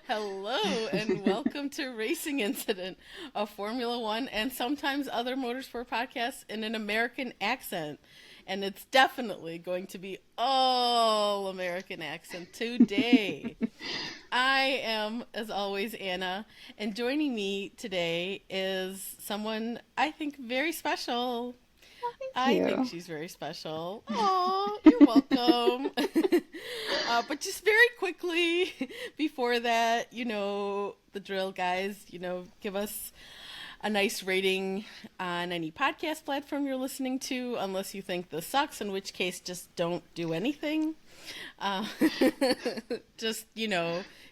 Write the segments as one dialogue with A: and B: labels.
A: Hello and welcome to Racing Incident, a Formula One and sometimes other motorsport podcast in an American accent. And it's definitely going to be all American accent today. I am, as always, Anna, and joining me today is someone I think very special.
B: Thank
A: I think
B: you.
A: she's very special. Oh, you're welcome. But just very quickly, before that, the drill, guys, give us a nice rating on any podcast platform you're listening to, unless you think this sucks, in which case, just don't do anything. Uh, just,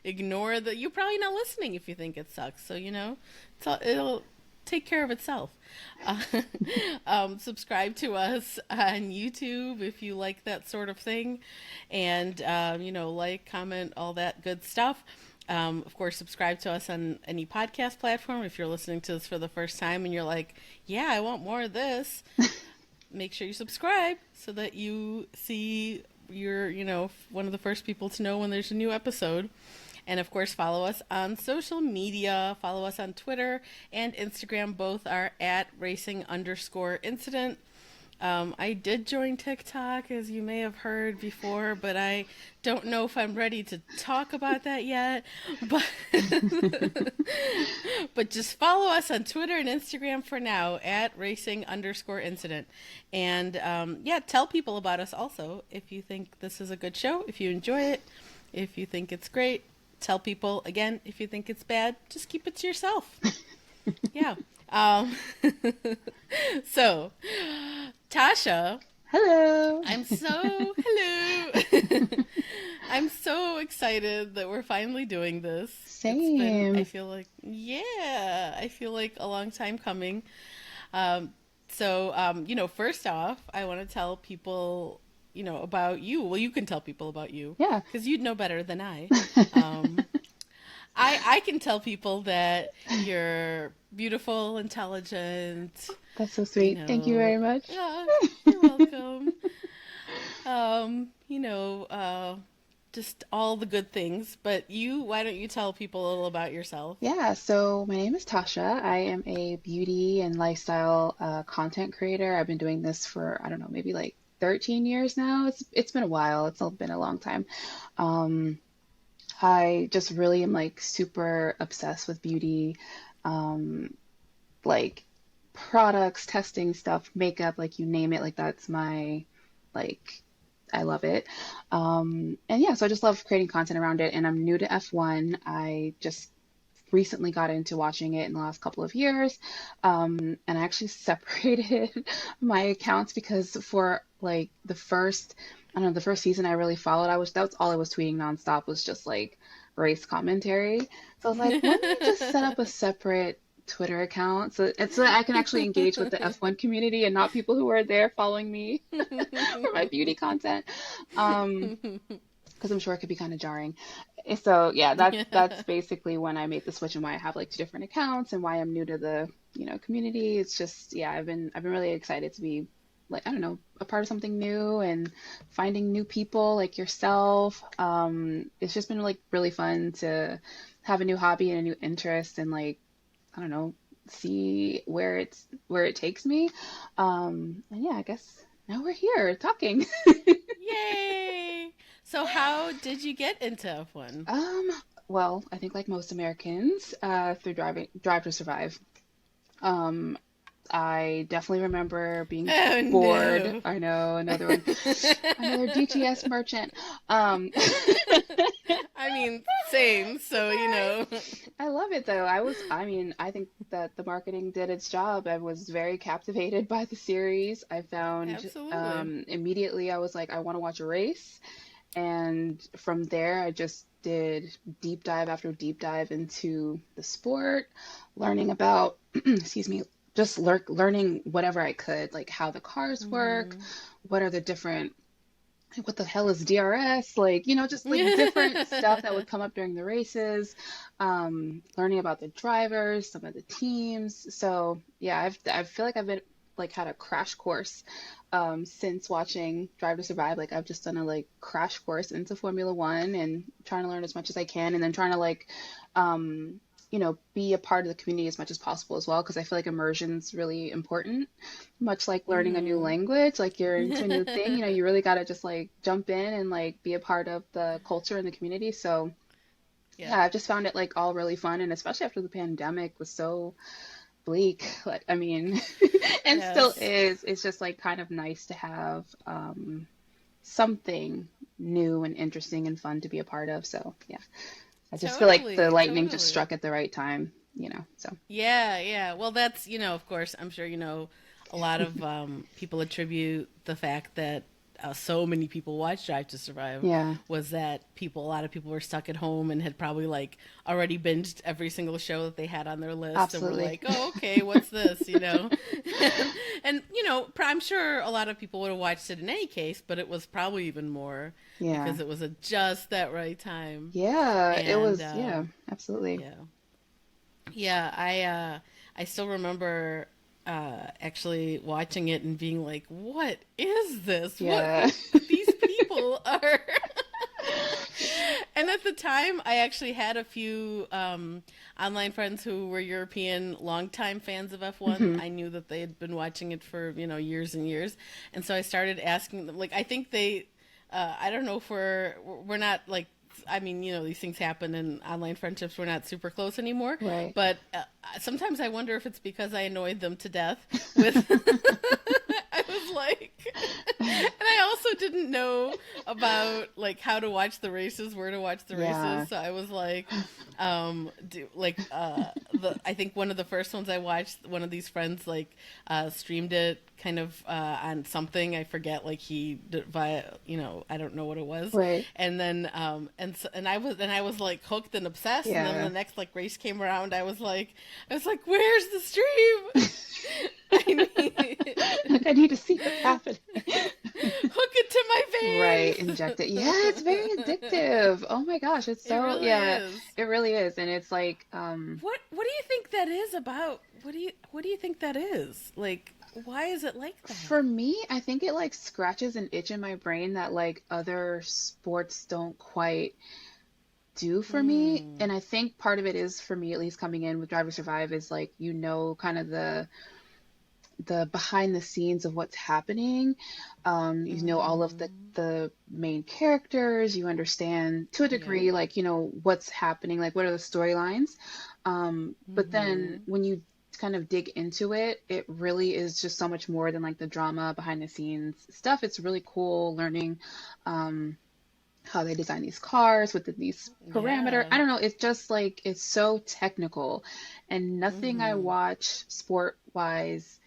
A: ignore that. You're probably not listening if you think it sucks. So, it'll take care of itself. Uh, subscribe to us on YouTube if you like that sort of thing. And, like, comment, all that good stuff. Of course, subscribe to us on any podcast platform. If you're listening to this for the first time and you're like, yeah, I want more of this, make sure you subscribe so that you see you're, one of the first people to know when there's a new episode. And of course, follow us on social media. Follow us on Twitter and Instagram. Both are at racing_incident. I did join TikTok, as you may have heard before, but I don't know if I'm ready to talk about that yet. But but just follow us on Twitter and Instagram for now at racing_incident. And yeah, tell people about us also if you think this is a good show, if you enjoy it, if you think it's great. Tell people again if you think it's bad. Just keep it to yourself. Yeah. Um, so, Tasha,
B: Hello.
A: I'm so hello. I'm so excited that we're finally doing this. It's been, I
B: Same.
A: feel like, yeah, I feel like a long time coming. So, first off, I want to tell people, about you. Well, you can tell people about you
B: Yeah.
A: because you'd know better than I. Um, I can tell people that you're beautiful, intelligent,
B: That's so sweet. Thank you very much.
A: yeah, you're welcome. Um, you know, uh, just all the good things. But why don't you tell people a little about yourself?
B: Yeah, so my name is Tasha. I am a beauty and lifestyle content creator. I've been doing this for, I don't know, maybe like 13 years now. It's been a while. Been a long time. Um, I just really am like super obsessed with beauty. Um, like products, testing stuff, makeup, like you name it, like that's my like I love it. And yeah, so I just love creating content around it. And I'm new to F1. I just recently got into watching it in the last couple of years. And I actually separated my accounts because for like I don't know, the first season I really followed, that's all I was tweeting nonstop was just like race commentary. So I was like, let me just set up a separate Twitter account so that I can actually engage with the F1 community and not people who are there following me for my beauty content. Um, because I'm sure it could be kind of jarring. So yeah, that's
A: Yeah.
B: basically when I made the switch and why I have like two different accounts and why I'm new to the, community. It's just yeah, I've been really excited to be like, I don't know, a part of something new and finding new people like yourself. It's just been like really fun to have a new hobby and a new interest and like, I don't know, see where it takes me. And yeah, I guess now we're here talking.
A: Yay! So, how did you get into F1?
B: Um, well, I think like most Americans, through Drive to Survive. Um, I definitely remember being
A: Oh
B: bored.
A: no.
B: I know another one, another DTS merchant.
A: I mean, same. So,
B: I love it though. I mean, I think that the marketing did its job. I was very captivated by the series. I found
A: absolutely.
B: immediately I was like, I want to watch a race. And from there, I just did deep dive after deep dive into the sport, learning about, excuse me, just learning whatever I could, like how the cars work,
A: Hmm.
B: what are the different, like, what the hell is DRS? Like, just like different stuff that would come up during the races, learning about the drivers, some of the teams. So yeah, I feel like I've been like had a crash course since watching Drive to Survive. Like I've just done a like crash course into Formula One and trying to learn as much as I can, and then trying to like be a part of the community as much as possible as well, because I feel like immersion's really important. Much like learning a new
A: Mm.
B: language, like you're into a new thing, you really got to just like jump in and like be a part of the culture and the community. So
A: Yeah.
B: yeah, I've just found it like all really fun, and especially after the pandemic was so bleak. Like, I mean, and still
A: Yes.
B: is. It's just like kind of nice to have something new and interesting and fun to be a part of. So yeah, I just feel like the
A: Totally.
B: lightning just
A: Totally.
B: struck at the right time. So
A: Yeah, yeah. Well, that's, of course, I'm sure, a lot of people attribute the fact that so many people watched Drive to Survive
B: yeah,
A: was that a lot of people were stuck at home and had probably like already binged every single show that they had on their list and were
B: absolutely.
A: like, oh, okay, what's this? I'm sure a lot of people would have watched it in any case, but it was probably even more
B: Yeah.
A: because it was at just that right time.
B: Yeah, it
A: And
B: was, yeah, absolutely.
A: yeah. Yeah, I still remember actually watching it and being like, "What is this? What
B: Yeah.
A: who these people are?" And at the time, I actually had a few online friends who were European longtime fans of F1.
B: hmm
A: I knew that they had been watching it for years and years, and so I started asking them. Like, I think they, I don't know if we're not like. I mean, these things happen in online friendships. We're not super close anymore.
B: Right.
A: But sometimes I wonder if it's because I annoyed them to death with. I was like, and I also didn't know about like how to watch the races, where to watch the
B: Yeah.
A: races. So I was like, I think one of the first ones I watched, one of these friends like streamed it kind of on something I forget, like he did via I don't know what it was,
B: Right.
A: and then and I was like hooked and obsessed, and then when
B: Yeah.
A: the next like race came around, I was like, where's the stream? I need
B: Like I need to see what's happening.
A: hook it to
B: Right,
A: my
B: inject it. Yeah, it's
A: veins.
B: very addictive. Oh my gosh, it's
A: It
B: so,
A: really
B: yeah,
A: is.
B: it really is. And it's like,
A: What do you think that is about? What do you think that is? Like, why is it like that?
B: for me, I think it like scratches an itch in my brain that like other sports don't quite do for me.
A: Hmm.
B: And I think part of it is for me, at least coming in with Drive to Survive, is like, kind of the behind the scenes of what's happening. All of
A: Hmm.
B: the main characters. You understand to a
A: Yeah.
B: degree, like what's happening, like what are the storylines. But then
A: Hmm.
B: when you kind of dig into it, it really is just so much more than like the drama behind the scenes stuff. It's really cool learning um, how they design these cars with these parameter.
A: Yeah.
B: I don't know. It's just like it's so technical, and nothing I
A: Hmm.
B: watch sport wise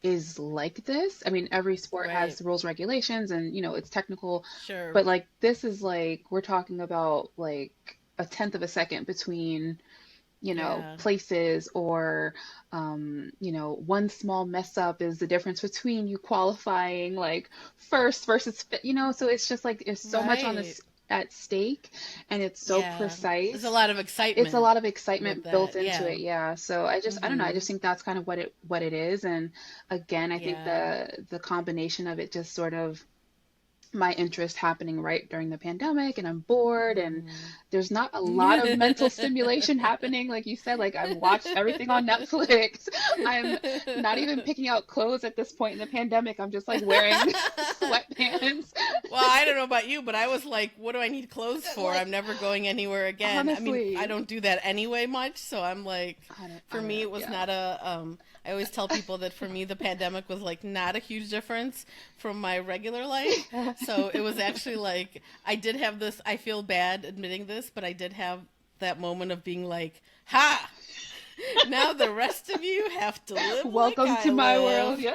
B: is like this. I mean, every sport
A: Right.
B: has rules, regulations, and it's technical,
A: Sure.
B: but like this is like we're talking about like a tenth of a second between,
A: Yeah.
B: places, or one small mess up is the difference between you qualifying like first versus so it's just like there's so much on
A: Right.
B: this at stake, and it's so
A: Yeah. There's a
B: precise.
A: lot of
B: It's a
A: excitement
B: lot of
A: with
B: excitement built
A: that.
B: into
A: Yeah.
B: it, yeah. So I don't know, I
A: Hmm.
B: just think that's kind of what it is. And again, I think
A: Yeah.
B: the combination of it just sort of my interest happening right during the pandemic, and I'm bored, and
A: Hmm.
B: there's not a lot of mental stimulation happening. Like you said, like I've watched everything on Netflix. I'm not even picking out clothes at this point in the pandemic. I'm just like wearing sweatpants.
A: Well, I don't know about you, but I was like, what do I need clothes for?
B: Like
A: I'm never going anywhere again. I mean, I
B: honestly,
A: don't do that anyway much, so I'm like,
B: I
A: for
B: don't
A: me,
B: know.
A: it was
B: Yeah.
A: not I always tell people that for me, the pandemic was like not a huge difference from my regular life. So it was actually like, I did have this, I feel bad admitting this, but I did have that moment of being like, ha! Now the rest of you have to live like
B: Welcome to
A: I
B: my world.
A: live.
B: Yeah.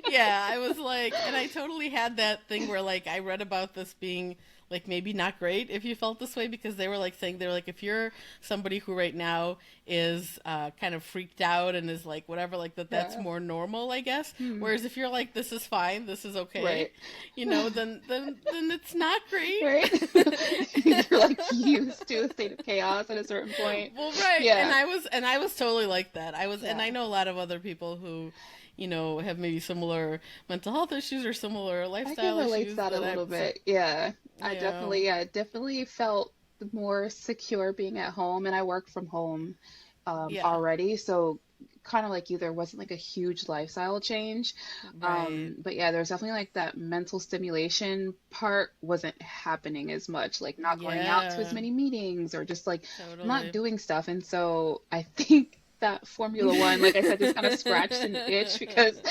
A: Yeah, I was like, and I totally had that thing where like I read about this being like maybe not great if you felt this way, because they were like saying, they were like, if you're somebody who right now is kind of freaked out and is like whatever, like that's
B: Yeah.
A: more normal, I guess.
B: Hmm.
A: Whereas if you're like, this is fine, this is okay,
B: Right.
A: then it's not great.
B: Right. You're like used to a state of chaos at a certain point.
A: Well, right, and
B: Yeah.
A: I was totally like that. And
B: Yeah.
A: I know a lot of other people who, have maybe similar mental health issues or similar
B: I can
A: lifestyle
B: relate to
A: issues
B: that a
A: that
B: little
A: I'm so,
B: bit. Yeah.
A: yeah,
B: I definitely felt more secure being at home, and I work from home
A: yeah,
B: already. So kind of like you, there wasn't like a huge lifestyle change.
A: right,
B: But yeah, there's definitely like that mental stimulation part wasn't happening as much, like not going out to as
A: yeah,
B: many meetings or just like not
A: totally.
B: doing stuff. And so I think that Formula One, like I said, just kind of scratched an itch because,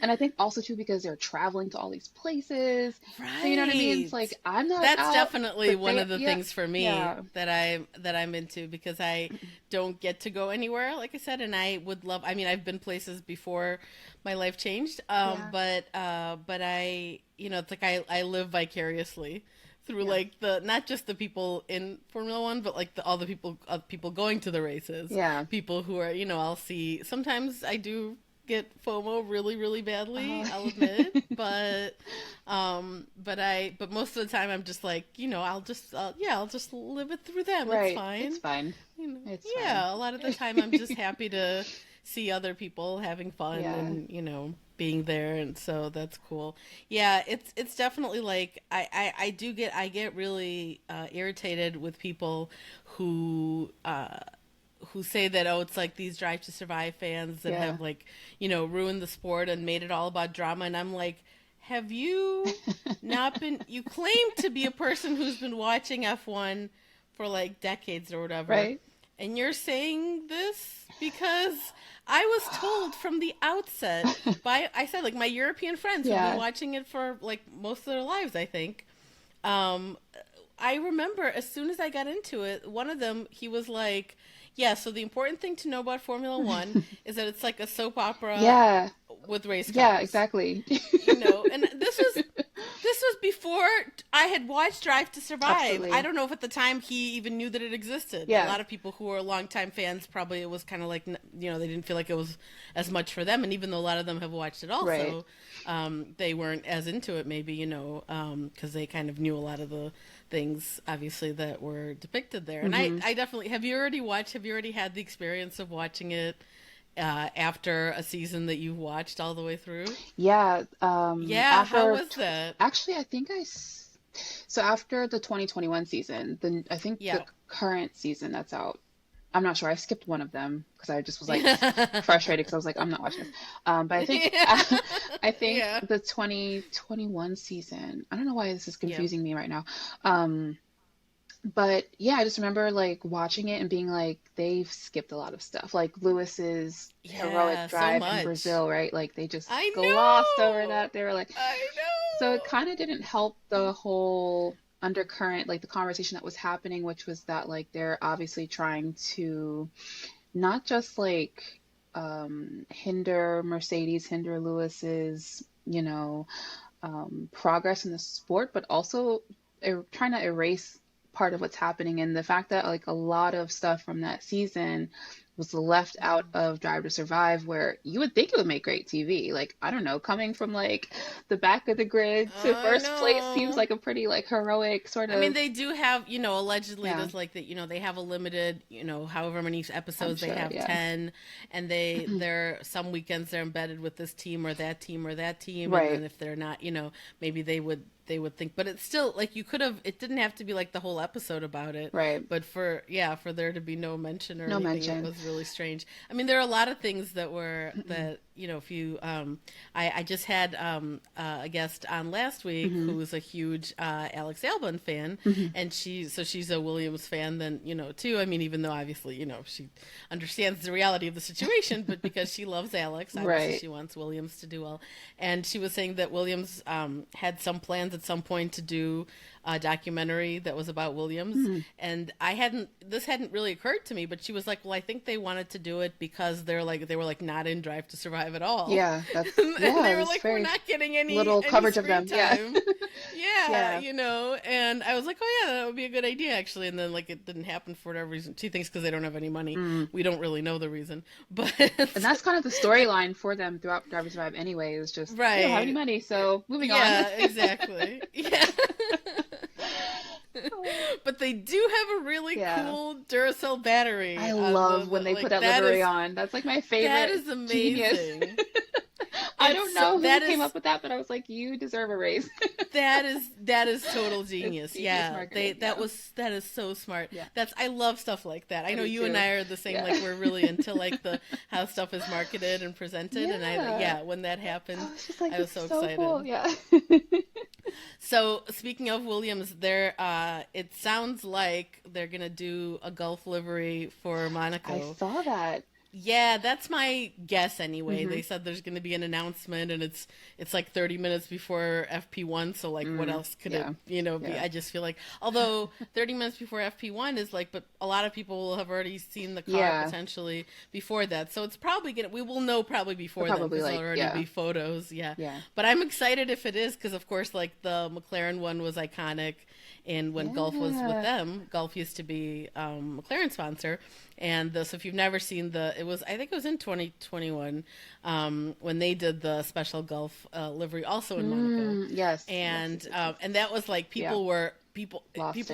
B: and I think also too because they're traveling to all these places. So you know what I mean? It's
A: Right.
B: like I'm not
A: That's
B: out,
A: definitely
B: but
A: one
B: they,
A: of the
B: yeah,
A: things for me
B: yeah,
A: that I'm into because I don't get to go anywhere, like I said, and I would love. I mean, I've been places before my life changed,
B: yeah,
A: but it's like I live vicariously through
B: yeah,
A: like the not just the people in Formula One, but like all the people going to the races,
B: yeah.
A: people who are I'll see. Sometimes I do get FOMO really, really badly,
B: Uh,
A: I'll admit, but most of the time I'm just like, I'll just live it through them. It's
B: right. It's
A: fine.
B: fine. It's fine.
A: Yeah, a lot of the time I'm just happy to see other people having fun
B: Yeah.
A: and, being there, and so that's cool. Yeah, it's definitely like I get really irritated with people who who say that, oh, it's like these Drive to Survive fans that
B: Yeah.
A: have like ruined the sport and made it all about drama, and I'm like, have you not been, you claim to be a person who's been watching F1 for like decades or whatever,
B: Right?
A: and you're saying this because I was told from the outset by, I said, like, my European friends who've been
B: Yeah.
A: watching it for like most of their lives, I think. um I remember as soon as I got into it, one of them, he was like, yeah, so the important thing to know about Formula One is that it's like a soap opera
B: Yeah.
A: with race
B: Yeah,
A: cars.
B: exactly.
A: And this was before I had watched Drive to Survive. I
B: Absolutely.
A: don't know if at the time he even knew that it existed. A
B: Yeah.
A: lot of people who were longtime fans, probably it was kind of like, they didn't feel like it was as much for them. And even though a lot of them have watched it
B: Right.
A: also, they weren't as into it, maybe, because they kind of knew a lot of the things, obviously, that were depicted there. And
B: Hmm.
A: I definitely, have you already had the experience of watching it after a season that you've watched all the way through?
B: Yeah.
A: Yeah, how was that?
B: Actually, so after the 2021 season, I think the
A: Yeah.
B: current season that's out, I'm not sure. I skipped one of them because I just was like
A: Yeah.
B: frustrated because I was like, I'm not watching this. But I think
A: Yeah.
B: I think
A: Yeah.
B: the 2021 season. I don't know why this is
A: Yeah.
B: confusing me right now. Um, but yeah, I just remember like watching it and being like, they've skipped a lot of stuff. Like Lewis's heroic
A: Yeah, so
B: drive in
A: much.
B: Brazil, right? Like they just
A: I
B: glossed over
A: know.
B: that. They were like,
A: I
B: so it
A: know.
B: kind of didn't help the whole undercurrent, like the conversation that was happening, which was that like they're obviously trying to not just like hinder Mercedes, hinder Lewis's, progress in the sport, but also trying to erase part of what's happening. And the fact that like a lot of stuff from that season was left out of Drive to Survive, where you would think it would make great TV. Like, I don't know, coming from like the back of the grid to
A: I
B: first place seems
A: know.
B: like a pretty like heroic sort
A: I mean,
B: of,
A: they do have, allegedly
B: yeah,
A: there's like that, they have a limited, however many
B: I'm
A: episodes they
B: sure,
A: have,
B: yeah.
A: 10, and they're some weekends they're embedded with this team or that team or that team, and
B: Right,
A: then if they're not, maybe they would think, but it's still like, it didn't have to be like the whole episode about it,
B: right.
A: but for there to be no mention or
B: No
A: anything, it
B: mention.
A: was really strange. I mean, there are a lot of things that if you I just had a guest on last week
B: Hmm.
A: who was a huge Alex Albon fan,
B: Hmm.
A: and she's a Williams fan then, too. I mean, even though obviously, she understands the reality of the situation, but because she loves Alex, obviously
B: Right.
A: she wants Williams to do well. And she was saying that Williams had some plans at some point to do a documentary that was about Williams,
B: Hmm.
A: and this hadn't really occurred to me, but she was like, well, I think they wanted to do it because they were like not in Drive to Survive at all.
B: Yeah,
A: And
B: yeah,
A: they
B: it
A: were
B: was
A: like, we're
B: very
A: not getting any
B: little
A: any
B: coverage of
A: screen
B: them. Yeah.
A: time. Yeah,
B: Yeah.
A: and I was like, oh yeah, that would be a good idea, actually. And then like it didn't happen for whatever reason. She thinks because they don't have any money.
B: Mm.
A: We don't really know the reason, but
B: And that's kind of the storyline for them throughout Drive to Survive anyway, is just we don't have any
A: right,
B: money, so moving on.
A: yeah, exactly, yeah. But they do have a really
B: Yeah.
A: cool Duracell battery
B: I
A: on
B: love when they put
A: like
B: that livery on. That's like my
A: that
B: favorite.
A: is
B: Genius.
A: amazing.
B: I don't
A: It's
B: know who
A: that
B: came
A: is
B: up with that, but I was like, you deserve a raise.
A: that is total
B: It's
A: genius.
B: genius
A: Yeah,
B: marketing. Yeah.
A: that is so smart.
B: Yeah.
A: I love stuff like that. I
B: I
A: know
B: do
A: you and
B: too.
A: I are the same.
B: Yeah.
A: Like we're really into like the how stuff is marketed and presented. And
B: Yeah.
A: yeah, when that
B: I
A: happened,
B: was just like,
A: I
B: this
A: was
B: is
A: so
B: so cool.
A: excited.
B: Yeah.
A: So speaking of Williams, it sounds like they're gonna do a Gulf livery for
B: I
A: Monaco.
B: saw that.
A: Yeah, that's my guess anyway.
B: Mm-hmm.
A: They said there's going to be an announcement and it's like 30 minutes before FP1, so like what else could it,
B: Yeah.
A: be?
B: Yeah.
A: I just feel like although 30 minutes before FP1 is like but a lot of people will have already seen the car
B: Yeah.
A: potentially before that. So it's probably going to we will know probably
B: They're
A: before then
B: probably
A: because there'll
B: like,
A: already
B: yeah.
A: be photos, yeah.
B: Yeah.
A: But I'm excited if it is because of course like the McLaren one was iconic and when Gulf was with
B: Yeah.
A: them, Gulf used to be McLaren sponsor. And so if you've never seen it was I think it was in 2021 when they did the special Gulf livery also in Monaco,
B: Yes. Yes. Yes. Yes. Yes.
A: and that was like
B: Yeah. Lost
A: people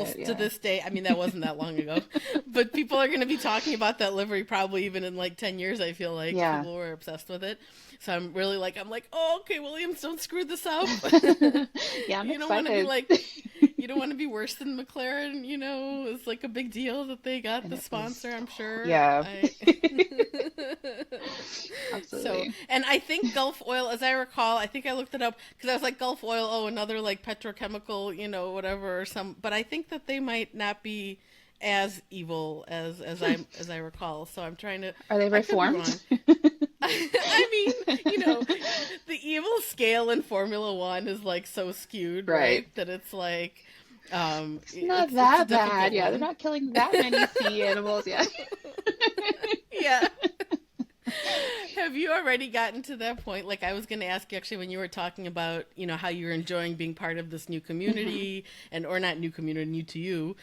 B: it.
A: to
B: Yeah.
A: this day. I mean that wasn't that long ago, but people are going to be talking about that livery probably even in like 10 years. I feel like
B: Yeah.
A: people were obsessed with it. So I'm like oh okay Williams don't screw this up.
B: Yeah, I'm
A: You don't want to be
B: excited.
A: like you don't want to be worse than McLaren, It's like a big deal that they got
B: And
A: the
B: it was,
A: sponsor, I'm sure.
B: yeah,
A: So,
B: absolutely.
A: and I think Gulf Oil, as I recall, I think I looked it up because I was like Gulf Oil, oh, another like petrochemical, whatever or some, but I think that they might not be as evil as I recall. So I'm trying to
B: Are they
A: I could be
B: reformed?
A: wrong. I mean, the evil scale in Formula One is like so skewed,
B: Right.
A: right? That it's like,
B: It's not
A: it's a
B: that bad.
A: difficult
B: Yeah, they're
A: one.
B: not killing that many sea animals. Yeah.
A: Yeah. Have you already gotten to that point? Like I was going to ask you actually when you were talking about, how you're enjoying being part of this new
B: Hmm.
A: community or not new community, new to you,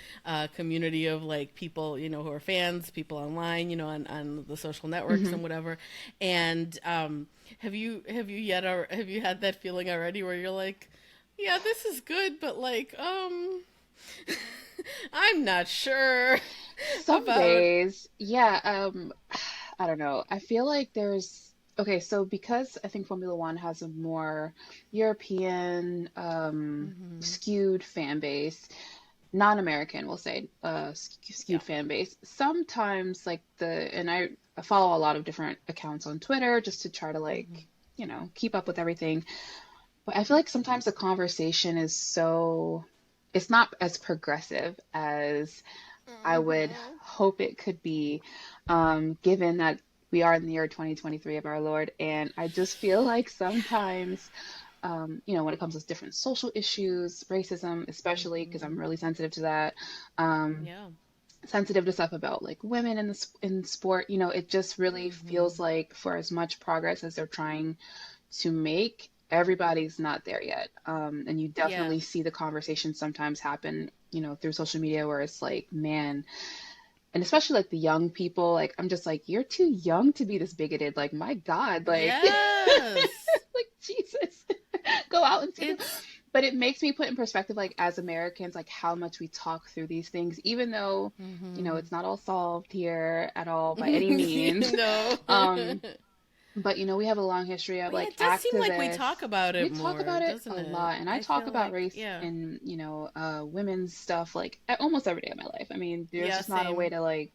A: community of like people, who are fans, people online, on the social networks
B: Hmm.
A: and whatever. And have you had that feeling already where you're like, yeah, this is good, but like, I'm not sure
B: Some
A: about.
B: days, yeah, I don't know. I feel like okay, so because I think Formula One has a more European
A: Mhm.
B: skewed fan base, non-American, we'll say,
A: Yeah.
B: skewed fan base. Sometimes and I follow a lot of different accounts on Twitter just to try to
A: Mhm.
B: keep up with everything. But I feel like sometimes the conversation is it's not as progressive as I would
A: Mhm.
B: hope it could be, given that we are in the year 2023 of our Lord. And I just feel like sometimes, when it comes to different social issues, racism, especially because I'm
A: Mhm.
B: really sensitive to that, um,
A: Yeah.
B: sensitive to stuff about like women in sport, it just really feels
A: Mhm.
B: like for as much progress as they're trying to make, everybody's not there yet. And you
A: Yeah.
B: definitely see the conversation sometimes happen, through social media where it's like, man, and especially like the young people, like I'm just like, you're too young to be this bigoted. Like, my God, like,
A: Yes.
B: like Jesus, go out and see them.
A: It's
B: But it makes me put in perspective, like as Americans, like how much we talk through these things, even though,
A: mhm.
B: it's not all solved here at all by any means.
A: No.
B: Um, but we have a long history of
A: But yeah,
B: like
A: it does seem like we talk
B: activists.
A: about
B: We
A: it
B: talk
A: more,
B: about it a
A: doesn't it?
B: lot, and I
A: I
B: talk
A: feel
B: about
A: like
B: race
A: yeah.
B: and women's stuff like almost every day of my life. I mean, there's
A: Yeah,
B: just not a way
A: same.
B: to like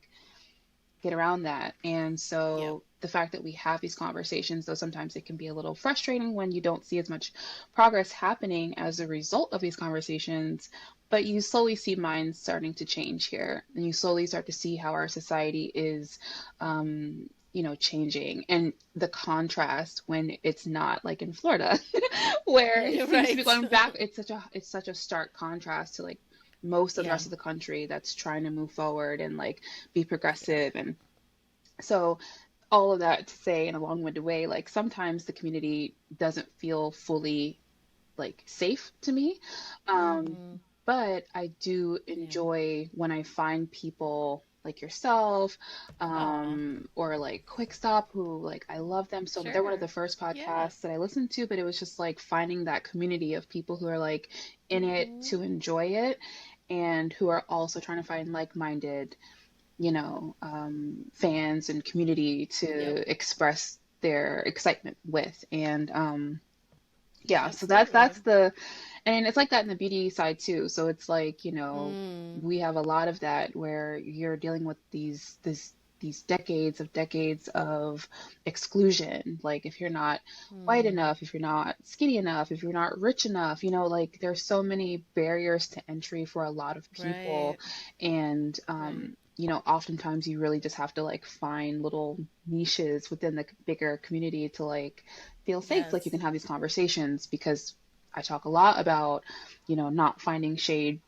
B: get around that. And
A: Yep.
B: so the fact that we have these conversations, though sometimes it can be a little frustrating when you don't see as much progress happening as a result of these conversations, but you slowly see minds starting to change here, and you slowly start to see how our society is, changing, and the contrast when it's not like in Florida, where it
A: You're
B: seems to be
A: right.
B: going back. It's such a stark contrast to like most of the
A: Yeah.
B: rest of the country that's trying to move forward and like be progressive. And so all of that to say in a long-winded way, like sometimes the community doesn't feel fully like safe to me. Um,
A: Mhm.
B: but I do
A: Yeah.
B: enjoy when I find people like yourself,
A: Aw.
B: or like Quick Stop, who like I love them so much. They're one of
A: Sure.
B: the first
A: Yeah.
B: podcasts that I listened to, but it was just like finding that community of people who are like in it
A: Mhm.
B: to enjoy it and who are also trying to find like-minded, fans and community
A: Yep.
B: to express. their excitement with. And yeah, so
A: Absolutely.
B: that's the, and it's like that in the beauty side too. So it's like,
A: Mm,
B: we have a lot of that where you're dealing with these decades of exclusion. Like if you're not white
A: mm,
B: enough, if you're not skinny enough, if you're not rich enough, like there's so many barriers to entry for a lot of people.
A: right,
B: And
A: right.
B: oftentimes you really just have to like find little niches within the bigger community to like feel safe, like you
A: Yes,
B: can have these conversations. Because I talk a lot about, not finding shade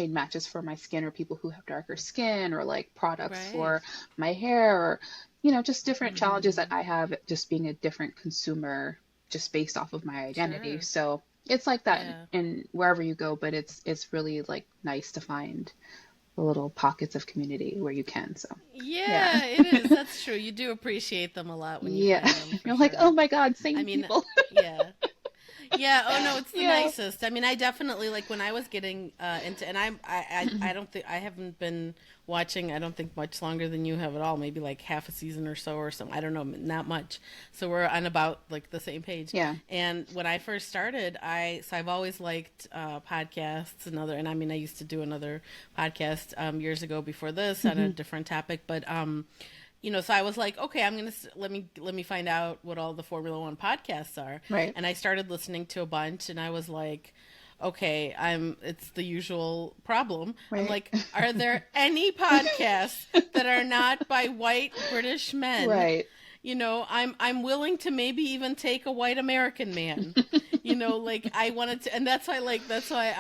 B: matches for my skin, or people who have darker skin, or like products
A: right.
B: for my hair, or just different challenges that
A: Mm-hmm.
B: I have just being a different consumer, just based off of my identity.
A: Sure.
B: So it's like that
A: Yeah.
B: in wherever you go, but it's really like nice to find the little pockets of community where you can. So yeah.
A: Yeah, it is. That's true. You do appreciate them a lot when you
B: Yeah.
A: find them, for
B: You're like, oh
A: sure.
B: my God,
A: I
B: same
A: mean,
B: people.
A: yeah. Yeah, oh no, it's the
B: Yeah.
A: nicest. I mean, I definitely like when I was getting into, and I don't think I haven't been watching. I don't think much longer than you have at all. Maybe like half a season or so or something. I don't know, not much. So we're on about like the same page.
B: Yeah.
A: And when I first started, I've always liked podcasts and other. And I mean, I used to do another podcast years ago before this on a
B: Hmm.
A: different topic, but so I was like, okay, I'm gonna let me find out what all the Formula One podcasts are,
B: Right.
A: and I started listening to a bunch, and I was like, okay, it's the usual problem. I'm
B: Right.
A: like, are there any podcasts that are not by white British men?
B: Right.
A: I'm willing to maybe even take a white American man. Like I wanted to, and that's why that's why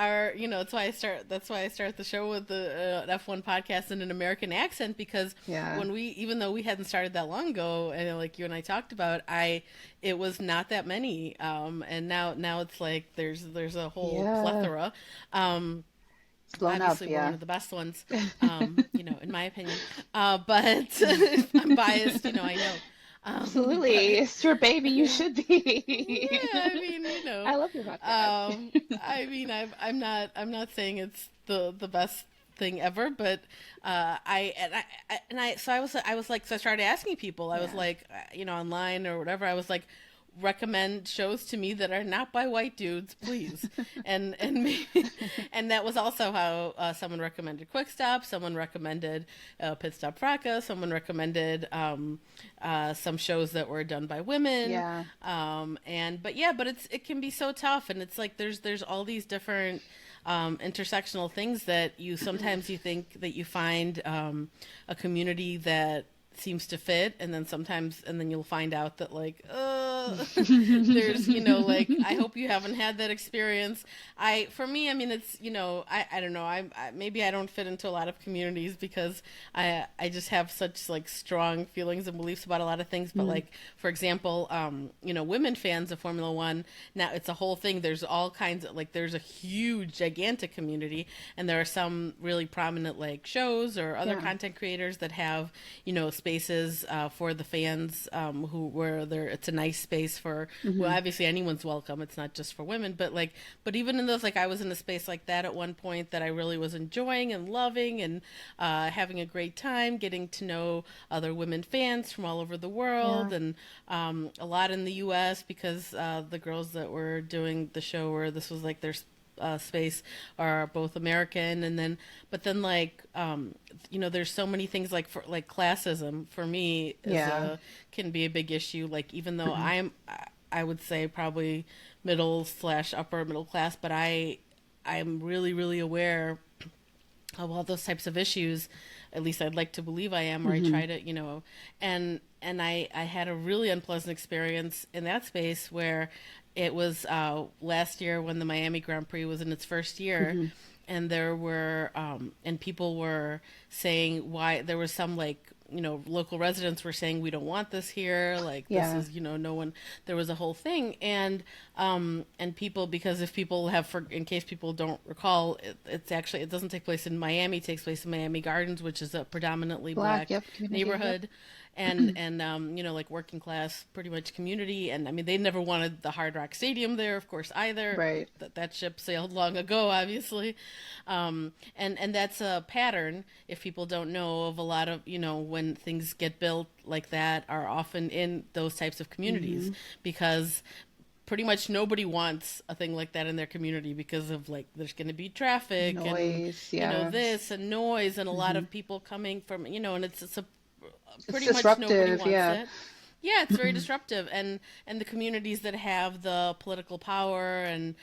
A: I start the show with the F1 podcast in an American accent, because
B: Yeah.
A: even though we hadn't started that long ago, and like you and I talked about, it was not that many, and now it's like there's a whole
B: Yeah.
A: plethora. Um,
B: It's blown up.
A: Obviously we're one
B: Yeah.
A: of the best ones, in my opinion. But if I'm biased, I know.
B: Absolutely.
A: But
B: It's your baby. You should be.
A: yeah, I mean,
B: I love your podcast.
A: I mean, I'm not saying it's the best thing ever, but so I was like, so I started asking people. I was
B: Yeah.
A: like, online or whatever. I was like, recommend shows to me that are not by white dudes, please. And that was also how someone recommended Quick Stop, someone recommended Pit Stop Fracas, someone recommended some shows that were done by women.
B: Yeah.
A: But it can be so tough, and it's like there's all these different intersectional things that you think that you find a community that seems to fit, and then you'll find out that like there's like, I hope you haven't had that experience. For me, I mean, it's I don't know, maybe I don't fit into a lot of communities because I just have such like strong feelings and beliefs about a lot of things. But
B: Mm.
A: like, for example, women fans of Formula One, now it's a whole thing. There's all kinds of like, there's a huge gigantic community, and there are some really prominent like shows or other
B: Yeah.
A: content creators that have spaces for the fans, where it's a nice space for, well,
B: Hmm.
A: obviously anyone's welcome. It's not just for women, but even in those, like I was in a space like that at one point that I really was enjoying and loving, and having a great time getting to know other women fans from all over the
B: Yeah.
A: world, and a lot in the U.S. because the girls that were doing the show, where this was like their space, are both American. And then but then like there's so many things, like for like classism for me
B: Yeah.
A: can be a big issue, like even though
B: Hmm.
A: I would say probably middle/upper middle class, but I'm really really aware of all those types of issues. At least I'd like to believe I am, or I
B: Hmm.
A: try to, and I had a really unpleasant experience in that space where it was last year when the Miami Grand Prix was in its first year,
B: Hmm.
A: and there were and people were saying why there was some like local residents were saying we don't want this here, like this
B: Yeah.
A: is no one. There was a whole thing, and people, because if people have, for in case people don't recall, it's actually, it doesn't take place in Miami, it takes place in Miami Gardens, which is a predominantly
B: Black.
A: black
B: Yep. Community. Yep.
A: neighborhood, and like working class pretty much community. And I mean, they never wanted the Hard Rock Stadium there, of course, either.
B: Right.
A: That ship sailed long ago, obviously. And that's a pattern, if people don't know, of a lot of when things get built like that are often in those types of communities
B: Hmm.
A: because pretty much nobody wants a thing like that in their community because of like there's going to be traffic and
B: Noise, yeah.
A: this and noise and a lot
B: Hmm.
A: of people coming from and it's a
B: It's
A: pretty much nobody
B: disruptive,
A: wants
B: yeah.
A: it. Yeah, it's very disruptive, and the communities that have the political power and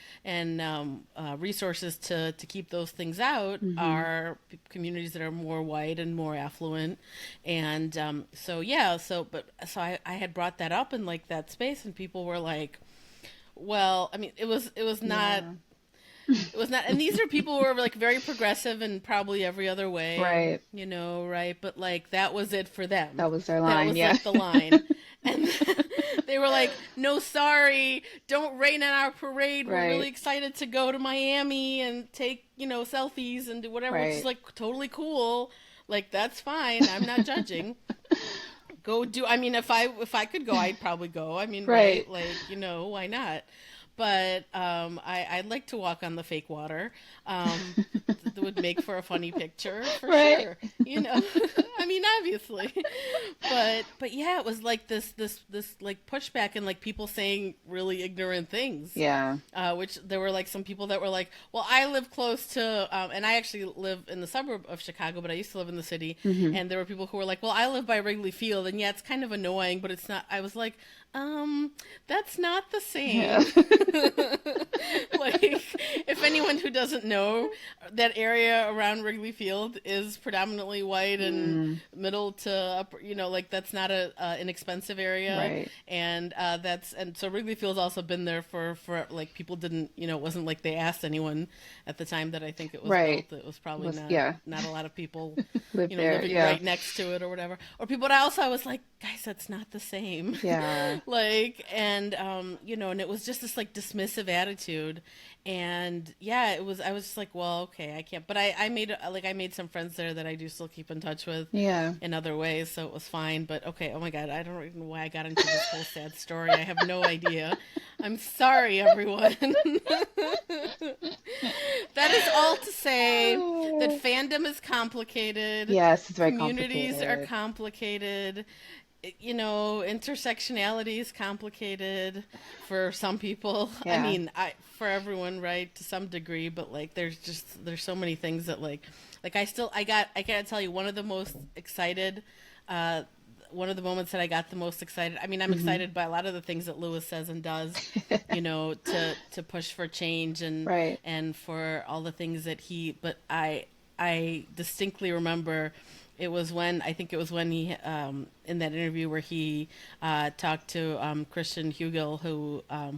A: resources to keep those things out
B: Hmm.
A: are communities that are more white and more affluent, and so yeah, I had brought that up in like that space, and people were like, well, I mean,
B: Yeah.
A: it was not, and these are people who are like very progressive in probably every other way,
B: Right.
A: right? But like that was it for them.
B: That was their
A: That
B: line,
A: was
B: yeah.
A: like the line. And they were like, no, sorry, don't rain on our parade. We're really
B: Right.
A: excited to go to Miami and take, selfies and do whatever, which is
B: Right.
A: like totally cool. Like, that's fine. I'm not judging. Go do, I mean, if I could go, I'd probably go. I mean, right?
B: Right.
A: Like, why not? But I'd like to walk on the fake water. That would make for a funny picture for
B: Right.
A: sure. I mean, obviously, but yeah, it was like this like pushback and like people saying really ignorant things.
B: Yeah.
A: Which there were like some people that were like, well, I live close to, and I actually live in the suburb of Chicago, but I used to live in the city.
B: Hmm.
A: And there were people who were like, well, I live by Wrigley Field, and yeah, it's kind of annoying, but it's not. I was like, that's not the
B: Yeah.
A: same. Like, if anyone who doesn't know, that area around Wrigley Field is predominantly white and
B: Mm,
A: middle to upper, like that's not a inexpensive area,
B: right.
A: and so Wrigley Field's also been there for like people didn't, it wasn't like they asked anyone at the time that I think it was
B: Right.
A: built. It was probably
B: Was,
A: not
B: yeah.
A: not a lot of people,
B: Live there.
A: living
B: Yeah.
A: right next to it or whatever, or people. But I was like, guys, that's not the same.
B: Yeah.
A: Like, and and it was just this like dismissive attitude, and yeah, I was just like, well, okay, I can't, but I made some friends there that I do still keep in touch with
B: Yeah.
A: in other ways, so it was fine. But okay, oh my god, I don't even know why I got into this whole sad story. I have no idea. I'm sorry, everyone. That is all to say that fandom is complicated,
B: Yes, it's very
A: communities are
B: complicated.
A: complicated, intersectionality is complicated for some people. I
B: Yeah.
A: mean, for everyone, right, to some degree, but like there's so many things that I gotta tell you, uh one of the moments that I got the most excited. I mean, I'm
B: Hmm.
A: excited by a lot of the things that Lewis says and does, to push for change
B: Right.
A: and for all the things that but I distinctly remember I think it was when he, in that interview where he talked to Christian Hugel,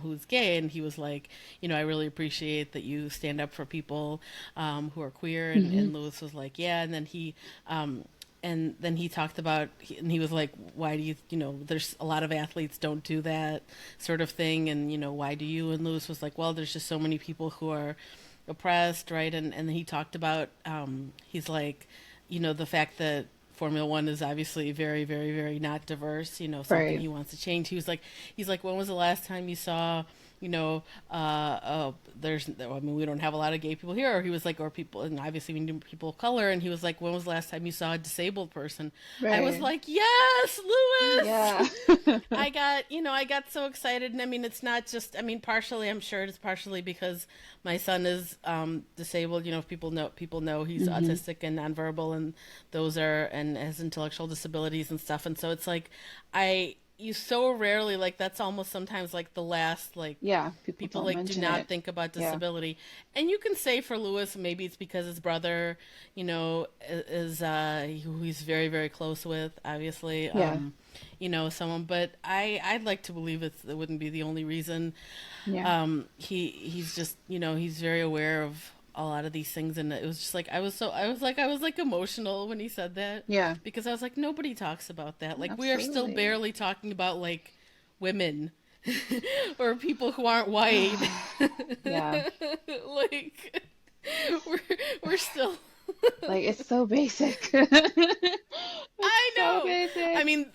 A: who's gay, and he was like, I really appreciate that you stand up for people who are queer,
B: Hmm.
A: and Lewis was like, yeah, and then he talked about, and he was like, why do you, there's a lot of athletes don't do that sort of thing, and why do you? And Lewis was like, well, there's just so many people who are oppressed, right? And he talked about, he's like, the fact that Formula One is obviously very, very, very not diverse, something
B: Right.
A: he wants to change. He's like, when was the last time you saw, I mean, we don't have a lot of gay people here. Or he was like, or people, and obviously we need people of color. And he was like, when was the last time you saw a disabled person? I was
B: Right.
A: like, yes,
B: Yeah.
A: Lewis. I got so excited. And I mean, it's not just, I mean, partially, I'm sure it's partially because my son is disabled. People know he's
B: Hmm.
A: autistic and nonverbal, and and has intellectual disabilities and stuff. And so it's like, you so rarely, like, that's almost sometimes like the last, like,
B: Yeah. People
A: people
B: don't
A: like do
B: mention
A: not
B: it.
A: think about
B: Yeah.
A: disability. And you can say for Lewis, maybe it's because his brother, is who he's very, very close with, obviously.
B: Yeah.
A: Someone, but I'd like to believe it wouldn't be the only reason.
B: Yeah.
A: He's just, he's very aware of a lot of these things, and it was just like I was like emotional when he said that,
B: Yeah.
A: because I was like, nobody talks about that. Like, we are still
B: Absolutely.
A: barely talking about like women or people who aren't white.
B: Yeah.
A: Like, we're we're still.
B: Like it's so basic.
A: I
B: It's so
A: know. I
B: basic.
A: mean,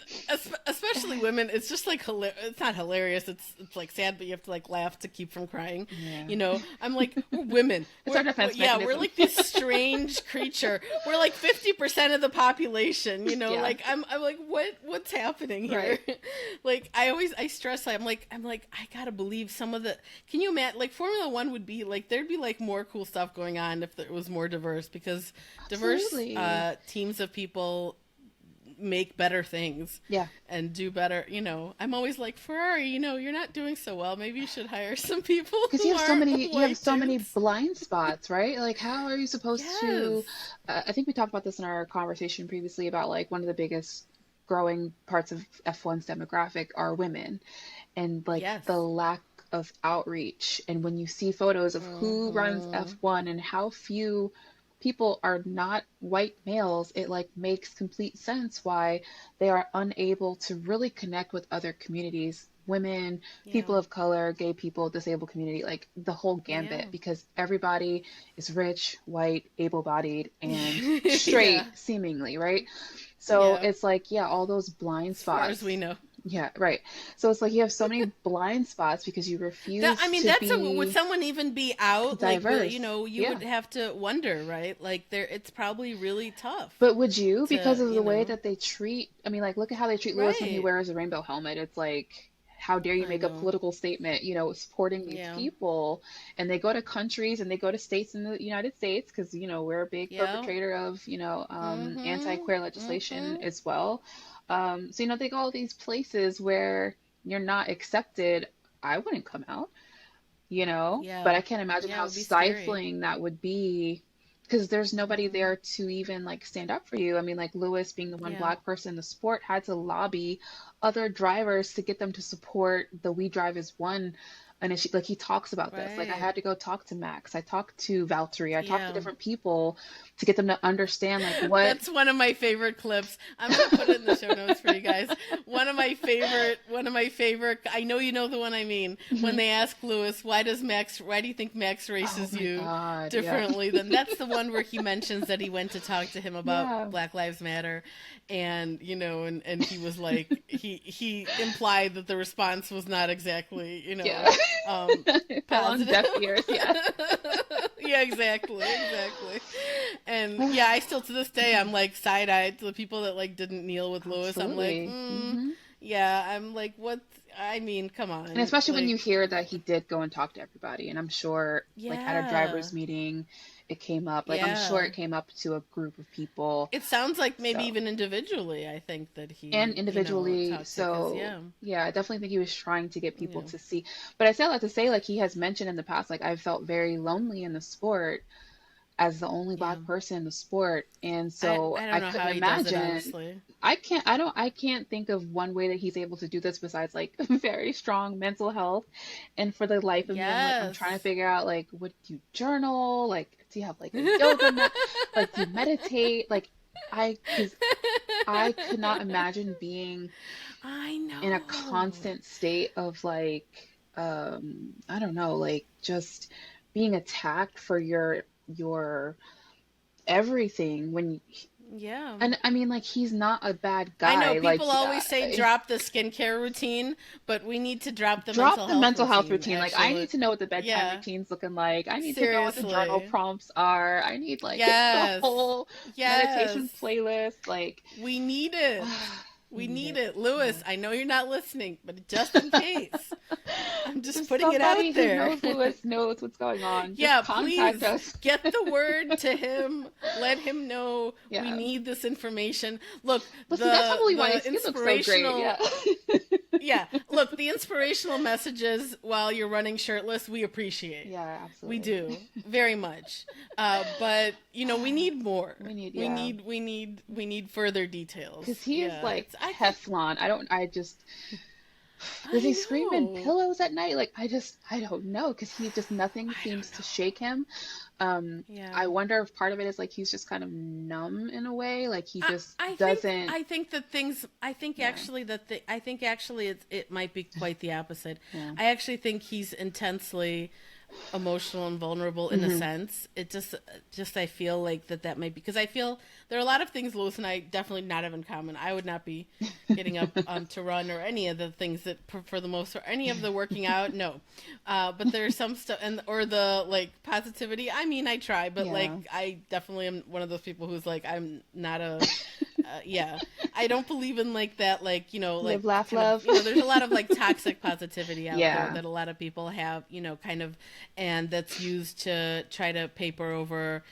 A: especially especially women, it's just like it's not hilarious. It's like sad, but you have to like laugh to keep from crying.
B: Yeah.
A: You know, I'm like, we're women.
B: It's our defense
A: Yeah, we're
B: mechanism.
A: like this strange creature. We're like 50% of the population. You know,
B: Yeah.
A: like I'm like, what's happening here?
B: Right.
A: Like I stress. I'm like I gotta believe some of the. Can you imagine? Like Formula One would be like there'd be like more cool stuff going on if it was more diverse, because diverse
B: Absolutely.
A: teams of people make better things
B: Yeah.
A: and do better. I'm always like, Ferrari, you're not doing so well. Maybe you should hire some people
B: Because
A: who aren't
B: you have
A: white
B: so many
A: dudes.
B: blind spots, right? Like, how are you supposed
A: Yes.
B: to? I think we talked about this in our conversation previously about like one of the biggest growing parts of F1's demographic are women, and like
A: Yes.
B: the lack of outreach. And when you see photos of who runs
A: Mm-hmm.
B: F1 and how few people are not white males, it like makes complete sense why they are unable to really connect with other communities, women,
A: Yeah.
B: people of color, gay people, disabled community, like the whole
A: Yeah.
B: gambit, because everybody is rich, white, able-bodied, and
A: Yeah.
B: straight, seemingly, right? So
A: Yeah.
B: it's like, yeah, all those blind
A: As far as we
B: spots.
A: know.
B: Yeah, right. So it's like you have so many blind spots because you
A: That I
B: refuse
A: mean,
B: to
A: would
B: be
A: someone even be out? Like, really,
B: diverse.
A: you
B: Yeah.
A: would have to wonder, right? Like, it's probably really tough
B: But would you, because
A: to,
B: of the way that they treat, I mean, like, look at how they treat Lewis when he
A: right?
B: wears a rainbow helmet. It's like, how dare you
A: I
B: make a
A: know.
B: political statement, supporting these
A: Yeah.
B: people? And they go to countries and they go to states in the United States because, we're a big
A: Yeah.
B: perpetrator of,
A: Mm-hmm.
B: anti-queer legislation
A: Mm-hmm.
B: as well. So, they go all these places where you're not accepted. I wouldn't come out, but
A: Yeah.
B: I can't imagine
A: Yeah, it
B: how
A: would be scary.
B: stifling that would be because there's nobody
A: Mm-hmm.
B: there to even like stand up for you. I mean, like Lewis being the one
A: Yeah.
B: black person in the sport had to lobby other drivers to get them to support the We Drive as One initiative. Like he talks about this. Like I
A: Right.
B: had to go talk to Max. I talked to Valtteri. I talked to
A: Yeah.
B: different people to get them to understand like what.
A: That's one of my favorite clips. I'm gonna put it in the show notes for you guys. One of my favorite. I know you know the one I mean. When
B: Mhm.
A: they ask Lewis, why do you think Max
B: Oh
A: races
B: my
A: you
B: God. Yeah.
A: differently than that's the one where he mentions that he went to talk to him about
B: Yeah.
A: Black Lives Matter, and and he was like he implied that the response was not exactly
B: Yeah.
A: um,
B: It fell on
A: positive.
B: deaf ears. Yeah.
A: Yeah, exactly. And yeah, I still to this day I'm like side eyed to the people that like didn't kneel with Lewis. I'm like,
B: Absolutely. Hmm.
A: yeah. I'm like, what? I mean, come
B: And
A: on,
B: especially when you
A: like,
B: hear that he did go and talk to everybody. And I'm sure, like at a
A: yeah,
B: driver's meeting, it came up. Like I'm sure
A: yeah.
B: it came up to a group of people.
A: It sounds like maybe
B: So,
A: even individually. I think that
B: and
A: he,
B: individually.
A: talked to, cause
B: So,
A: yeah,
B: yeah, I definitely think he was trying to get people
A: yeah,
B: to see. But I say all that to say, like he has mentioned in the past, like I felt very lonely in the sport as the only
A: yeah.
B: black person in the sport. And
A: I
B: so
A: I
B: I
A: don't know
B: couldn't
A: how he does it
B: imagine.
A: honestly.
B: I can't think of one way that he's able to do this besides like very strong mental health. And for the life of me, I'm
A: Yes.
B: trying to figure out like, what do you journal? Like, do you have like a yoga mat? Like, do you meditate? Like, because I could not imagine being
A: I
B: in a
A: know.
B: constant state of like, I don't know, like just being attacked for your everything
A: Yeah.
B: and I mean like he's not a bad
A: I know
B: guy like
A: people always say drop the skincare routine, but we need to drop the mental
B: drop the
A: health
B: mental health
A: routine,
B: routine. Like I
A: actually.
B: need to know what the bedtime
A: Yeah,
B: routine's looking like. I need to know what the journal
A: seriously.
B: prompts are. I need like the
A: Yes.
B: whole
A: Yes.
B: meditation playlist. Like
A: We need it.
B: we
A: We
B: need
A: need
B: it.
A: it.
B: Yeah.
A: Lewis, I know you're not listening, but just in case, I'm just
B: Just
A: putting it
B: somebody
A: out
B: who
A: there.
B: knows Lewis knows what's going on. Just
A: Yeah,
B: contact
A: please
B: us.
A: get the word to him. Let him know we
B: Yeah.
A: need this information. Look,
B: Well, see, that's probably why his
A: the
B: skin looks so great. Yeah.
A: inspirational yeah, look, the inspirational messages while you're running shirtless, we appreciate.
B: Yeah,
A: We
B: absolutely.
A: do very much, but we need more.
B: We need,
A: We
B: yeah.
A: need we need we need further details.
B: Because he is
A: Yeah,
B: like
A: it's I think
B: Teflon. I just, does he
A: I
B: scream in
A: know.
B: pillows at night? Like, I don't know. Because he just, nothing
A: I don't
B: seems to
A: know.
B: shake him.
A: Yeah.
B: I wonder if part of it is like he's just kind of numb in a way. Like he just
A: I think
B: doesn't,
A: I think that things I think
B: yeah,
A: actually that I think actually it might be quite the opposite.
B: yeah.
A: I actually think he's intensely emotional and vulnerable in a
B: Hmm.
A: sense. It just I feel like that might be because I feel there are a lot of things Lewis and I definitely not have in common. I would not be getting up to run or any of the things that for the most or any of the working out. No, but there's some stuff and or the like positivity. I mean, I try, but like
B: Yeah.
A: I definitely am one of those people who's like I'm not a yeah, I don't believe in like that, like, like
B: Live, laugh,
A: kind of,
B: love.
A: there's a lot of like toxic positivity out there
B: Yeah.
A: that a lot of people have, kind of, and that's used to try to paper over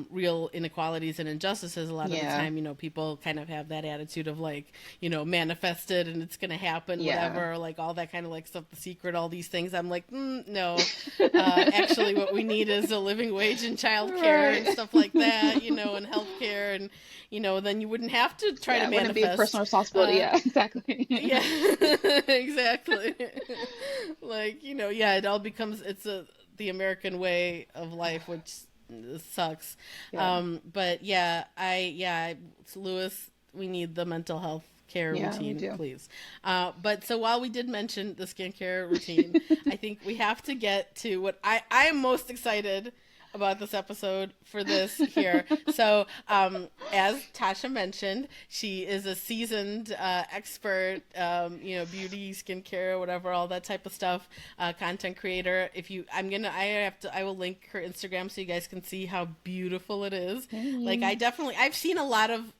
A: real inequalities and injustices. A lot of the
B: Yeah.
A: time, people kind of have that attitude of like, manifested and it's going to happen,
B: Yeah.
A: whatever, like all that kind of like stuff, the secret, all these things. I'm like, no, actually, what we need is a living wage in childcare
B: Right.
A: and stuff like that, and healthcare and then you wouldn't have to try to
B: Yeah, it wouldn't be a
A: manifest.
B: personal responsibility. Yeah, exactly.
A: Yeah, exactly. Like, yeah, it all becomes the American way of life, which sucks.
B: Yeah.
A: But yeah, Lewis, we need the mental health care
B: Yeah, we
A: routine,
B: do.
A: please. But so while we did mention the skincare routine, I think we have to get to what I am most excited about this episode for this here. So, as Tasha mentioned, she is a seasoned expert, beauty, skincare, whatever, all that type of stuff, content creator. I will link her Instagram so you guys can see how beautiful it is. Like,
B: Thanks.
A: I've seen a lot of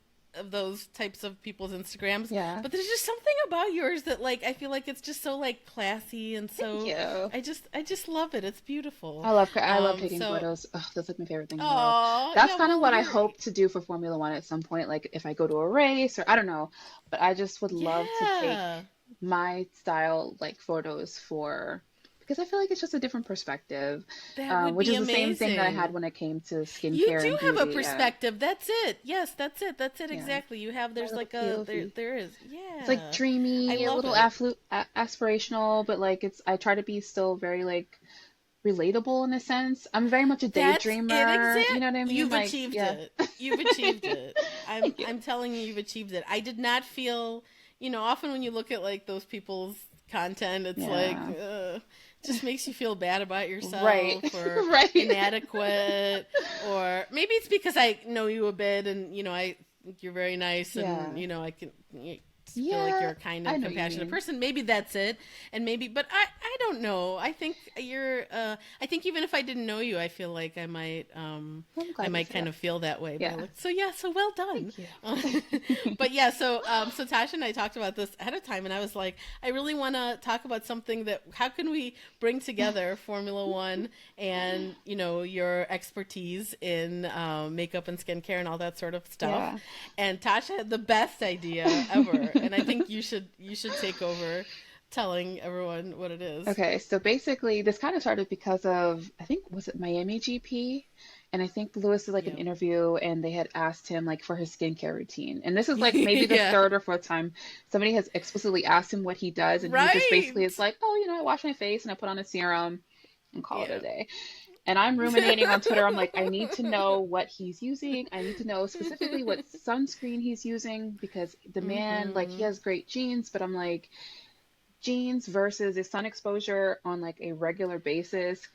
A: those types of people's Instagrams,
B: Yeah.
A: but there's just something about yours that like I feel like it's just so like classy and
B: Thank
A: so
B: you.
A: I just love it. It's beautiful.
B: I love taking
A: So
B: photos. Ugh, that's like my favorite thing in the world.
A: oh
B: That's
A: yeah,
B: kind of
A: well
B: what I
A: you're
B: hope to do for Formula One at some point, like if I go to a race or I don't know, but I just would love to take
A: yeah.
B: my style like photos for because I feel like it's just a different perspective,
A: That would
B: which
A: be
B: is the same thing that I had
A: amazing.
B: when it came to
A: You
B: skincare
A: do
B: and
A: have a
B: beauty. Yeah,
A: perspective. That's it. Yes, that's it. That's it
B: yeah,
A: exactly. You have
B: my
A: there's
B: little
A: like a
B: POV.
A: there is.
B: It's like
A: Yeah. I
B: dreamy, a
A: love
B: little
A: it.
B: aspirational, but like it's I try to be still very like relatable in a sense. I'm very much a
A: That's it
B: daydreamer, you
A: exact.
B: know what I mean?
A: You've
B: Like,
A: achieved
B: yeah.
A: it. You've achieved it. I'm
B: Thank you.
A: I'm telling you, you've achieved it. I did not feel, often when you look at like those people's content, it's like,
B: Yeah.
A: just makes you feel bad about
B: Right.
A: yourself or
B: Right.
A: inadequate, or maybe it's because I know you a bit and I think you're very nice and
B: Yeah.
A: I can. Feel like you're
B: Yeah.
A: a kind
B: I
A: and
B: know what you
A: compassionate
B: mean.
A: person. Maybe that's it, and maybe, but I don't know. I think you're. I think even if I didn't know you, I feel like
B: Well, I'm
A: I
B: glad you
A: might
B: said
A: kind
B: that.
A: of feel that way. But I
B: Yeah.
A: look so yeah, so well done.
B: Thank you.
A: But yeah, so Tasha and I talked about this ahead of time, and I was like, I really want to talk about something that how can we bring together Formula One and your expertise in makeup and skincare and all that sort of stuff.
B: Yeah.
A: And Tasha had the best idea ever, and I think you should take over telling everyone what it is.
B: Okay, so basically, this kind of started because of, I think, was it Miami GP? And I think Lewis did like an
A: Yep.
B: interview and they had asked him like for his skincare routine. And this is like maybe the
A: Yeah.
B: third or fourth time somebody has explicitly asked him what he does. And he just basically is
A: Right.
B: like, oh, I wash my face and I put on a serum and call it a
A: Yeah.
B: day. And I'm ruminating on Twitter. I'm like, I need to know what he's using. I need to know specifically what sunscreen he's using because the man, like, he
A: Mhm.
B: has great genes, but I'm like, genes versus his sun exposure on like a regular basis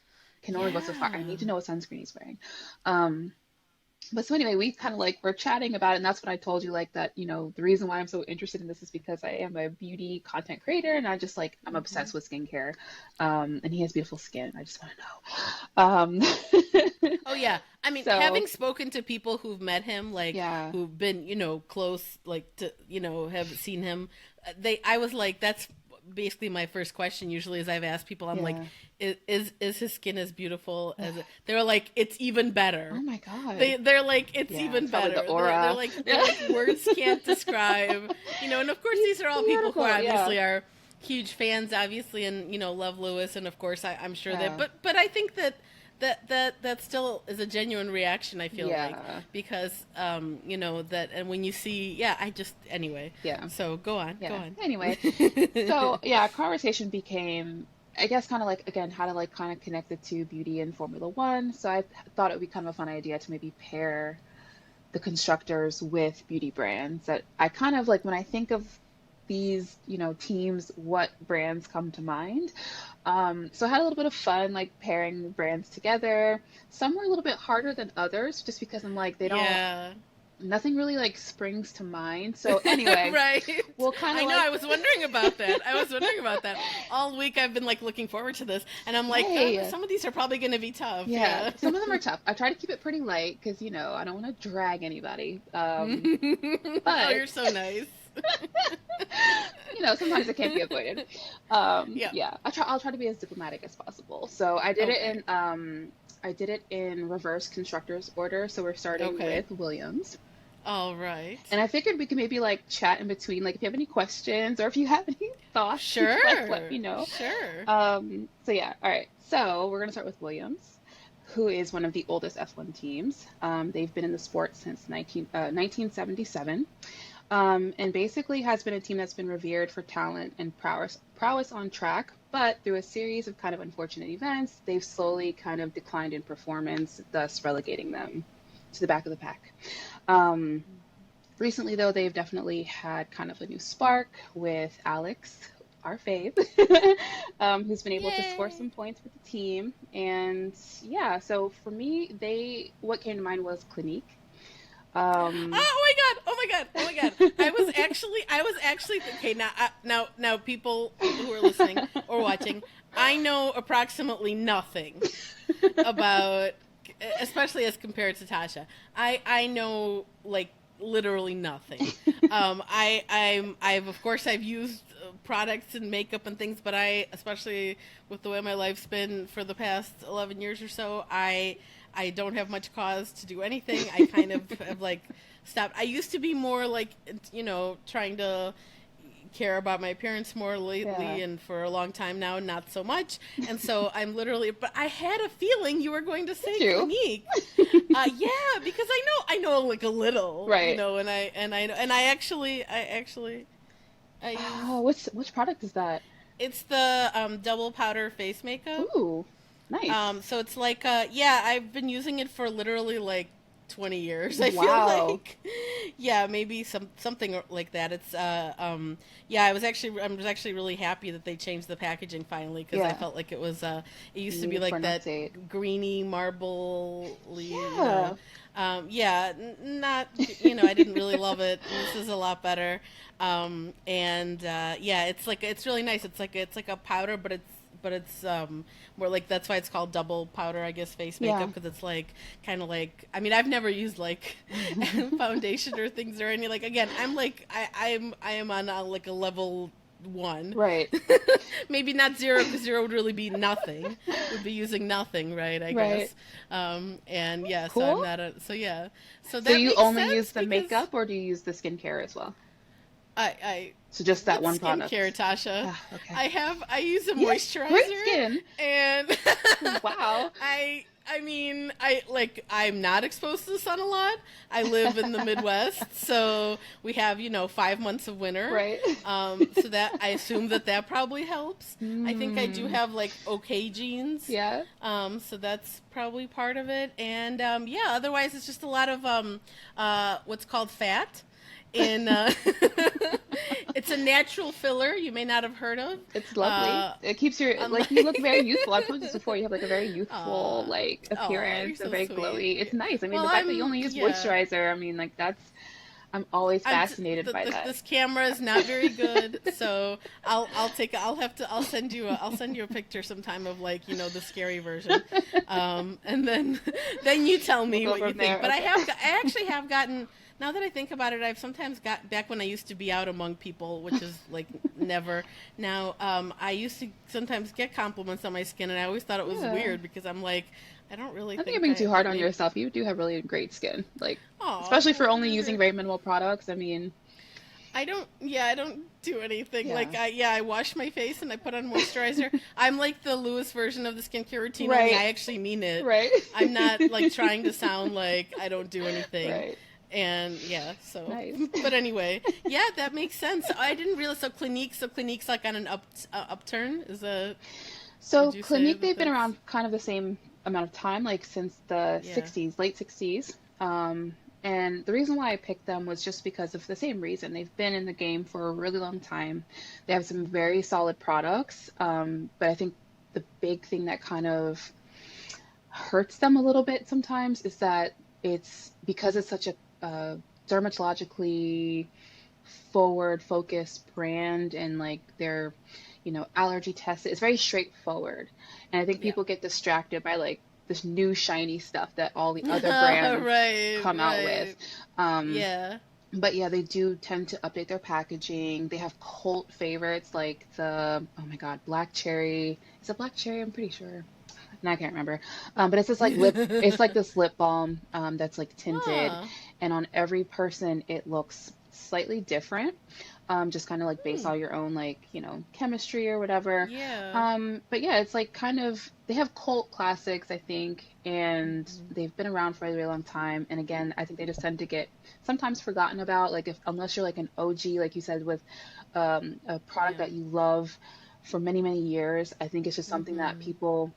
B: can only go so far. I
A: Yeah.
B: need to know what sunscreen he's wearing. Um, but so anyway, we kind of like we're chatting about it, and that's when I told you like that, the reason why I'm so interested in this is because I am a beauty content creator and I just like I'm
A: Mhm.
B: obsessed with skincare. And he has beautiful skin. I just want to know.
A: Oh yeah. I mean,
B: So
A: having spoken to people who've met him, like
B: yeah,
A: who've been, close, like to, have seen him, I was like, that's basically my first question. Usually, as I've asked people, I'm like,
B: yeah.
A: is his skin as beautiful as it? They were like, it's even
B: Oh
A: better.
B: my God.
A: They're like, it's
B: Yeah,
A: even
B: it's probably the
A: better. They're
B: aura.
A: like they're
B: Yeah.
A: like words can't describe, and of course
B: He's
A: these are all people who
B: beautiful. Yeah.
A: obviously are huge fans, obviously, and love Lewis, and of course I'm sure that,
B: Yeah.
A: but I think that still is a genuine reaction. I feel like
B: Yeah.
A: because that, and when you see, yeah, I just anyway.
B: Yeah.
A: So go on, go
B: Yeah.
A: on.
B: Anyway, so yeah, our conversation became, I guess, kind of like again how to like kind of connect it to beauty and Formula One. So I thought it would be kind of a fun idea to maybe pair the constructors with beauty brands that I kind of like when I think of these, teams, what brands come to mind. So I had a little bit of fun, like pairing brands together. Some were a little bit harder than others, just because I'm like,
A: Yeah.
B: nothing really like springs to mind. So anyway,
A: Right.
B: we'll kind of
A: I know.
B: like,
A: I was wondering about that. I was wondering about that. All week I've been like looking forward to this, and I'm like,
B: yay.
A: some of these are probably going to be tough.
B: Yeah,
A: Yeah.
B: some of them are tough. I try to keep it pretty light because, I don't want to drag anybody.
A: Oh,
B: But
A: you're so nice.
B: sometimes it can't be avoided.
A: Yeah.
B: Yeah, I'll try to be as diplomatic as possible. So I did it
A: Okay.
B: in reverse constructors order. So we're starting
A: Okay.
B: with Williams.
A: All right.
B: And I figured we could maybe like chat in between, like if you have any questions or if you have any thoughts, like let
A: Sure.
B: me know.
A: Sure.
B: So yeah, all right. So we're gonna start with Williams, who is one of the oldest F1 teams. They've been in the sport since 1977. And basically has been a team that's been revered for talent and prowess on track. But through a series of kind of unfortunate events, they've slowly kind of declined in performance, thus relegating them to the back of the pack. Um, Recently, though, they've definitely had kind of a new spark with Alex, our fave, who's been able to score
A: Yay.
B: some points with the team. And yeah, so for me, what came to mind was Clinique. Um,
A: Oh my god! Oh my god! Oh my god! I was actually okay. Now, people who are listening or watching, I know approximately nothing about, especially as compared to Tasha. I know like literally nothing. I've of course I've used products and makeup and things, but especially with the way my life's been for the past 11 years or so, I don't have much cause to do anything. I kind of have like stopped. I used to be more like, trying to care about my appearance more
B: yeah.
A: lately, and for a long time now not so much. And so I'm literally, but I had a feeling you were going to
B: Did
A: say
B: you?
A: Clinique. Yeah, because I know like a little,
B: Right.
A: and I actually I use,
B: Oh, which product is that?
A: it's the double powder face makeup.
B: Ooh, nice.
A: So it's like, yeah, I've been using it for literally like 20 years. I feel
B: Wow.
A: like, yeah, maybe something like that. Yeah, I was actually really happy that they changed the packaging finally, because I
B: Yeah.
A: felt like it used to be
B: Need for
A: like
B: an
A: that
B: update.
A: greeny marbly,
B: Yeah.
A: yeah, not, I didn't really love it. This is a lot better. And yeah, it's really nice. It's like a powder, but it's more like, that's why it's called double powder, I guess, face
B: Yeah.
A: makeup, because it's like kind of like, I mean, I've never used like foundation or things or any, like, again, I am on like a level one.
B: Right.
A: Maybe not zero, because zero would really be nothing. Would be using nothing, right? I
B: Right.
A: guess. And yeah, so I'm
B: Cool.
A: not a, so yeah, so
B: So
A: that
B: you
A: makes
B: only use
A: sense
B: the
A: because
B: makeup or do you use the skincare as well?
A: I
B: So just that
A: what's
B: one
A: skincare,
B: product.
A: Tasha?
B: Ah, okay.
A: I use a
B: You have great
A: moisturizer,
B: skin.
A: and
B: Wow.
A: I mean, I'm not exposed to the sun a lot. I live in the Midwest, so we have 5 months of winter.
B: Right.
A: So that, I assume that probably helps. I think I do
B: Hmm.
A: have like okay genes.
B: Yeah.
A: So that's probably part of it. And yeah, otherwise it's just a lot of what's called fat in it's a natural filler you may not have heard of.
B: It's lovely.
A: Uh,
B: It keeps your like you look very
A: unlike
B: youthful. I've told you this before. You have like a very youthful
A: Aw.
B: like
A: Aw, you're
B: appearance and
A: so
B: very
A: sweet.
B: glowy. It's nice. I mean,
A: Well,
B: the fact that you only use
A: yeah.
B: moisturizer, I mean, like that's I'm always
A: I'm
B: fascinated by that.
A: this camera is not very good, so I'll send you a picture sometime of, like, the scary version, and then then you tell
B: We'll
A: me
B: go
A: what you
B: from
A: think.
B: there.
A: But
B: Okay.
A: I actually have gotten, now that I think about it, I've sometimes got, back when I used to be out among people, which is like never now. I used to sometimes get compliments on my skin, and I always thought it was
B: Yeah.
A: weird, because I'm like, I don't really
B: I think you're
A: think
B: being too hard on
A: maybe.
B: yourself. You do have really great skin. Like,
A: Oh,
B: especially for
A: well,
B: only using very minimal products. I mean,
A: I don't do anything.
B: yeah.
A: Like, I wash my face and I put on moisturizer. I'm like the Lewis version of the skincare routine, only
B: Right.
A: I actually mean it.
B: Right.
A: I'm not like trying to sound like I don't do anything.
B: Right.
A: And yeah, so,
B: Nice.
A: but anyway, yeah, that makes sense. I didn't realize, so Clinique's like on an upturn.
B: So
A: Would you say
B: Clinique,
A: that
B: they've been
A: that's,
B: around kind of the same amount of time, like since the
A: yeah.
B: 60s, late 60s. And the reason why I picked them was just because of the same reason. They've been in the game for a really long time. They have some very solid products. But I think the big thing that kind of hurts them a little bit sometimes is that it's because it's such a dermatologically forward focused brand, and like their, allergy tested. It's very straightforward. And I think
A: Yeah.
B: people get distracted by like this new shiny stuff that all the other brands
A: Right,
B: come out with.
A: right.
B: Um,
A: Yeah.
B: but yeah, they do tend to update their packaging. They have cult favorites like the, oh my God, black cherry. Is it black cherry? I'm pretty sure. No, I can't remember. But it's this like it's like this lip balm that's like tinted,
A: Huh.
B: and on every person it looks slightly different, just kind of like based
A: Hmm.
B: on your own like chemistry or whatever.
A: Yeah.
B: But yeah, it's like kind of they have cult classics, I think, and
A: Mhm.
B: they've been around for a really long time. And again, I think they just tend to get sometimes forgotten about. Like if unless you're like an OG, like you said, with a product
A: Yeah.
B: that you love for many many years, I think it's just something that
A: Mhm.
B: people,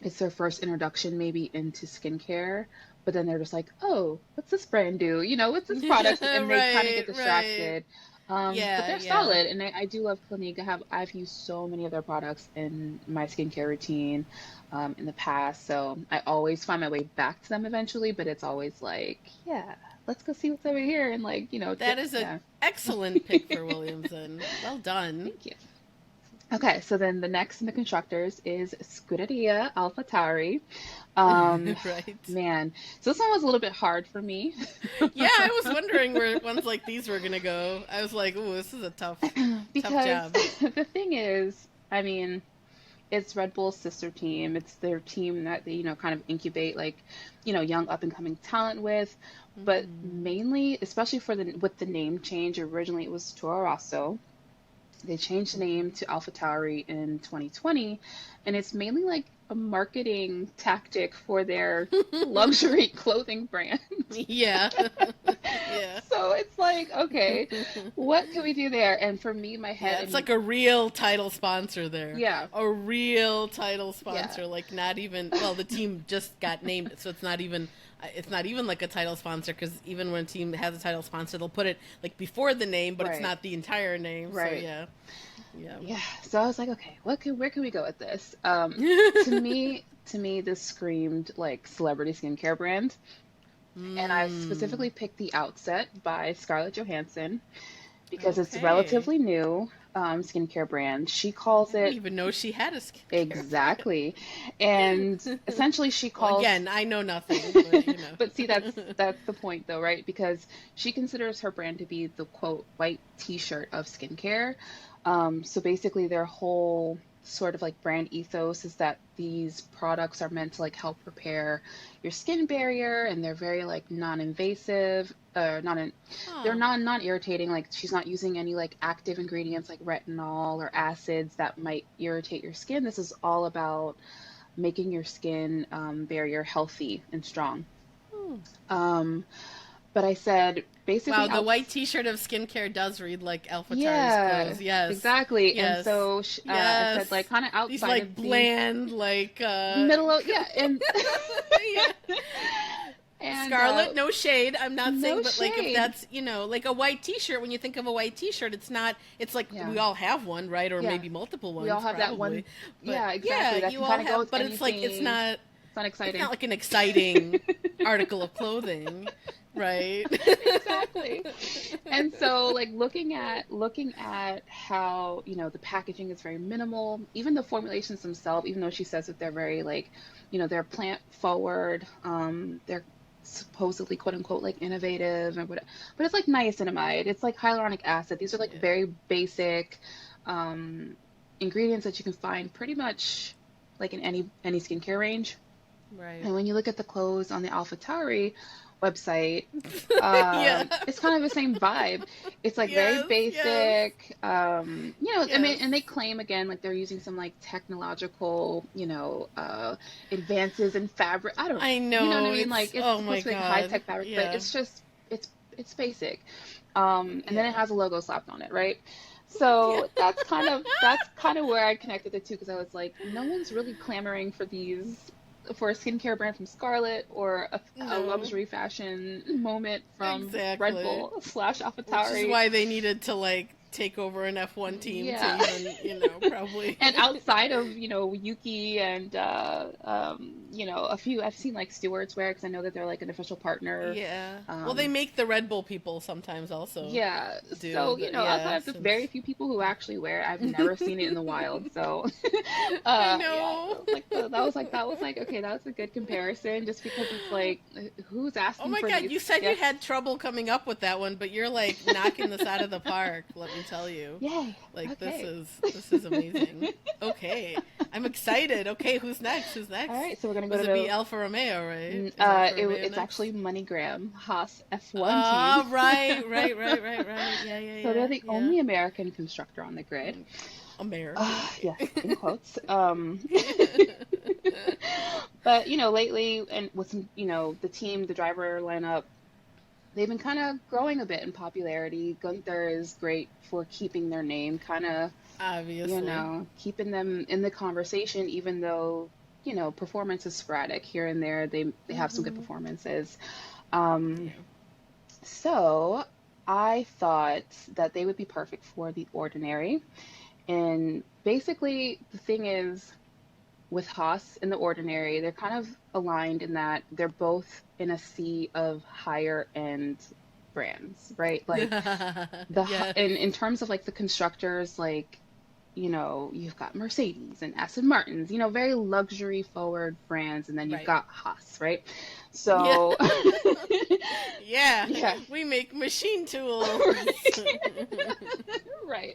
B: it's their first introduction maybe into skincare, but then they're just like, oh, what's this brand do? What's this product? And they kind of
A: Right,
B: get
A: right.
B: distracted. But
A: Yeah,
B: they're
A: yeah.
B: solid, and I do love Clinique. I've used so many of their products in my skincare routine in the past, so I always find my way back to them eventually. But it's always like, yeah, let's go see what's over here, and like,
A: That is a
B: yeah.
A: excellent pick for Williamson. Well done.
B: Thank you. Okay, so then the next in the constructors is Scuderia AlphaTauri. Um,
A: Right.
B: Man, so this one was a little bit hard for me
A: Yeah, I was wondering where ones like these were gonna go. I was like, "Ooh, this is a tough
B: because
A: job."
B: the thing is, I mean, it's Red Bull's sister team. It's their team that they, kind of incubate like, young up and coming talent with. But
A: Hmm.
B: mainly, especially for the with the name change, originally it was Toro Rosso. They changed the name to AlphaTauri in 2020, and it's mainly like a marketing tactic for their luxury clothing brand.
A: Yeah, yeah,
B: So it's like, okay, what can we do there? And for me, my head
A: yeah. It's
B: and
A: like a real title sponsor there.
B: yeah,
A: A real title
B: yeah,
A: sponsor. Like not even. Well, the team just got named, so it's not even. It's not even like a title sponsor because even when a team has a title sponsor, they'll put it like before the name, but it's
B: right,
A: not the entire name. So
B: right.
A: yeah, yeah.
B: Yeah. So I was like, okay, where can we go with this? To me, this screamed like celebrity skincare brand. And I
A: Hmm.
B: specifically picked The Outset by Scarlett Johansson because it's
A: Okay.
B: relatively new skincare brand. She
A: I
B: calls
A: didn't
B: it
A: even know she had a skincare
B: exactly. And
A: brand.
B: essentially she
A: Well,
B: calls
A: again, I know nothing, but you know.
B: but see that's the point though, right? Because she considers her brand to be the quote white t-shirt of skincare. So basically their whole sort of like brand ethos is that these products are meant to like help repair your skin barrier, and they're very like non-invasive, not in, they're
A: Huh.
B: non-irritating. Like she's not using any like active ingredients like retinol or acids that might irritate your skin. This is all about making your skin barrier healthy and strong.
A: Hmm.
B: Um, but I said
A: Wow,
B: basically
A: the
B: out.
A: white T-shirt of skincare does read like AlphaTauri's
B: Yeah,
A: clothes. Yes,
B: exactly. And
A: yes,
B: so I
A: yes.
B: said like kind of
A: These
B: outside
A: like
B: of the
A: bland, like
B: middle of, yeah, and
A: yeah.
B: and
A: Scarlet, no shade. I'm not
B: no
A: saying, but like if
B: shade.
A: that's like a white T-shirt. When you think of a white T-shirt, it's not. It's like
B: Yeah,
A: we all have one, right? Or
B: yeah.
A: maybe multiple
B: We all
A: ones,
B: have that
A: probably.
B: one.
A: But
B: Yeah,
A: yeah,
B: exactly. That
A: you
B: can
A: all
B: kind of go
A: have.
B: with
A: But it's like it's
B: anything.
A: not.
B: It's not
A: It's
B: exciting.
A: not like an exciting article of clothing, right?
B: Exactly. And so like looking at how, the packaging is very minimal, even the formulations themselves, even though she says that they're very like, they're plant forward, they're supposedly quote unquote like innovative and whatever, but it's like niacinamide, it's like hyaluronic acid. These are like
A: Yeah,
B: very basic um ingredients that you can find pretty much like in any skincare range.
A: right.
B: And when you look at the clothes on the AlphaTauri website,
A: Yeah.
B: it's kind of the same vibe. It's like very
A: Yes, yes,
B: basic. I mean,
A: yes.
B: and they claim again like they're using some like technological, advances in fabric. I don't,
A: I
B: you know what I
A: know.
B: mean?
A: It's
B: Like it's
A: oh
B: supposed
A: my
B: to be like high
A: god.
B: tech fabric, but
A: Yeah,
B: it's basic. And then it
A: yeah,
B: has a logo slapped on it, right?
A: yeah.
B: So that's kind of where I connected the two, because I was like, no one's really clamoring for these for a skincare brand from Scarlett or a
A: No,
B: luxury fashion moment from Red
A: exactly.
B: Bull slash
A: Which is
B: AlphaTauri.
A: why they needed to like take over an F1 team to
B: Yeah.
A: even, probably.
B: And outside of, Yuki and a few I've seen like Stewart's wear because I know that they're like an official partner.
A: Yeah. Well, they
B: Um,
A: make the Red Bull people sometimes also
B: yeah.
A: do
B: So,
A: the,
B: outside
A: yeah,
B: of just
A: since
B: very few people who actually wear it, I've never seen it in the wild. So,
A: I
B: yeah,
A: know.
B: that was like okay, that was a good comparison just because it's like who's
A: Oh
B: asking
A: my
B: for
A: God,
B: these?
A: you said
B: Yeah.
A: you had trouble coming up with that one, but you're like knocking this out of the park, let me tell you.
B: Yay.
A: Like
B: Okay.
A: this is amazing. Okay. I'm excited. Okay, who's next? Who's
B: All
A: next?
B: right, so we're gonna go
A: Was
B: to
A: it be
B: the
A: Alfa Romeo, right? Is Alfa Romeo
B: it's
A: next?
B: actually MoneyGram, Haas F1 team.
A: Ah, right, right, right, right, right. Yeah, yeah,
B: So they're
A: yeah,
B: the
A: yeah.
B: only American constructor on the grid.
A: Mm, American.
B: Yes, in quotes. But lately, and with some, the team, the driver lineup, they've been kind of growing a bit in popularity. Gunther is great for keeping their name, kind of,
A: Obviously.
B: keeping them in the conversation, even though, performance is sporadic here and there. They have some good
A: Hmm.
B: performances. Um,
A: Yeah.
B: so I thought that they would be perfect for the ordinary. And basically, the thing is, with Haas and the Ordinary, they're kind of aligned in that they're both in a sea of higher end brands, right? Like
A: Yes.
B: in terms of like the constructors, like you've got Mercedes and Aston Martins, very luxury forward brands, and then you've
A: Right.
B: got Haas, right?
A: Yeah.
B: So
A: Yeah.
B: yeah,
A: We make machine tools.
B: right.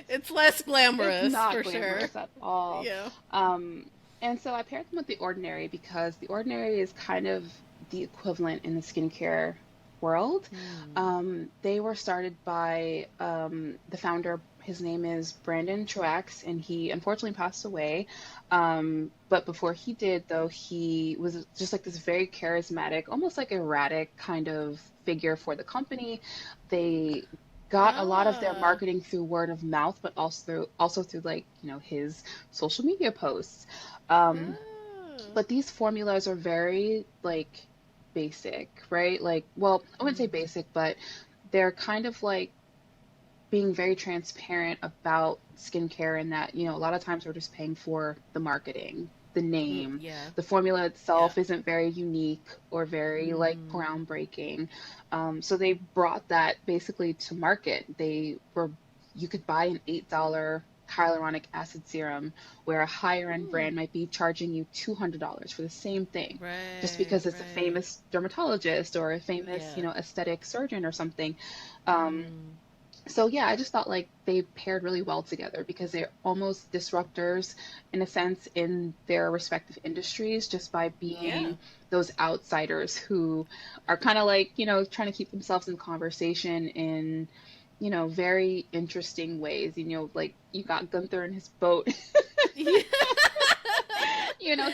A: It's less
B: It's
A: glamorous
B: not
A: for sure.
B: glamorous at all.
A: Yeah.
B: Um, and so I paired them with the Ordinary because the Ordinary is kind of the equivalent in the skincare world.
A: Hmm.
B: They were started by the founder. His name is Brandon Truax, and he unfortunately passed away. But before he did, though, he was just like this very charismatic, almost like erratic kind of figure for the company. They got a lot of their
A: Ah.
B: marketing through word of mouth, but also through like, his social media posts. Um,
A: Ah.
B: but these formulas are very like basic, right? Like, well, I wouldn't say
A: Mm.
B: basic, but they're kind of like being very transparent about skincare in that, a lot of times we're just paying for the marketing, the
A: Mm,
B: name.
A: yeah.
B: The formula
A: Yeah.
B: itself isn't very unique or very like
A: Mm.
B: groundbreaking. So they brought that basically to market. You could buy an $8 hyaluronic acid serum where a higher end
A: Mm.
B: brand might be charging you $200 for the same thing just
A: Right,
B: because it's a
A: right.
B: famous dermatologist or a famous,
A: Yeah.
B: aesthetic surgeon or something. Um,
A: Mm.
B: so yeah, I just thought like they paired really well together because they're almost disruptors in a sense in their respective industries just by
A: Yeah.
B: being those outsiders who are kind of like, trying to keep themselves in conversation in, very interesting ways. Like you got Gunther in his boat.
A: Yeah.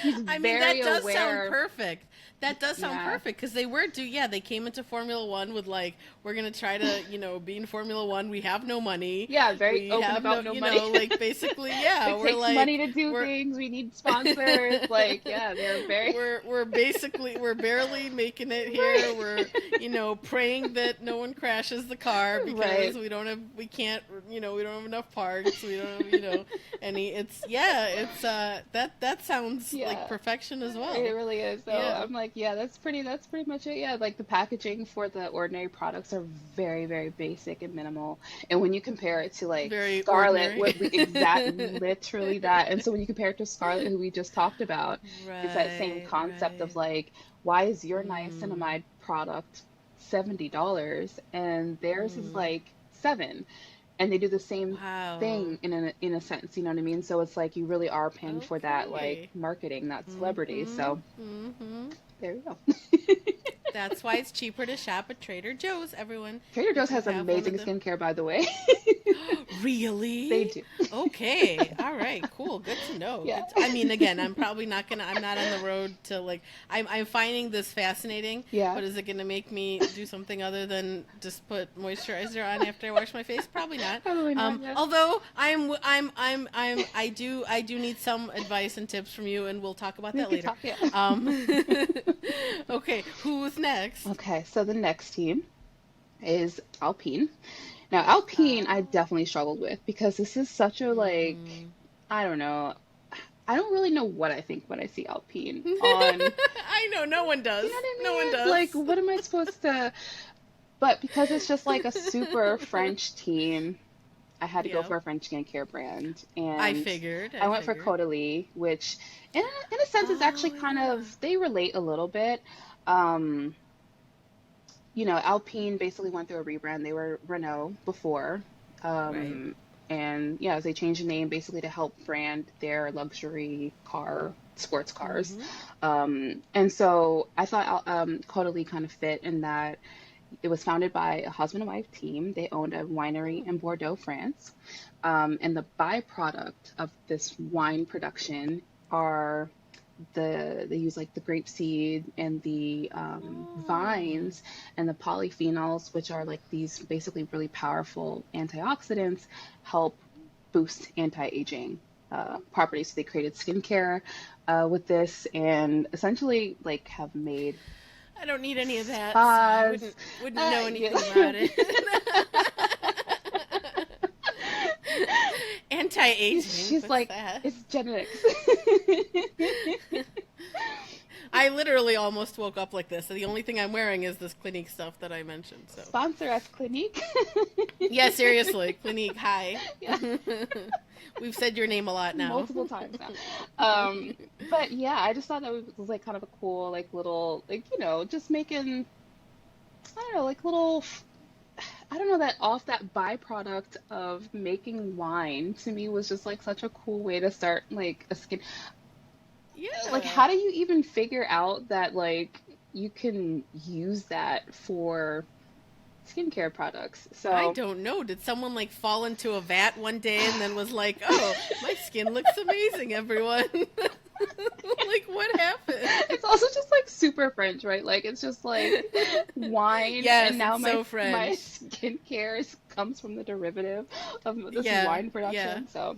B: He's
A: I mean,
B: very
A: that does sound
B: aware.
A: perfect. That does sound
B: Yeah.
A: perfect because they were yeah, they came into Formula One with like, we're gonna try to, be in Formula One. We have no money.
B: Yeah, very
A: We
B: open
A: have no,
B: about no money.
A: like basically, yeah,
B: It takes money to do things. We need sponsors. Like, yeah, they're very
A: we're basically we're barely making it here.
B: right.
A: We're praying that no one crashes the car because
B: Right.
A: we can't we don't have enough parts. We don't have any. It's yeah. It's that sounds like
B: Yeah.
A: perfection as
B: It
A: well.
B: really is. So
A: Yeah.
B: I'm like, yeah, that's pretty much it. Yeah, like the packaging for the ordinary products are very, very basic and minimal. And when you compare it to like
A: Very
B: Scarlett,
A: ordinary.
B: what we exact literally that. And so when you compare it to Scarlett, who we just talked about, it's that same
A: Right,
B: concept of
A: right.
B: like, why is your
A: Mm,
B: niacinamide product $70 and theirs is
A: mm.
B: like 7? And they do the same
A: Wow.
B: thing in a sense, you know what I mean? So it's like you really are paying for that like
A: Okay.
B: marketing, that celebrity.
A: Mm-hmm.
B: So
A: Mm-hmm.
B: there you go.
A: That's why it's cheaper to shop at Trader Joe's, everyone.
B: Trader Joe's
A: If you
B: has
A: have one of
B: amazing
A: the
B: skincare, by the way. They
A: Really?
B: do.
A: Okay. All right. Cool. Good to know.
B: Yeah.
A: I mean, again, I'm probably not gonna. I'm not on the road to like. I'm finding this fascinating,
B: Yeah.
A: but is it gonna make me do something other than just put moisturizer on after I wash my face? Probably not.
B: Probably not. Yeah.
A: Although I do need some advice and tips from you, and we'll talk about
B: We
A: that
B: could
A: later.
B: talk. Yeah.
A: Um, okay. Who's next?
B: Okay. So the next team is Alpine. Now, Alpine, I
A: Oh.
B: definitely struggled with because this is such a like,
A: Mm.
B: I don't know. I don't really know what I think when I see Alpine on.
A: I know, no one
B: You
A: does.
B: know what I
A: No one
B: mean?
A: does.
B: Like, what am I supposed to? But because it's just like a super French team, I had to go
A: Yeah,
B: for a French skincare brand,
A: I
B: and
A: figured.
B: I
A: I
B: went for
A: figured.
B: Caudalie, which, in a sense, is actually
A: Oh
B: kind
A: yeah.
B: of they relate a little bit. Um, Alpine basically went through a rebrand. They were Renault before.
A: Right.
B: Um, and yeah, they changed the name basically to help brand their luxury sports cars.
A: Mhm.
B: And so I thought Caudalie kind of fit in that it was founded by a husband and wife team. They owned a winery
A: Hmm.
B: in Bordeaux, France. And the byproduct of this wine production are they use like the grape seed and the
A: Oh.
B: vines and the polyphenols, which are like these basically really powerful antioxidants, help boost anti-aging properties. So they created skincare with this, and essentially like have made
A: I don't need any of that, so I
B: spas.
A: wouldn't know
B: Yeah.
A: anything about it. Anti-aging.
B: She's
A: What's
B: like,
A: that?
B: it's genetics.
A: I literally almost woke up like this. So the only thing I'm wearing is this Clinique stuff that I mentioned. So
B: Sponsor us, Clinique.
A: yeah, seriously, Clinique. Hi.
B: Yeah,
A: We've said your name a lot now.
B: multiple times now. Um, but yeah, I just thought that was like kind of a cool, like little, like, just making, I don't know, like little, I don't know, that off that byproduct of making wine to me was just like such a cool way to start like a skin. Like,
A: Yeah.
B: how do you even figure out that like you can use that for skincare products?
A: I
B: So
A: don't know. Did someone like fall into a vat one day and then was like, "Oh, my skin looks amazing, everyone." Like what happened?
B: it's also just like super French, right? Like it's just like wine, and
A: Yes,
B: now
A: it's
B: my
A: so
B: my
A: French.
B: skincare comes from the derivative of this
A: Yeah,
B: wine
A: yeah.
B: production. So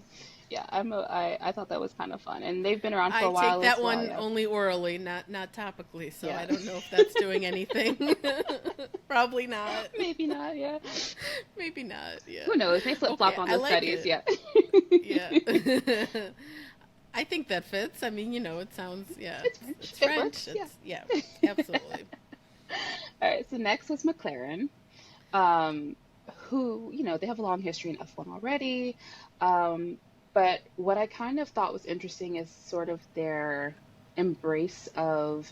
B: yeah, I thought that was kind of fun, and they've been around for
A: I
B: a
A: take
B: while as
A: that
B: well.
A: one
B: Yeah,
A: only orally, not topically, so
B: yeah.
A: I don't know if that's doing anything. Probably not.
B: Maybe not. Yeah,
A: Maybe not. Yeah.
B: who knows? They flip flop
A: Okay,
B: on
A: I
B: those
A: like
B: studies.
A: it.
B: Yeah.
A: Yeah. I think that fits. I mean, it sounds, yeah,
B: It's French.
A: it's
B: It
A: French.
B: works. Yeah.
A: It's, yeah, absolutely.
B: All right. So next was McLaren, um, who, they have a long history in F1 already. Um, but what I kind of thought was interesting is sort of their embrace of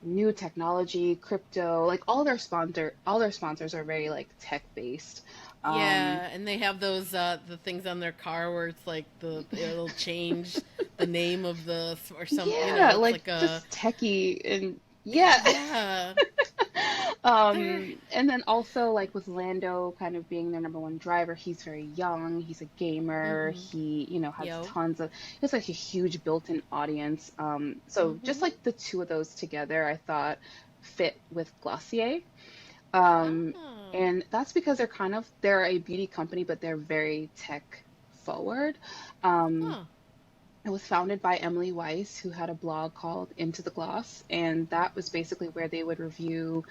B: new technology, crypto, like all their sponsors are very like tech based. Um,
A: Yeah, and they have those the things on their car where it's like it'll change the name of the or some,
B: yeah,
A: it's
B: like
A: like a
B: just techie and yeah.
A: yeah. They're
B: And then also like with Lando kind of being their number one driver, he's very young, he's a gamer,
A: mhm.
B: he, has
A: Yo.
B: he has like a huge built-in audience. So just
A: Mhm.
B: like the two of those together, I thought fit with Glossier.
A: Oh.
B: And that's because they're a beauty company, but they're very tech forward. Um,
A: Huh.
B: it was founded by Emily Weiss, who had a blog called Into the Gloss, and that was basically where they would review,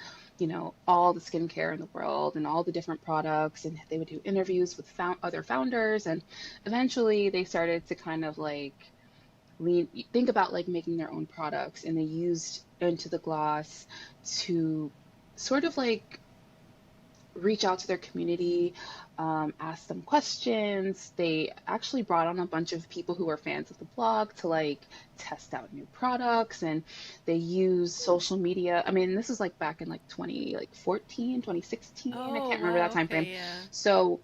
B: all the skincare in the world and all the different products, and they would do interviews with other founders, and eventually they started to kind of like think about like making their own products, and they used Into the Gloss to sort of like reach out to their community, ask them questions. They actually brought on a bunch of people who were fans of the blog to like test out new products, and they use
A: Hmm.
B: social media. I mean, this is like back in like 2014, 2016. I
A: Oh,
B: can't remember that
A: wow.
B: time frame.
A: Okay, yeah.
B: So,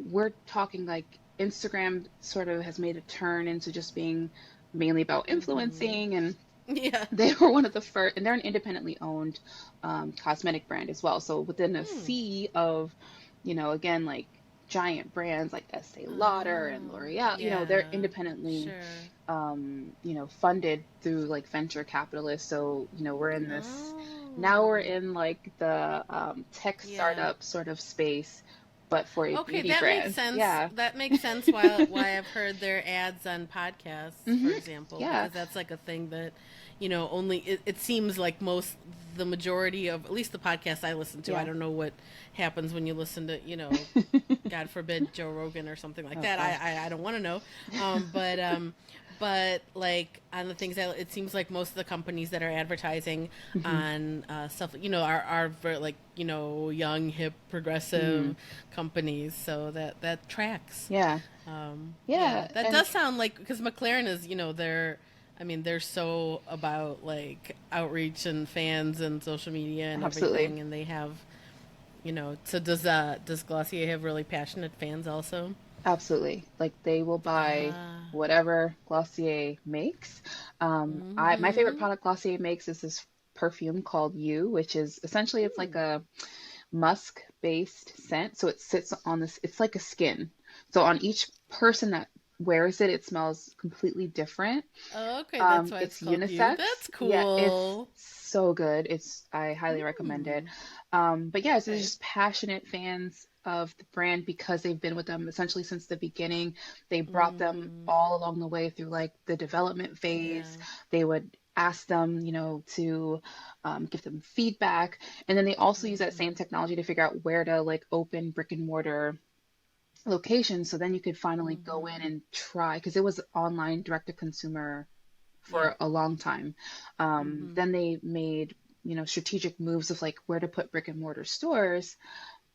B: we're talking like Instagram sort of has made a turn into just being mainly about
A: Mhm.
B: influencing, and
A: Yeah.
B: they were one of the first, and they're an independently owned cosmetic brand as well. So within a
A: Hmm.
B: sea of, again, like giant brands like Estee Lauder and
A: Oh,
B: L'Oreal. They're
A: yeah.
B: independently,
A: Sure.
B: funded through like venture capitalists. So, now we're
A: Oh,
B: in like the tech
A: yeah.
B: startup sort of space, but for a
A: Okay,
B: beauty
A: that makes
B: brand.
A: sense.
B: Yeah.
A: That makes sense why I've heard their ads on podcasts, for example,
B: Yeah.
A: because that's like a thing that, only it seems like the majority of at least the podcasts I listen to. I
B: Yeah.
A: don't know what happens when you listen to, God forbid Joe Rogan or something like
B: Oh
A: that.
B: gosh.
A: I don't want to know. But like on the things that it seems like most of the companies that are advertising
B: Hmm.
A: on stuff, are like young, hip,
B: Hmm.
A: progressive companies. So that tracks.
B: Yeah.
A: Yeah,
B: Yeah.
A: that
B: And
A: does sound like because McLaren is, they're. I mean, they're so about like outreach and fans and social media and
B: absolutely.
A: everything, and they have, So does Glossier have really passionate fans also?
B: Absolutely. Like they will buy
A: Ah.
B: whatever Glossier makes. My favorite
A: Mm-hmm.
B: product Glossier makes is this perfume called You, which is essentially it's like
A: Ooh.
B: a musk based scent. So it sits on this, it's like a skin. So on each person that wears it, it smells completely different.
A: Oh, okay, that's why it's
B: It's
A: called you.
B: unisex.
A: That's
B: Yeah, it's
A: cool.
B: so good. I highly recommend it.
A: Mm.
B: But yeah, so they're
A: Okay.
B: just passionate fans of the brand because they've been with them essentially since the beginning. They brought them
A: Mm.
B: all along the way through like the development phase.
A: Yeah.
B: They would ask them, to give them feedback, and then they also use that same
A: Mm-hmm.
B: technology to figure out where to like open brick and mortar locations. So then you could finally go in
A: Mm-hmm.
B: and try because it was online direct to consumer
A: Yeah.
B: for a long time.
A: Mm-hmm.
B: Then they made, strategic moves of like where to put brick and mortar stores,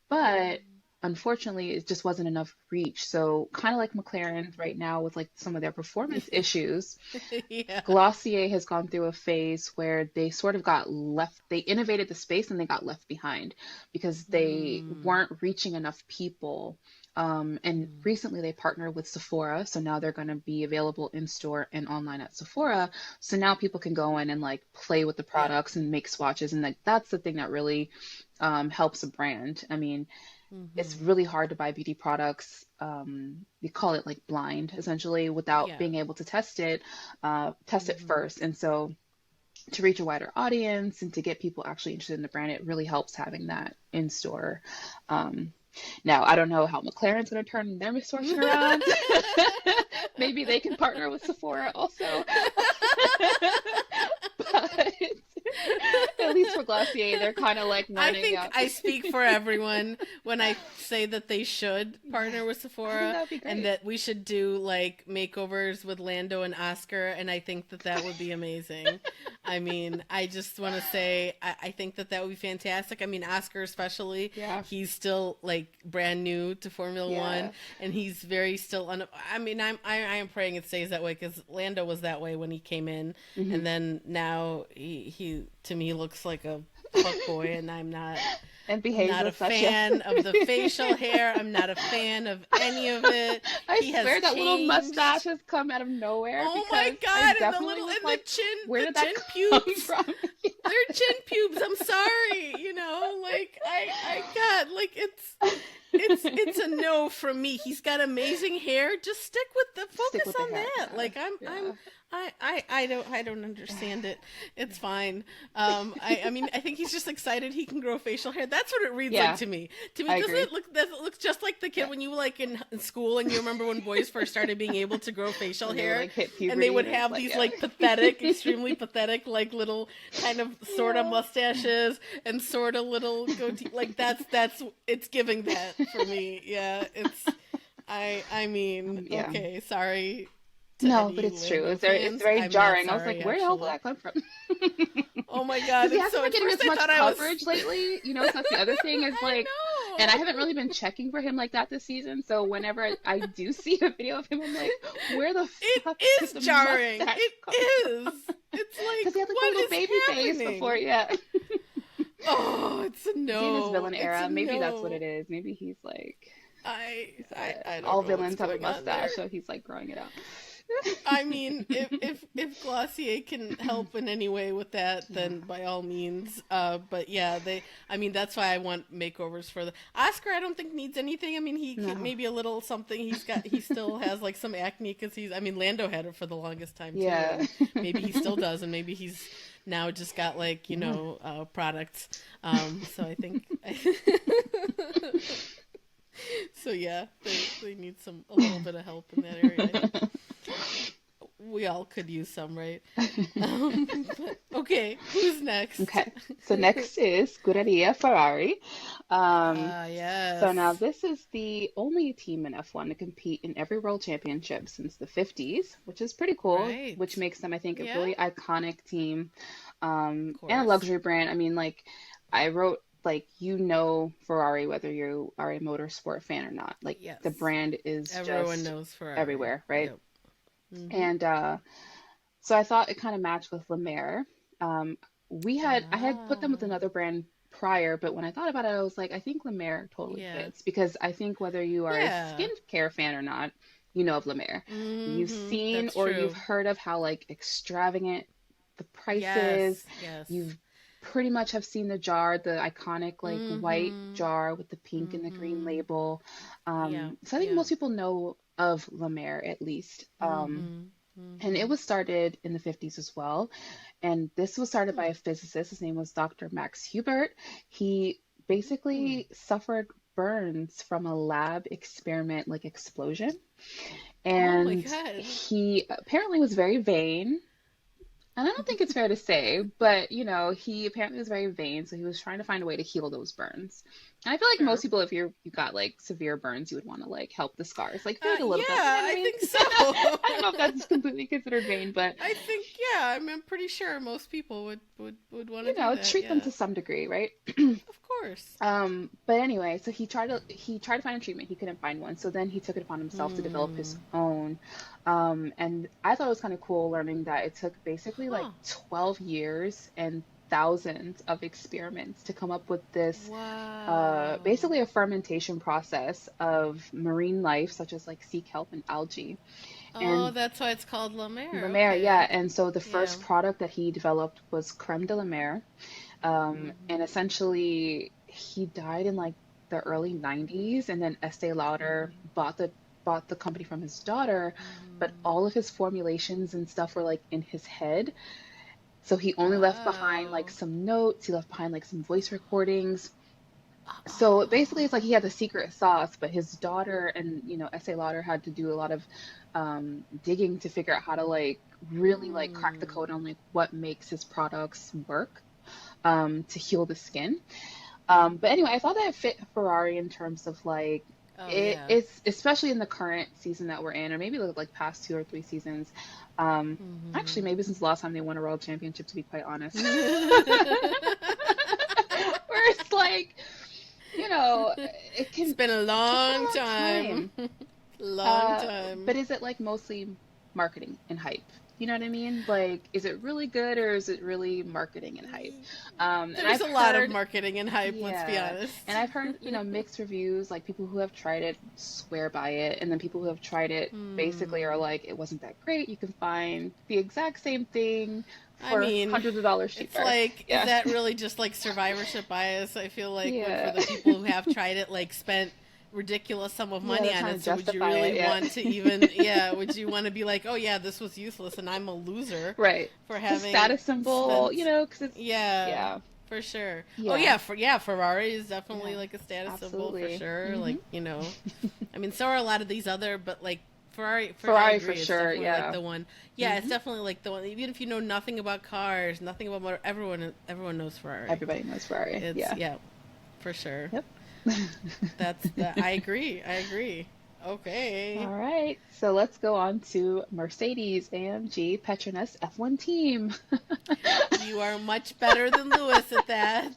B: but unfortunately, it just wasn't enough reach. So kind of like McLaren right now with like some of their performance issues,
A: Yeah.
B: Glossier has gone through a phase where they sort of got left, they innovated the space and they got left behind because they
A: Mm.
B: weren't reaching enough people. And
A: Mm.
B: recently they partnered with Sephora. So now they're going to be available in store and online at Sephora. So now people can go in and like play with the
A: Yeah.
B: products and make swatches. And like that's the thing that really helps a brand. I mean, it's
A: Mm-hmm.
B: really hard to buy beauty products. We call it like blind, essentially, without
A: Yeah.
B: being able to test it
A: Mm-hmm.
B: first. And so to reach a wider audience and to get people actually interested in the brand, it really helps having that in store. Um, Now, I don't know how McLaren's going to turn their misfortune around. Maybe they can partner with Sephora also. But at least for Glossier, they're kind of like
A: I
B: running
A: think
B: out.
A: I speak for everyone when I say that they should
B: Yeah,
A: partner with
B: I think
A: Sephora
B: that'd be
A: and
B: great.
A: that we should do like makeovers with Lando and Oscar, and I think that that would be amazing. I mean, I just want to say I think that that would be fantastic. I mean, Oscar especially,
B: Yeah,
A: he's still like brand new to Formula One,
B: yeah.
A: and he's very still. I mean, I am praying it stays that way because Lando was that way when he came in,
B: Hmm.
A: and then now he to me looks like a fuck boy, and
B: And behaves
A: not a
B: as such, yes.
A: fan of the facial hair. I'm not a fan of any of it.
B: I
A: He has
B: swear that little mustache
A: changed.
B: has come out of nowhere
A: Oh my
B: because I
A: god, and the
B: definitely
A: little
B: was
A: and
B: like, where
A: the
B: did that
A: chin
B: come
A: pubes.
B: from?
A: They're chin pubes. I'm sorry, like I God, like it's a no from me. He's got amazing hair. Just stick with the
B: Stick
A: focus
B: with the
A: on
B: hair.
A: that.
B: Yeah,
A: Like I'm
B: yeah.
A: I don't understand it. It's fine. I mean I think he's just excited he can grow facial hair. That's what it reads like
B: Yeah,
A: to me. To me,
B: I
A: doesn't
B: agree.
A: it look that it looks just like the
B: Yeah.
A: kid when you were like in school and you remember when boys first started being able to grow facial
B: When they would
A: hair
B: like hit
A: and they
B: puberty
A: would
B: and it's
A: have
B: like,
A: these
B: yeah.
A: like pathetic, extremely pathetic like little kind of sort of
B: Yeah.
A: mustaches and sort of little goatee like that's it's giving that for me. Yeah, it's I mean,
B: Yeah.
A: okay, sorry to
B: No, but
A: any
B: it's true.
A: Lando
B: It's
A: fans.
B: very
A: I'm not
B: jarring. I was like,
A: sorry
B: where the hell did
A: actually.
B: that come from?
A: Oh my
B: Because
A: god,
B: he
A: it's
B: hasn't
A: so
B: been
A: at
B: getting
A: first
B: as
A: I
B: much
A: thought I was
B: coverage lately. So that's the other thing is like, and I
A: I
B: haven't really been checking for him like that this season. So whenever I do see a video of him, I'm like, where the
A: it
B: fuck did
A: is
B: the
A: jarring.
B: mustache
A: It
B: come from?
A: is. It's
B: Because
A: like
B: he had like a
A: what
B: little
A: is
B: baby face before,
A: happening?
B: yeah.
A: Oh, it's a
B: Is he in his
A: no.
B: villain
A: It's a
B: era? Maybe that's what
A: no.
B: it is. Maybe he's like,
A: I
B: he's
A: I don't
B: all
A: know what's
B: villains have a
A: going on there.
B: mustache, so he's like growing it out.
A: I mean, if Glossier can help in any way with that,
B: Yeah.
A: then by all means. But yeah, I mean, that's why I want makeovers for the Oscar. I don't think needs anything. I mean, he can,
B: No.
A: maybe a little something. He still has like some acne because I mean, Lando had it for the longest time too,
B: Yeah.
A: and maybe he still does, and maybe he's now just got like
B: Yeah.
A: products. So I think. So yeah, they need a little bit of help in that area. I think we all could use some, right? But, okay, who's next?
B: Okay, so next is Scuderia Ferrari. Um, so now
A: Yes.
B: this is the only team in F1 to compete in every world championship since the 50s, which is pretty cool, which
A: Right.
B: makes them, I think, a
A: Yeah,
B: really iconic team,
A: of
B: and a
A: course.
B: luxury brand. I mean, like, I wrote, like, you know Ferrari whether you are a motorsport fan or not. Like,
A: Yes.
B: the brand is
A: Everyone
B: just
A: knows Ferrari.
B: everywhere, right?
A: Yep. Mm-hmm.
B: And so I thought it kind of matched with La Mer. Um, I had put them with
A: Ah,
B: another brand prior, but when I thought about it, I was like, I think La Mer totally
A: yeah.
B: fits because I think whether you are a
A: Yeah.
B: skincare fan or not, you know of La Mer. You've
A: Mm-hmm.
B: seen
A: That's
B: or you've
A: true.
B: heard of how like extravagant the price is.
A: Yes. Yes.
B: You've pretty much have seen the jar, the iconic like white
A: Mm-hmm.
B: jar with the pink and the green
A: Mm-hmm.
B: label.
A: Yeah.
B: So I think
A: Yeah.
B: most people know of La Mer at least.
A: Mm-hmm.
B: And it
A: Mm-hmm.
B: was started in the 50s as well. And this was started by
A: Hmm.
B: a physicist. His name was Dr. Max Hubert. He
A: Hmm.
B: basically suffered burns from a lab experiment like explosion.
A: Oh my
B: And
A: God.
B: he apparently was very vain. And I don't think it's fair to say, but he apparently was very vain, so he was trying to find a way to heal those burns. And I feel like most
A: Sure.
B: people, if you got like severe burns, you would want to like help the scars, like fade a
A: Yeah,
B: little bit. You know what I
A: I
B: mean?
A: think so.
B: I don't know if that's completely considered vain, but
A: I think, yeah, I'm pretty sure most people would want to do that.
B: treat them
A: Yeah,
B: to some degree, right?
A: of course.
B: But anyway, so he tried to find a treatment. He couldn't find one. So then he took it upon himself to develop his
A: Hmm.
B: own. And I thought it was kind of cool learning that it took basically like
A: Huh.
B: 12 years and thousands of experiments to come up with this
A: Wow.
B: basically a fermentation process of marine life, such as like sea kelp and algae.
A: Oh,
B: And
A: that's why it's called La
B: La
A: Mer.
B: Mer, yeah.
A: Okay.
B: And so the
A: Yeah.
B: first product that he developed was creme de la mer. And
A: Hmm.
B: essentially, he died in like the early 90s, and then Estee Lauder
A: Hmm.
B: bought the company from his daughter, but
A: Hmm.
B: all of his formulations and stuff were like in his head. So he only left behind like
A: Wow.
B: some notes, he left behind like some voice recordings. So basically, it's like he
A: Oh.
B: had the secret sauce, but his daughter and Estee Lauder had to do a lot of digging to figure out how to like really like crack the code
A: Hmm.
B: on like what makes his products work to heal the skin. But anyway, I thought that it fit Ferrari in terms of like
A: Oh yeah.
B: it's especially in the current season that we're in, or maybe like past 2 or 3 seasons. Um, Actually,
A: Hmm.
B: maybe since the last time they won a world championship, to be quite honest, where it's like it
A: It's
B: can
A: been a
B: it's been a
A: long
B: long
A: time.
B: time.
A: Long
B: Uh,
A: time.
B: but is it like mostly marketing and hype? You know what I mean? Like, is it really good or is it really marketing and hype? And
A: There's
B: I've
A: a lot of
B: heard,
A: marketing and hype, let's be
B: yeah, and
A: honest.
B: I've heard, mixed reviews. Like people who have tried it swear by it, and then people who have tried it basically are
A: Hmm.
B: like, it wasn't that great. You can find the exact same thing
A: I
B: for
A: mean,
B: hundreds of dollars
A: it's
B: cheaper.
A: like, is
B: Yeah,
A: that really just like survivorship bias? I feel like for
B: yeah,
A: the people who have tried it, like spent ridiculous sum of
B: yeah.
A: money
B: They're
A: on
B: trying
A: it.
B: to
A: So would you
B: justify
A: really
B: it. Yeah,
A: want to even, yeah, would you want to be like, oh yeah, this was useless and I'm a loser
B: right.
A: for
B: It's a
A: having
B: status symbol,
A: spent,
B: because it's
A: yeah,
B: yeah,
A: for sure. Oh
B: yeah,
A: yeah, Ferrari is definitely
B: yeah,
A: like a status symbol for
B: absolutely.
A: sure.
B: Hmm.
A: Like, I mean, so are a lot of these other, but like I
B: Ferrari for
A: agree. It's
B: sure.
A: definitely like
B: Yeah.
A: the one. Yeah, it's
B: Hmm.
A: definitely like the one. Even if you know nothing about cars, nothing about motor, everyone knows Ferrari.
B: Everybody knows Ferrari.
A: It's
B: Yeah.
A: yeah, for sure.
B: Yep.
A: That's that. I agree. I agree. Okay.
B: All right. So let's go on to Mercedes-AMG Petronas F1 team.
A: You are much better than Lewis at that.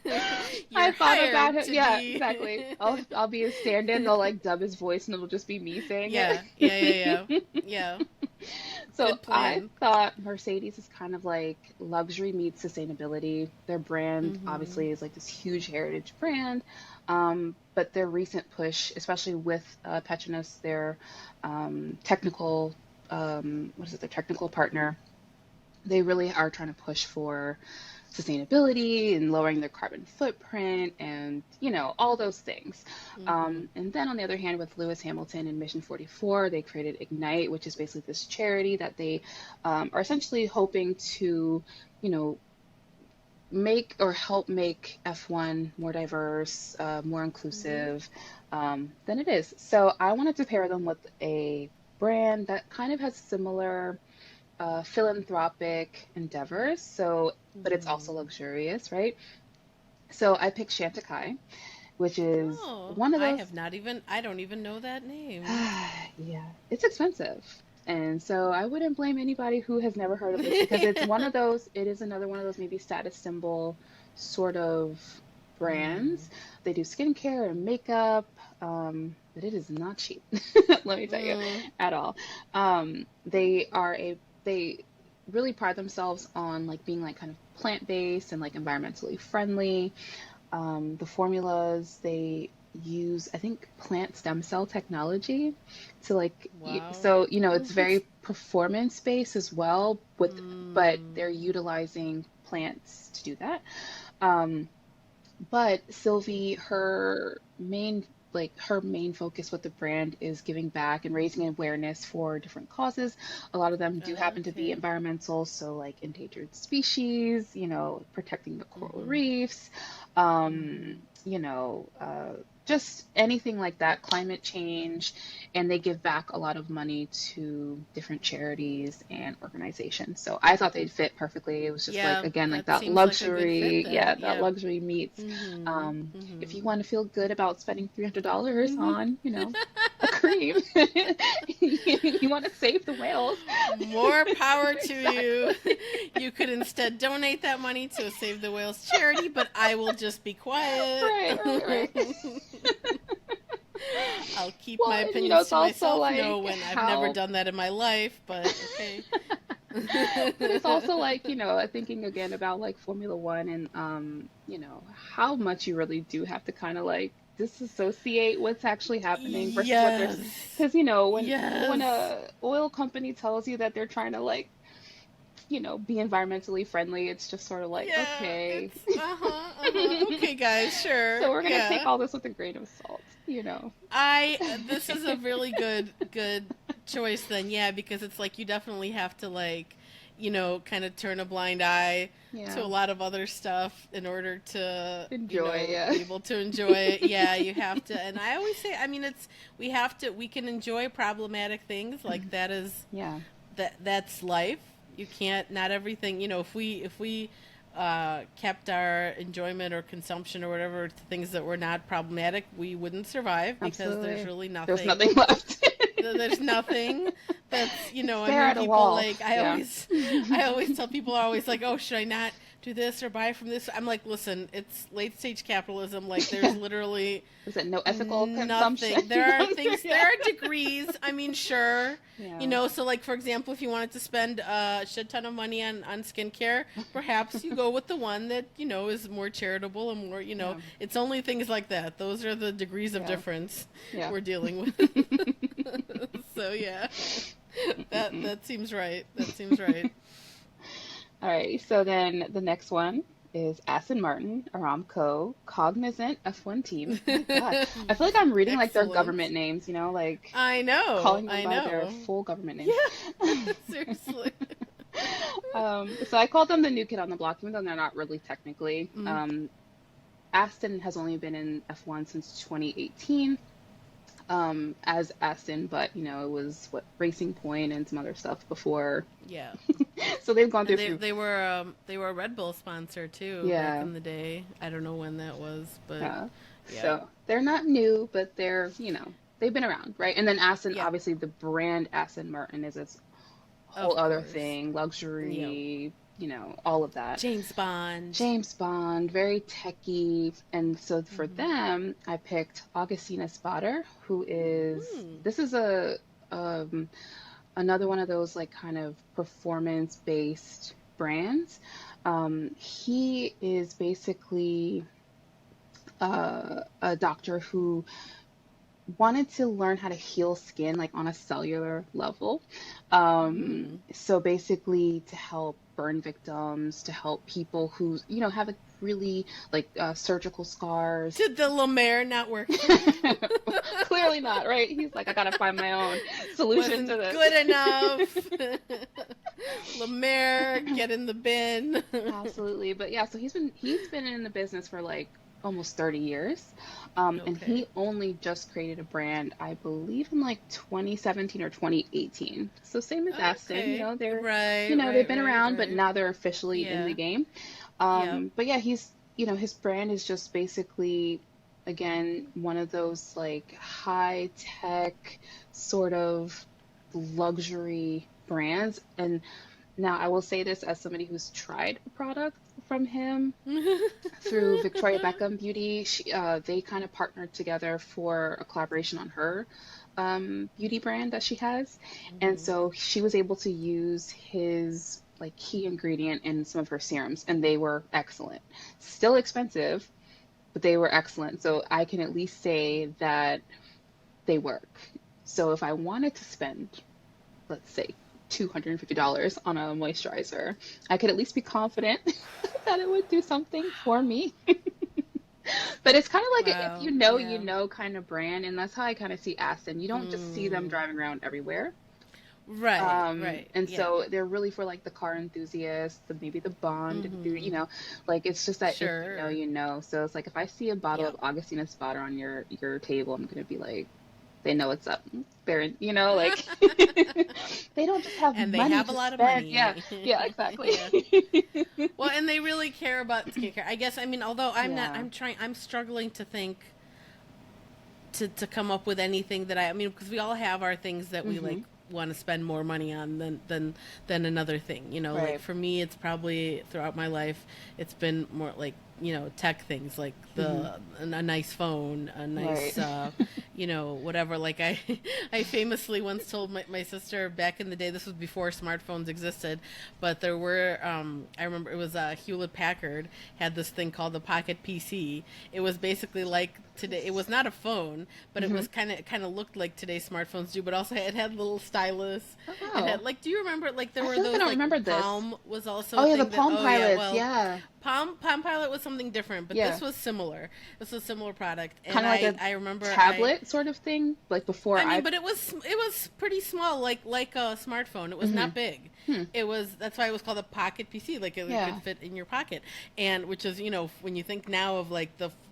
B: I
A: You're
B: thought about
A: hired
B: it.
A: to
B: Yeah,
A: be.
B: exactly. I'll be a stand-in. They'll like dub his voice, and it'll just be me saying it.
A: Yeah, yeah, yeah, yeah, yeah.
B: So
A: Good
B: I
A: plan.
B: thought Mercedes is kind of like luxury meets sustainability. Their brand
A: Mm-hmm.
B: obviously is like this huge heritage brand, but their recent push, especially with Petronas, their technical, what is it, their technical partner, they really are trying to push for sustainability and lowering their carbon footprint and all those things.
A: Mm-hmm.
B: And then on the other hand, with Lewis Hamilton and Mission 44, they created Ignite, which is basically this charity that they are essentially hoping to you know make or help make F1 more diverse, more
A: Mm-hmm.
B: inclusive than it is. So I wanted to pair them with a brand that kind of has similar philanthropic endeavors. So, but it's also
A: Mm-hmm.
B: luxurious, right? So I picked Chantecaille, which is
A: Oh,
B: one of
A: I
B: those.
A: have not even, I don't even know that name.
B: Yeah, it's expensive. And so I wouldn't blame anybody who has never heard of this because it's one of those, it is another one of those maybe status symbol sort of
A: Mm.
B: brands. They do skincare and makeup, but it is not cheap, let me tell you,
A: Mm.
B: at all. They really pride themselves on like being like kind of plant-based and like environmentally friendly. The formulas they use, I think, plant stem cell technology to like,
A: Wow.
B: so it's very performance based as well but
A: Mm.
B: they're utilizing plants to do that. Um, but Sylvie, her main focus with the brand is giving back and raising awareness for different causes. A lot of them do happen to be
A: Okay.
B: environmental, so like endangered species, protecting the coral
A: Mm-hmm.
B: reefs,
A: Mm-hmm.
B: just anything like that, climate change, and they give back a lot of money to different charities and organizations. So I thought they'd fit perfectly. It was just like
A: Yeah,
B: again like
A: that
B: that
A: seems like a good fit
B: luxury, yeah,
A: then.
B: that
A: Yep.
B: luxury meets.
A: Mm-hmm.
B: If
A: Mm-hmm.
B: you want to feel good about spending $300
A: Mm-hmm.
B: on, a cream, you want to save the whales.
A: More power to you.
B: Exactly.
A: You could instead donate that money to a Save the Whales charity, but I will just be quiet.
B: Right, right, right.
A: I'll keep my
B: Well, and
A: opinions
B: it's
A: to
B: also
A: myself. No,
B: like
A: when I've never
B: how
A: done that in my life, but okay.
B: but it's also like, thinking again about like Formula One and how much you really do have to kind of like disassociate what's actually happening versus what there's
A: Yes.
B: because when
A: Yes.
B: a oil company tells you that they're trying to like, be environmentally friendly, it's just sort of like,
A: Yeah,
B: okay.
A: it's uh-huh, uh-huh. Okay, guys, sure.
B: So we're gonna take
A: Yeah.
B: all this with a grain of salt.
A: I this is a really good choice then. Yeah, because it's like you definitely have to like, kind of turn a blind eye to a
B: Yeah.
A: lot of other stuff in order to,
B: Enjoy, yeah.
A: be able to enjoy it. Yeah, you have to. And I always say, I mean, we can enjoy problematic things like that is
B: Yeah.
A: that's life. You can't not everything. If we kept our enjoyment or consumption or whatever to things that were not problematic, we wouldn't survive because there's
B: Absolutely.
A: really
B: There's
A: nothing.
B: nothing left.
A: There's nothing that's I
B: Stare
A: mean
B: at a
A: people
B: wall.
A: like
B: Yeah.
A: I always tell people are always like, oh, should I not do this or buy from this? I'm like, listen, it's late stage capitalism. Like there's
B: Yeah.
A: literally
B: Is it no ethical consumption?
A: nothing. There are things. There
B: Yeah.
A: are degrees. I mean, sure.
B: Yeah.
A: So like for example, if you wanted to spend a shit ton of money on skincare, perhaps you go with the one that is more charitable and more.
B: Yeah.
A: It's only things like that. Those are the degrees of
B: Yeah.
A: difference
B: Yeah.
A: we're dealing with. So yeah, that seems right. That seems right.
B: All right. So then the next one is Aston Martin, Aramco, Cognizant F1 Team. My God. I feel like I'm reading like their
A: Excellent.
B: government names, like
A: I know.
B: calling them
A: I
B: by their
A: know.
B: full government names.
A: Yeah. Seriously.
B: So I call them the new kid on the block, even though they're not really technically.
A: Mm.
B: Aston has only been in F1 since 2018, as Aston, but it was what Racing Point and some other stuff before.
A: Yeah.
B: So they've gone through
A: And
B: a few.
A: they were a Red Bull sponsor too back
B: Yeah,
A: in the day. I don't know when that was, but
B: yeah.
A: yeah.
B: So they're not new, but they've been around, right? And then Aston,
A: Yeah.
B: obviously, the brand Aston Martin is its whole
A: Of
B: other
A: course.
B: thing,
A: Yep.
B: luxury, all of that.
A: James Bond.
B: James Bond, very techy. And so for
A: Mhm.
B: them, I picked Augustina Spotter, who is,
A: Mm.
B: this is um, another one of those like kind of performance based brands. He is basically a doctor who wanted to learn how to heal skin like on a cellular level.
A: Mm.
B: So basically to help burn victims, to help people who, have like really like surgical scars.
A: Did the Lemaire not work for you?
B: Clearly not, right? He's like, I gotta find my own solution to
A: Wasn't
B: this.
A: good enough. Lemaire, get in the bin.
B: Absolutely. But yeah, so he's been in the business for like almost 30 years. And
A: Okay.
B: he only just created a brand, I believe in like 2017 or 2018. So same as Aston,
A: Okay.
B: they're,
A: Right,
B: they've
A: right,
B: been
A: right,
B: around, but
A: right.
B: now they're officially in the
A: Yeah.
B: game.
A: Yep.
B: But yeah, his brand is just basically, again, one of those like high tech sort of luxury brands. And now I will say this as somebody who's tried a product from him through Victoria Beckham Beauty. They kind of partnered together for a collaboration on her beauty brand that she has. And
A: Hmm.
B: so she was able to use his like key ingredient in some of her serums, and they were excellent. Still expensive, but they were excellent. So I can at least say that they work. So if I wanted to spend, let's say, $250 on a moisturizer, I could at least be confident that it would do something for me. But it's kind of like a if
A: Wow.
B: you
A: Yeah.
B: know kind of brand, and that's how I kind of see Aston. You don't just see them
A: Mm.
B: driving around everywhere.
A: Right, right.
B: And
A: Yeah.
B: so they're really for like the car enthusiasts, maybe the bond
A: Hmm.
B: like it's just that if you know,
A: Sure.
B: you know. So it's like if I see a bottle of
A: Yep.
B: Augustina Spada on your table, I'm gonna be like, they know what's up. They're, like they don't just have
A: And they
B: money
A: have a
B: to
A: lot of
B: spend. Yeah,
A: money.
B: yeah, exactly.
A: Yeah. Well, and they really care about skincare. I guess, I mean, although
B: Yeah.
A: I'm struggling to think to come up with anything that I mean, because we all have our things that we like
B: Hmm.
A: want to spend more money on than another thing. Like
B: Right.
A: for me, it's probably throughout my life, it's been more like tech things like
B: Hmm.
A: a nice phone, a
B: Right.
A: nice whatever. Like I I famously once told my sister back in the day. This was before smartphones existed, but there were I remember it was Hewlett Packard had this thing called the Pocket PC. It was basically like today. It was not a phone, but it
B: Hmm.
A: was kind of looked like today's smartphones do. But also it had little stylus.
B: Oh
A: It had
B: wow.
A: like, do you remember like there
B: I
A: were
B: feel like I
A: those
B: don't
A: like
B: remember this.
A: Palm was also
B: Oh
A: a
B: yeah, the
A: thing that,
B: Palm
A: oh yeah,
B: Pilots.
A: well,
B: Yeah.
A: Palm Pilot was something different, but
B: Yeah.
A: this was similar. This was a similar product,
B: Kind
A: and
B: of like a
A: I remember
B: tablet sort of thing, like before
A: I mean,
B: I.
A: but it was pretty small, like a smartphone. It was
B: Hmm.
A: not big.
B: Hmm.
A: It was That's why it was called a pocket PC, like it could
B: Yeah.
A: fit in your pocket, and which is when you think now of like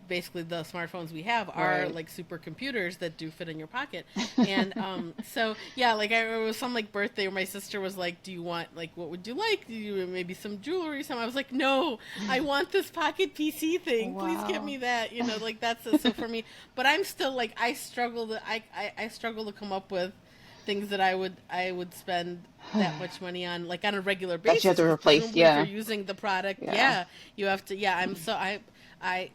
A: basically the smartphones we have are
B: Right.
A: like supercomputers that do fit in your pocket, and so yeah, like I remember it was some like birthday where my sister was like, "Do you want like what would you like? Do you maybe some jewelry?" Some I was like, "No, I want this pocket PC thing. Please get
B: Wow.
A: me that." Like so for me, but I'm still like I struggle to come up with things that I would spend that much money on like on a regular
B: That you have
A: basis
B: to
A: because
B: replace.
A: presumably if you're
B: Yeah.
A: using the product,
B: Yeah.
A: yeah, you have to. Yeah, I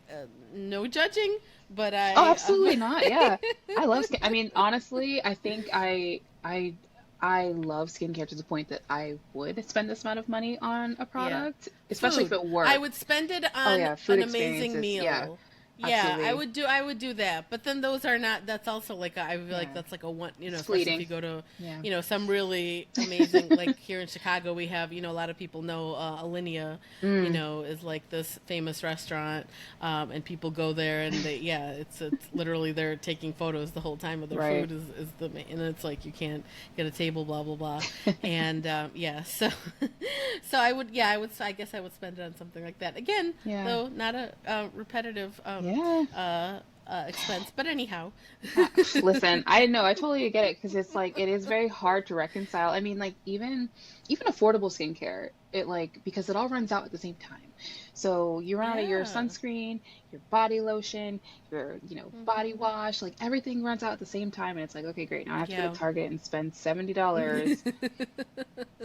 A: no judging, but
B: Oh,
A: I
B: absolutely not. Yeah. I love skin. I mean, honestly, I think I love skincare to the point that I would spend this amount of money on a
A: yeah.
B: product, especially if
A: Food.
B: it
A: I
B: worked.
A: would spend it
B: Oh
A: on
B: yeah, food
A: an amazing
B: experiences. Yeah,
A: meal. Yeah, I
B: absolutely.
A: would do that. But then those are not that's also like I feel like
B: Yeah.
A: that's like a one,
B: It's
A: especially if
B: fleeting.
A: you go to,
B: Yeah.
A: some really amazing like here in Chicago we have, a lot of people know Alinea,
B: Mm,
A: is like this famous restaurant and people go there and it's literally they're taking photos the whole time of their
B: right.
A: food is and it's like you can't get a table blah blah blah. And yeah, so so I guess I would spend it on something like that again,
B: Yeah.
A: though not a repetitive
B: Yeah.
A: uh, expense. But anyhow,
B: Uh, Listen, I know, I totally get it because it's like it is very hard to reconcile. I mean, like even affordable skincare, it like because it all runs out at the same time. So you run out of your
A: yeah,
B: sunscreen, your body lotion, your body
A: hmm
B: wash, like everything runs out at the same time, and it's like, okay, great, now I have to go to
A: yeah.
B: Target and spend $70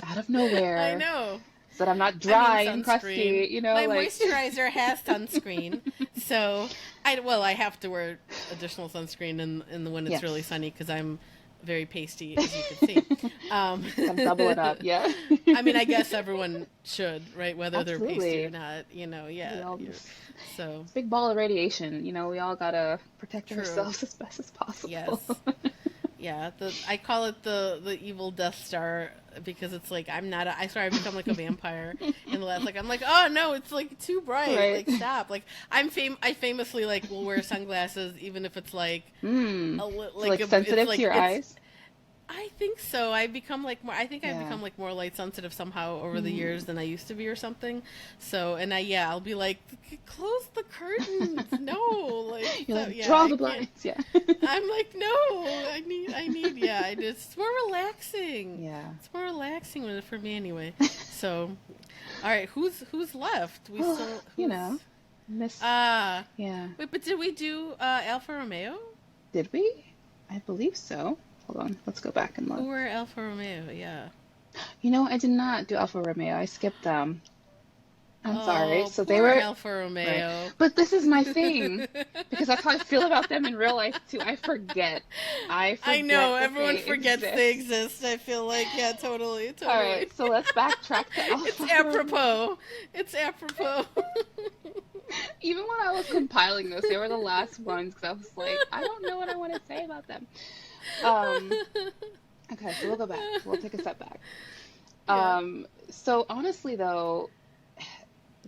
B: out of
A: I
B: nowhere
A: know.
B: so that I'm not
A: I mean,
B: dry and
A: sunscreen.
B: crusty,
A: My
B: like
A: moisturizer has sunscreen, so I have to wear additional sunscreen in the when it's really
B: yes.
A: sunny because I'm very pasty, as you can see. Um,
B: Kind of double it up, yeah.
A: I mean, I guess everyone should, right? Whether they're pasty or
B: Absolutely.
A: not,
B: We
A: yeah.
B: all
A: You're,
B: this
A: so
B: big ball of radiation, we all gotta protect
A: true.
B: ourselves as best as possible.
A: Yes. Yeah, I call it the evil Death Star because it's like I'm not. I started to become like a vampire in the last. Like I'm like, oh no, it's like too bright.
B: Right.
A: Like stop. Like I famously like will wear sunglasses even if it's like
B: Mm. So
A: like
B: like
A: it's
B: sensitive to
A: like
B: your
A: it's.
B: eyes?
A: I think so. I become like more. I think I've
B: Yeah.
A: become like more light sensitive somehow over the
B: Mm.
A: years than I used to be or something. So and I'll be like, close the curtains. No, like
B: You're
A: so,
B: like,
A: yeah,
B: draw
A: I
B: the
A: can't.
B: blinds, yeah.
A: I'm like, no, yeah, it's more relaxing.
B: Yeah.
A: It's more relaxing for me anyway. So, all right, who's left? We
B: Well,
A: still
B: you
A: who's
B: know, Miss,
A: ah
B: yeah.
A: wait, but did we do Alfa Romeo?
B: Did we? I believe so. Hold on, let's go back and
A: Who
B: look.
A: were Alfa Romeo? Yeah.
B: I did not do Alfa Romeo. I skipped them. I'm sorry.
A: Oh,
B: So they
A: poor
B: were
A: Alfa
B: right.
A: Romeo.
B: But this is my thing because that's how I feel about them in real life too. I
A: I know
B: forget that
A: everyone
B: they
A: forgets they
B: exist.
A: exist. I feel like yeah,
B: All
A: totally.
B: right, so let's backtrack to
A: It's
B: Alfa Romeo.
A: apropos. It's apropos.
B: Even when I was compiling this, they were the last ones because I was like, I don't know what I want to say about them. Um, okay, so we'll go back. We'll take a step back.
A: Yeah.
B: So honestly, though,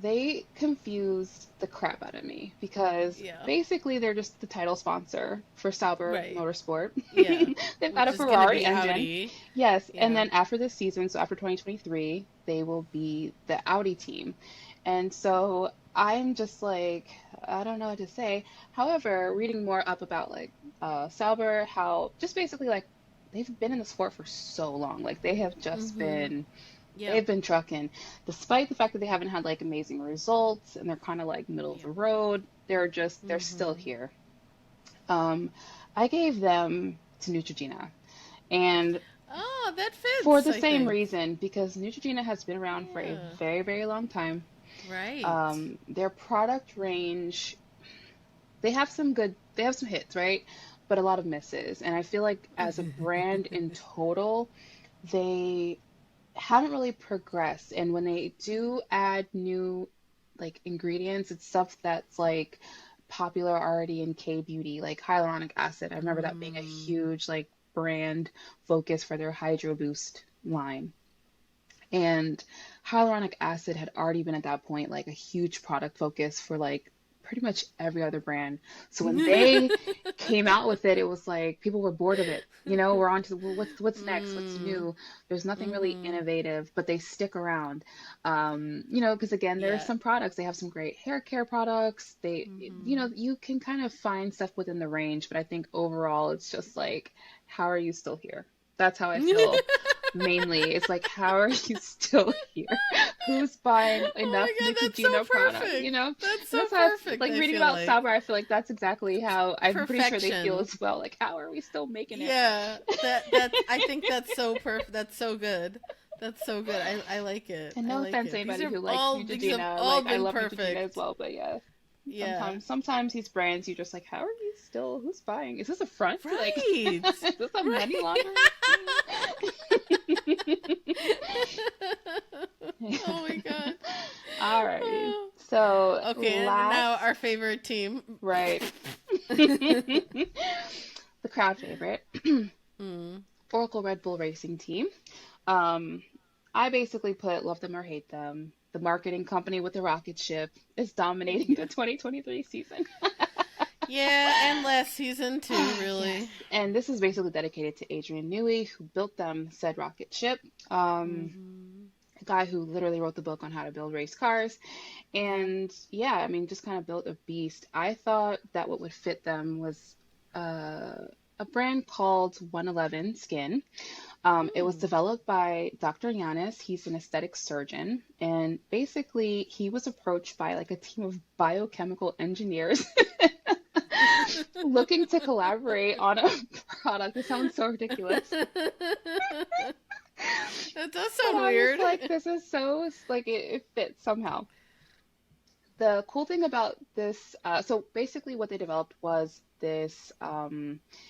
B: they confused the crap out of me because
A: Yeah.
B: basically they're just the title sponsor for Sauber
A: Right.
B: Motorsport.
A: Yeah.
B: They've got
A: Which
B: a
A: is gonna
B: Ferrari
A: be
B: engine.
A: Audi.
B: Yes, and
A: Yeah.
B: then after this season, so after 2023, they will be the Audi team. And so I'm just like, I don't know what to say. However, reading more up about like Sauber, how just basically like they've been in the sport for so long. Like they have just
A: Mm-hmm. Yep.
B: they've been trucking, despite the fact that they haven't had like amazing results and they're kind of like middle of the
A: Yep.
B: road. They're still
A: Mm-hmm.
B: here. Um, I gave them to Neutrogena, and
A: Oh, that
B: for
A: fits,
B: the
A: I
B: same
A: think.
B: reason because Neutrogena has been around for a
A: Yeah.
B: very, very long time.
A: Right.
B: Their product range, they have some hits, right? But a lot of misses. And I feel like as a brand in total, they haven't really progressed. And when they do add new like ingredients, it's stuff that's like popular already in K beauty, like hyaluronic acid. I remember that being a
A: Mm,
B: huge like brand focus for their Hydro Boost line. And hyaluronic acid had already been at that point like a huge product focus for like pretty much every other brand. So when they came out with it, it was like people were bored of it. We're on to well, what's next? What's
A: mm,
B: new? There's nothing really
A: mm-hmm.
B: innovative, but they stick around. Because again, there are
A: Yeah.
B: some products. They have some great hair care products.
A: Mm-hmm.
B: You can kind of find stuff within the range, but I think overall, it's just like, how are you still here? That's how I feel mainly. It's like, how are you still here? Who's buying
A: Oh
B: enough
A: my god, that's so
B: Neutrogena product,
A: perfect. That's
B: And
A: so
B: that's how
A: perfect,
B: like
A: I
B: reading
A: feel
B: about
A: like.
B: Sauber, I feel like that's exactly how I'm pretty sure they feel
A: Perfection.
B: as well. Like, how are we still making it?
A: Yeah. That I think that's so perfect. That's so good. That's so good. I like it.
B: And
A: I
B: no
A: like
B: offense to
A: it.
B: anybody who likes
A: These have
B: Neutrogena.
A: all
B: Like, I
A: been
B: love Neutrogena as
A: perfect.
B: well, but yeah,
A: Yeah.
B: sometimes these brands, you're just like, how are you still? Who's buying? Is this a front? Like,
A: Right.
B: is this a money
A: Right.
B: laundering scheme?
A: Oh my god.
B: Alrighty.
A: Oh.
B: So
A: Okay, and now
B: last,
A: our favorite team.
B: right. The crowd favorite,
A: Mm.
B: Oracle Red Bull Racing Team. Um, I basically put love them or hate them. The marketing company with the rocket ship is dominating the 2023 season.
A: Yeah, and last season too,
B: Yes,
A: really.
B: and this is basically dedicated to Adrian Newey, who built them said rocket ship. Um,
A: Mm-hmm.
B: a guy who literally wrote the book on how to build race cars.
A: Yeah.
B: And yeah, I mean, just kind of built a beast. I thought that what would fit them was a brand called 111 Skin. It was
A: Mm.
B: developed by Dr. Yanis. He's an aesthetic surgeon. And basically, he was approached by like a team of biochemical engineers looking to collaborate on a product. It sounds so ridiculous.
A: That does
B: But
A: sound
B: I was
A: weird.
B: like, this is so, like, it fits somehow. The cool thing about this, so basically what they developed was this,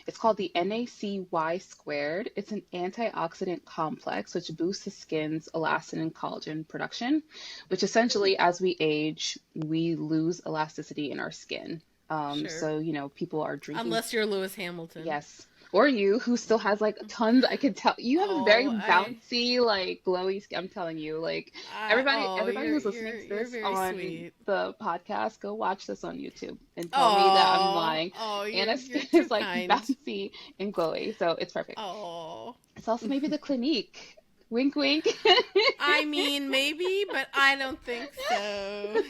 B: it's called the NACY squared. It's an antioxidant complex which boosts the skin's elastin and collagen production, which
A: Hmm,
B: essentially, as we age, we lose elasticity in our skin.
A: sure.
B: So, people are drinking.
A: Unless you're Lewis Hamilton.
B: Yes. Or you, who still has like tons, I can tell you have a very
A: Oh,
B: bouncy, like glowy skin. I'm telling you, like
A: oh,
B: everybody who's listening to
A: you're
B: this
A: very
B: on
A: sweet.
B: the podcast, go watch this on YouTube and tell me that I'm
A: Oh,
B: lying.
A: oh,
B: Anna's
A: you're
B: skin
A: too
B: is like
A: kind.
B: bouncy and glowy, so it's perfect.
A: Oh.
B: It's also maybe the Clinique. Wink, wink.
A: I mean, maybe, but I don't think so.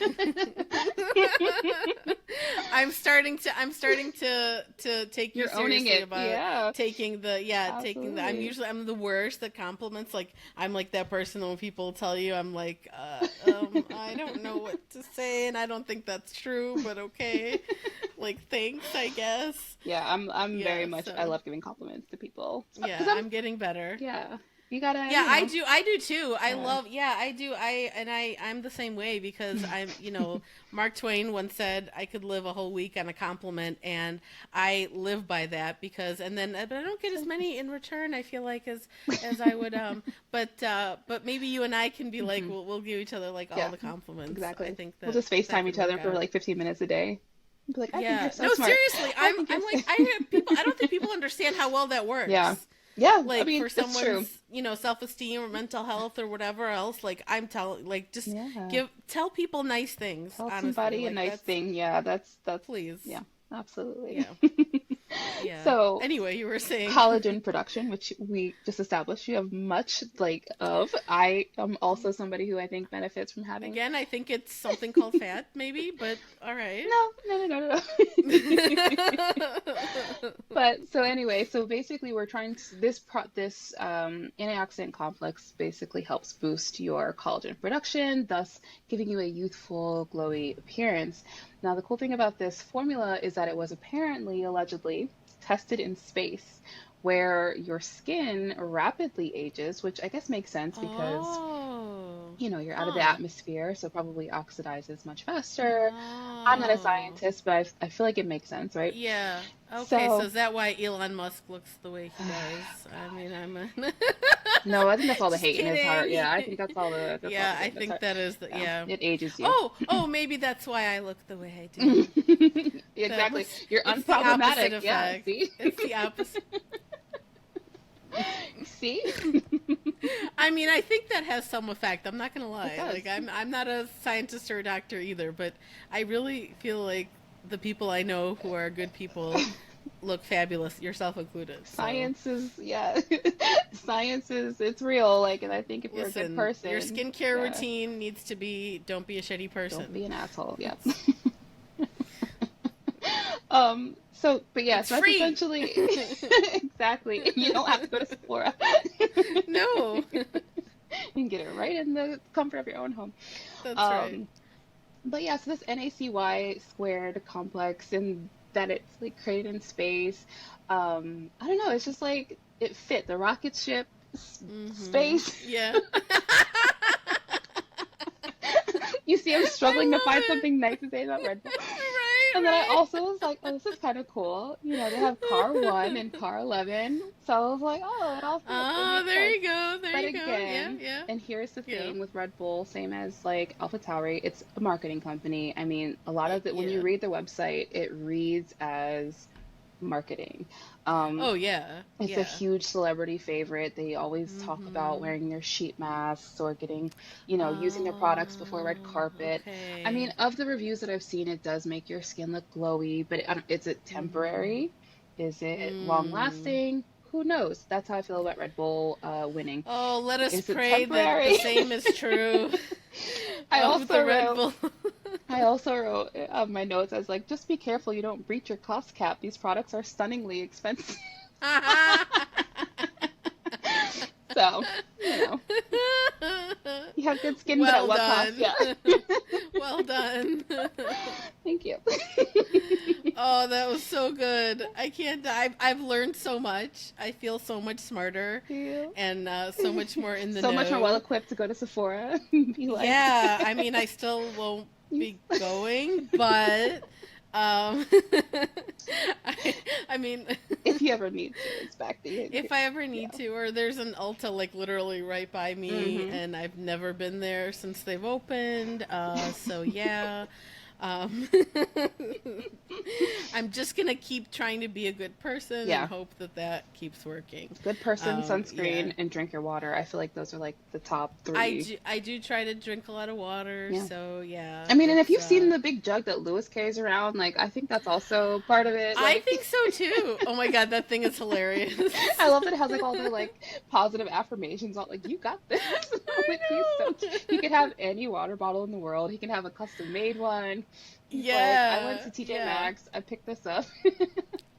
A: I'm starting to take you
B: You're owning
A: seriously
B: it.
A: about
B: Yeah,
A: taking the
B: absolutely.
A: I'm the worst at compliments. Like I'm like that person that when people tell you, I'm like, I don't know what to say, and I don't think that's true, but okay. Like thanks, I guess.
B: Yeah, I'm very
A: Yeah,
B: much, I
A: so
B: love giving compliments to people. Because
A: yeah, I'm getting better.
B: yeah, you gotta,
A: Yeah, I do too. I
B: yeah.
A: love, yeah, I do. I'm the same way because Mark Twain once said I could live a whole week on a compliment, and I live by that because, and then, but I don't get as many in return, I feel like, as I would, but maybe you and I can be like,
B: Hmm.
A: we'll give each other like all
B: Yeah,
A: the compliments. I
B: exactly.
A: think
B: We'll
A: that
B: just
A: that
B: FaceTime
A: could
B: each
A: work
B: other for
A: out.
B: like 15 minutes a day. Be like, I think you're
A: Yeah.
B: so
A: No,
B: smart.
A: seriously,
B: I think you're so...
A: I hear people, I don't think people understand how well that
B: Yeah.
A: works.
B: Yeah, I
A: Like
B: mean,
A: for
B: it's true.
A: someone's self-esteem or mental health or whatever else, like I'm telling, like just
B: Yeah.
A: tell people nice things,
B: Tell
A: honestly,
B: somebody a
A: like
B: nice
A: that's
B: thing. Yeah, that's
A: please.
B: yeah, absolutely.
A: Yeah, yeah.
B: So,
A: Anyway, you were saying.
B: collagen production, which we just established you have much like of. I am also somebody who I think benefits from having...
A: Again, I think it's something called fat maybe, but all right.
B: No, no, no, no, no. But so anyway, so basically we're trying to this antioxidant complex basically helps boost your collagen production, thus giving you a youthful, glowy appearance. Now the cool thing about this formula is that it was apparently, allegedly, tested in space, where your skin rapidly ages, which I guess makes sense because
A: Oh.
B: you're out of the
A: Huh.
B: atmosphere, so probably oxidizes much faster. I'm not a
A: Oh.
B: scientist, but I feel like it makes sense, right?
A: Yeah. Okay, so
B: So,
A: is that why Elon Musk looks the way he does? I mean, I'm
B: no, I think that's all the
A: just
B: hate in his heart. Yeah, I think
A: kidding.
B: that's all the
A: Yeah, I
B: hate in his
A: think
B: heart.
A: that is the
B: Yeah,
A: yeah.
B: it ages you.
A: Oh, maybe that's why I look the way I do. That
B: Exactly.
A: must
B: You're
A: it's the opposite
B: unproblematic. Yeah,
A: effect.
B: see?
A: It's the opposite.
B: See?
A: I mean, I think that has some effect. I'm not gonna
B: It
A: lie. Like
B: does.
A: I'm not a scientist or a doctor either, but I really feel like the people I know who are good people look fabulous, yourself included. So
B: Science is, yeah. Science is, it's real. Like, and I think if you're a good
A: listen, your
B: person,
A: skincare
B: yeah,
A: routine needs to be don't be a shitty
B: don't
A: person.
B: be an asshole. Yeah.
A: It's
B: So, but yeah,
A: it's
B: so that's
A: free.
B: essentially exactly. You don't have to go to Sephora.
A: No.
B: You can get it right in the comfort of your own home.
A: That's right.
B: Um, but yeah, so this NACY squared complex, and that it's like created in space. I don't know, it's just like it fit the rocket ship,
A: Mhm.
B: space.
A: Yeah.
B: You see, I'm
A: I
B: struggling to find
A: love
B: something nice to say about Red Bull.
A: it.
B: And then I
A: Right,
B: also was like, oh, this is kind of cool. They have car one and car 11. So I was like, oh, it all fits. It
A: oh,
B: makes
A: there
B: sense.
A: you go. There
B: But
A: you go. Yeah,
B: again,
A: yeah,
B: and here's the
A: yeah.
B: thing with Red Bull, same as like AlphaTauri, it's a marketing company. I mean, a lot of it, when you
A: Yeah.
B: read the website, it reads as marketing. Um,
A: Oh, yeah.
B: it's a
A: Yeah.
B: huge celebrity favorite. They always talk about
A: Mhm.
B: wearing their sheet masks or getting, using their products before red
A: Oh,
B: carpet. I mean,
A: okay.
B: of the reviews that I've seen, it does make your skin look glowy, but is it
A: Mhm.
B: temporary? Is it long
A: Mm.
B: lasting? Who knows? That's how I feel about Red Bull winning.
A: Oh, let us
B: Is it
A: pray that the
B: temporary?
A: same is true
B: I
A: of the
B: also
A: Red
B: wrote,
A: Bull.
B: I also wrote my notes as like, just be careful you don't breach your cost cap. These products are stunningly expensive. So, you know, you have good skin, but at
A: Well
B: what cost?
A: done.
B: Yeah.
A: Well done.
B: Thank you.
A: Oh, that was so good. I can't. I've learned so much. I feel so much smarter,
B: You.
A: and so much more in the
B: So much more well
A: know.
B: equipped to go to Sephora and be like,
A: Yeah, I mean, I still won't. be going, but um, I mean,
B: If you ever need to, it's back there.
A: if I ever
B: Yeah.
A: need to, or there's an Ulta like literally right by me,
B: Hmm.
A: and I've never been there since they've opened. So yeah. Um, I'm just gonna keep trying to be a good person and
B: Yeah.
A: hope that that keeps working.
B: Good person,
A: Yeah,
B: sunscreen, and drink your water. I feel like those are like the top three.
A: I do try to drink a lot of water,
B: Yeah.
A: so yeah,
B: I mean, and if
A: it's
B: you've seen the big jug that Lewis carries around, like I think that's also part of it.
A: I
B: Like
A: think so too. Oh my god, that thing is hilarious.
B: I love that it has like all the like positive affirmations on like you got this.
A: I
B: Like he could have any water bottle in the world. He can have a custom made one. He's like, I went
A: Yeah,
B: to TJ
A: yeah.
B: Maxx, I picked this up.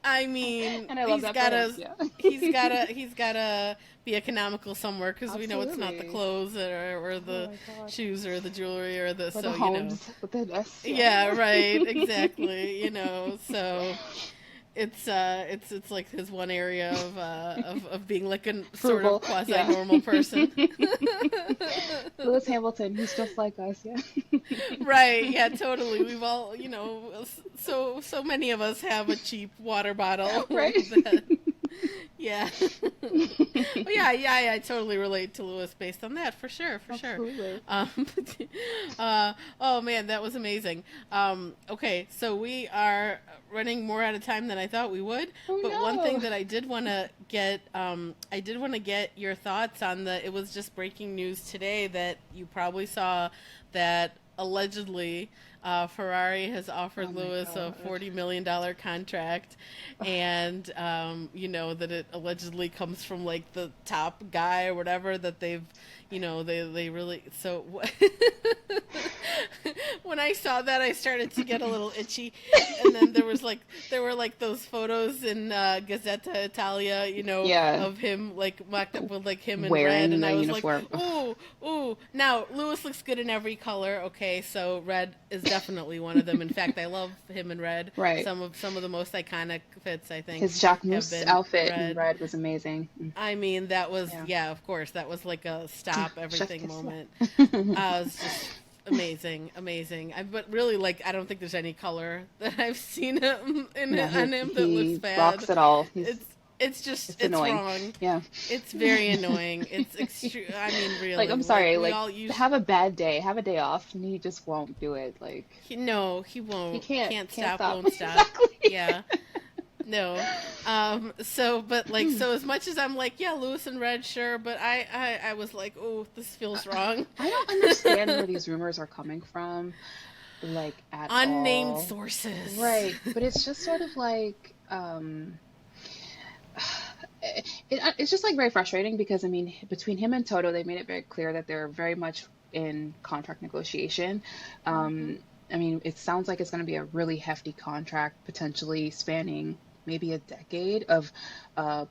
A: I mean,
B: And I love that brand. Yeah.
A: he's gotta be economical somewhere because we know it's not the
B: Absolutely.
A: clothes or
B: Oh
A: the
B: my God.
A: shoes or the jewelry or the
B: For the
A: so you know.
B: homes with the S. Yeah.
A: Yeah, right, exactly. So it's like his one area of being like a sort of
B: Frugal.
A: quasi
B: Yeah.
A: normal person.
B: Lewis Hamilton, he's just like us. Yeah.
A: Right, yeah, totally. We've all, so many of us have a cheap water bottle
B: Right.
A: that, yeah. But yeah, I totally relate to Lewis based on that, for sure, for sure.
B: Absolutely.
A: Um, oh man, that was amazing. Okay, so we are running more out of time than I thought we would.
B: Oh
A: But one thing
B: no.
A: that I did want to get your thoughts on it was just breaking news today that you probably saw that allegedly Ferrari has
B: Oh
A: offered
B: my
A: Lewis a
B: God.
A: $40 million contract, and that it allegedly comes from like the top guy or whatever that they really so. When I saw that, I started to get a little itchy, and then there were like those photos in Gazzetta Italia,
B: Yeah.
A: of him like mocked up with like him in red,
B: Wearing
A: and
B: the
A: I was like,
B: uniform.
A: ooh, ooh. Now Lewis looks good in every color. Okay, so red is definitely one of them. In fact, I love him in red.
B: Right.
A: Some of the most iconic fits I think
B: His Jacques
A: have
B: Mousse
A: been
B: outfit in
A: red.
B: red was amazing.
A: I mean, that was,
B: Yeah.
A: yeah, of course, that was like a stop
B: Chef
A: everything
B: kiss.
A: moment.
B: Yeah.
A: It was just amazing, amazing. But really, like, I don't think there's any color that I've seen
B: No,
A: on him that looks
B: he rocks
A: bad.
B: it all.
A: It's
B: It's annoying.
A: wrong.
B: Yeah.
A: It's very annoying. It's extreme. I mean,
B: Like,
A: really,
B: I'm
A: like
B: sorry,
A: we
B: like
A: all use.
B: have a bad day, have a day off, and he just won't do it. Like
A: No, he
B: he
A: won't.
B: can't
A: Can't
B: can't
A: stop.
B: stop.
A: Won't stop.
B: Exactly.
A: Yeah. No. But like, so as much as I'm like, yeah, Lewis and Red, sure, but I was like, oh, this feels wrong.
B: I don't understand where these rumors are coming from, like at
A: Unnamed
B: all.
A: sources.
B: Right, but it's just sort of like it's just like very frustrating because I mean between him and Toto they made it very clear that they're very much in contract negotiation.
A: Hmm.
B: Um, I mean it sounds like it's going to be a really hefty contract potentially spanning maybe a decade of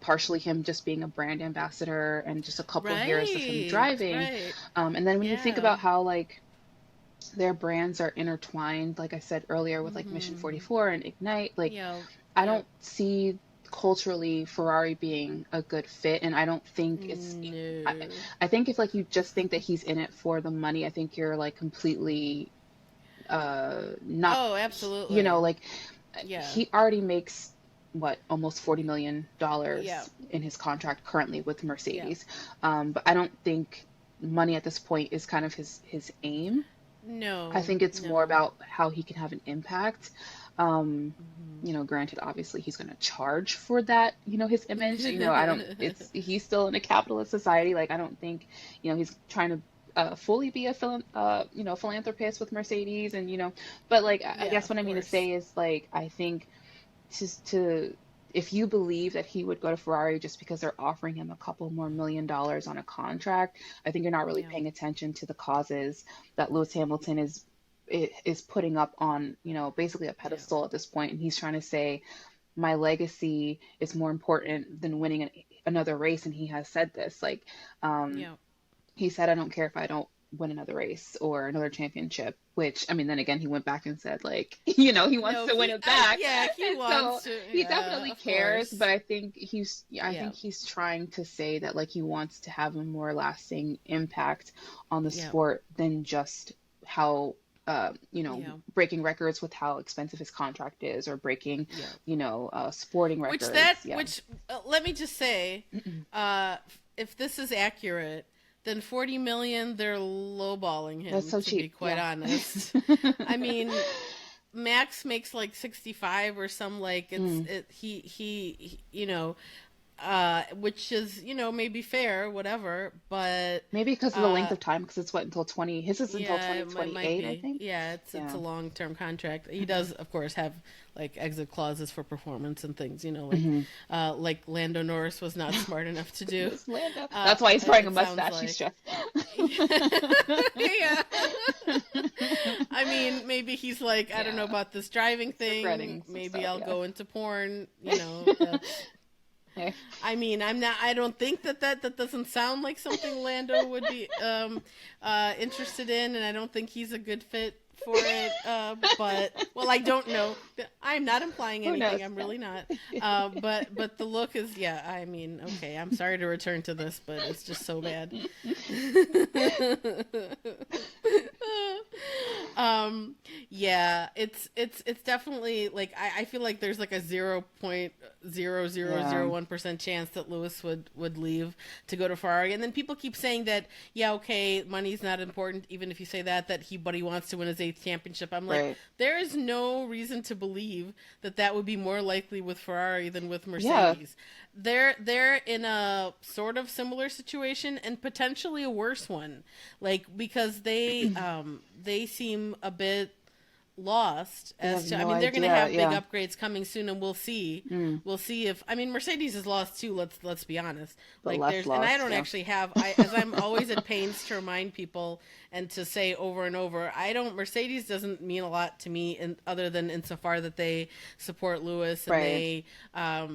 B: partially him just being a brand ambassador and just a couple of years of him
A: Right.
B: driving.
A: Right.
B: And then when you think
A: Yeah.
B: about how like their brands are intertwined, like I said earlier, with like Mission
A: Hmm.
B: 44 and Ignite, like
A: Yep.
B: I
A: Yep.
B: don't see culturally Ferrari being a good fit, and I don't think I,
A: No.
B: I think if like you just think that he's in it for the money, I think you're like completely not,
A: Oh, absolutely.
B: like
A: Yeah.
B: he already makes what almost $40 million
A: Yeah.
B: in his contract currently with
A: Yeah.
B: Mercedes. But I don't think money at this point is kind of his aim. I
A: No.
B: think it's more
A: No.
B: about how he can have an impact. Um,
A: Hmm.
B: granted, obviously he's going to charge for that, his image. I don't, he's still in a capitalist society. Like, I don't think, he's trying to fully be a philanthropist with Mercedes but like, I
A: Yeah,
B: guess
A: of
B: what I mean to
A: course.
B: say is like, I think to if you believe that he would go to Ferrari just because they're offering him a couple more $1 million on a contract, I think you're not really
A: Yeah.
B: paying attention to the causes that Lewis Hamilton is putting up on, basically a
A: Yeah.
B: pedestal at this point, and he's trying to say my legacy is more important than winning another race, and he has said this. Like, um,
A: Yeah.
B: he said, I don't care if I don't win another race or another championship, which, I mean, then again, he went back and said, like, he wants
A: No,
B: to win it back.
A: yeah, he
B: And so
A: wants to.
B: he
A: Yeah,
B: definitely
A: of
B: cares,
A: course.
B: but I think
A: Yeah.
B: he's trying to say that, like, he wants to have a more lasting impact on the
A: Yeah.
B: sport than just how
A: Yeah.
B: breaking records with how expensive his contract is, or breaking,
A: Yeah.
B: sporting
A: Which
B: records. Yeah.
A: let me just say, uh, if this is accurate, then 40 million they're lowballing
B: That's
A: him.
B: so
A: To be
B: cheap.
A: quite
B: Yeah.
A: honest, I mean, Max makes like 65 or some like
B: Mm.
A: which is maybe fair, whatever, but
B: Maybe because of the length
A: uh
B: of time, because it's what, until 20, his is until
A: yeah, it might
B: 2028, I
A: be.
B: think.
A: Yeah, it's a
B: Yeah.
A: long term contract. He does, of course, have like exit clauses for performance and things.
B: Hmm.
A: Like Lando Norris was not smart enough to do.
B: Goodness, Lando. That's why he's growing a
A: It sounds
B: mustache. He's
A: like.
B: stressed.
A: Yeah. I mean, maybe he's like, I don't know
B: Yeah.
A: about this driving
B: He's
A: thing.
B: regretting some
A: Maybe
B: stuff,
A: I'll
B: yeah.
A: go into porn. That's.
B: Hey.
A: I mean, I'm not. I don't think that doesn't sound like something Lando would be interested in, and I don't think he's a good fit for it. But well, I don't know. I'm not implying
B: Who knows?
A: anything. I'm
B: Yeah.
A: really not. But the look is, yeah. I mean, okay. I'm sorry to return to this, but it's just so bad. um yeah, it's definitely like I feel like there's like a 0.0001% chance that Lewis would leave to go to Ferrari, and then people keep saying that, yeah, okay, money's not important, even if you say that he wants to win his eighth championship. I'm like,
B: Right.
A: there is no reason to believe that would be more likely with Ferrari than with
B: Yeah.
A: Mercedes. They're in a sort of similar situation, and potentially a worse one, like because they seem a bit lost
B: They
A: as
B: have
A: to, I
B: no
A: mean, they're going to
B: idea.
A: have big
B: Yeah.
A: upgrades coming soon, and
B: Mm.
A: we'll see if, I mean, Mercedes is lost too. Let's be honest.
B: But
A: Like
B: less
A: there's, and I
B: lost.
A: don't
B: Yeah.
A: actually have, as I'm always at pains to remind people and to say over and over, Mercedes doesn't mean a lot to me, other than insofar that they support Lewis, and
B: Right.
A: they are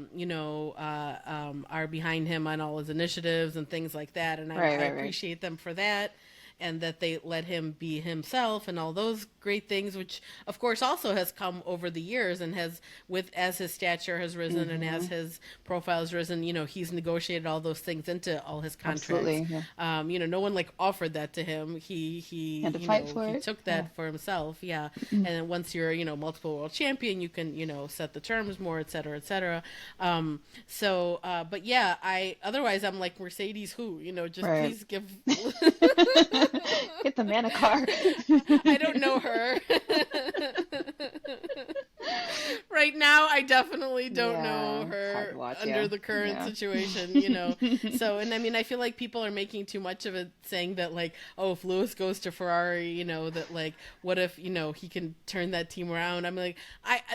A: behind him on all his initiatives and things like that, and
B: Right.
A: I
B: Right. Right.
A: appreciate them for that, and that they let him be himself and all those great things, which of course also has come over the years, and has, with, as his stature has risen and as
B: Hmm.
A: his profile has risen, he's negotiated all those things into all his contracts.
B: Absolutely. Yeah.
A: No one like offered that to him.
B: Had to fight for
A: He
B: it.
A: took
B: Yeah.
A: that for himself. Yeah.
B: Mm.
A: And then once you're, multiple world champion, you can, set the terms more, et cetera, et cetera. But yeah, otherwise I'm like, Mercedes who, just
B: Right.
A: please give.
B: Get the man a car.
A: I don't know her. Right now, I definitely don't know
B: Yeah. It's hard
A: her
B: to watch.
A: under
B: Yeah.
A: the current
B: Yeah.
A: situation. So, and I mean, I feel like people are making too much of it, saying that, like, oh, if Lewis goes to Ferrari, that, like, what if, he can turn that team around? I'm like,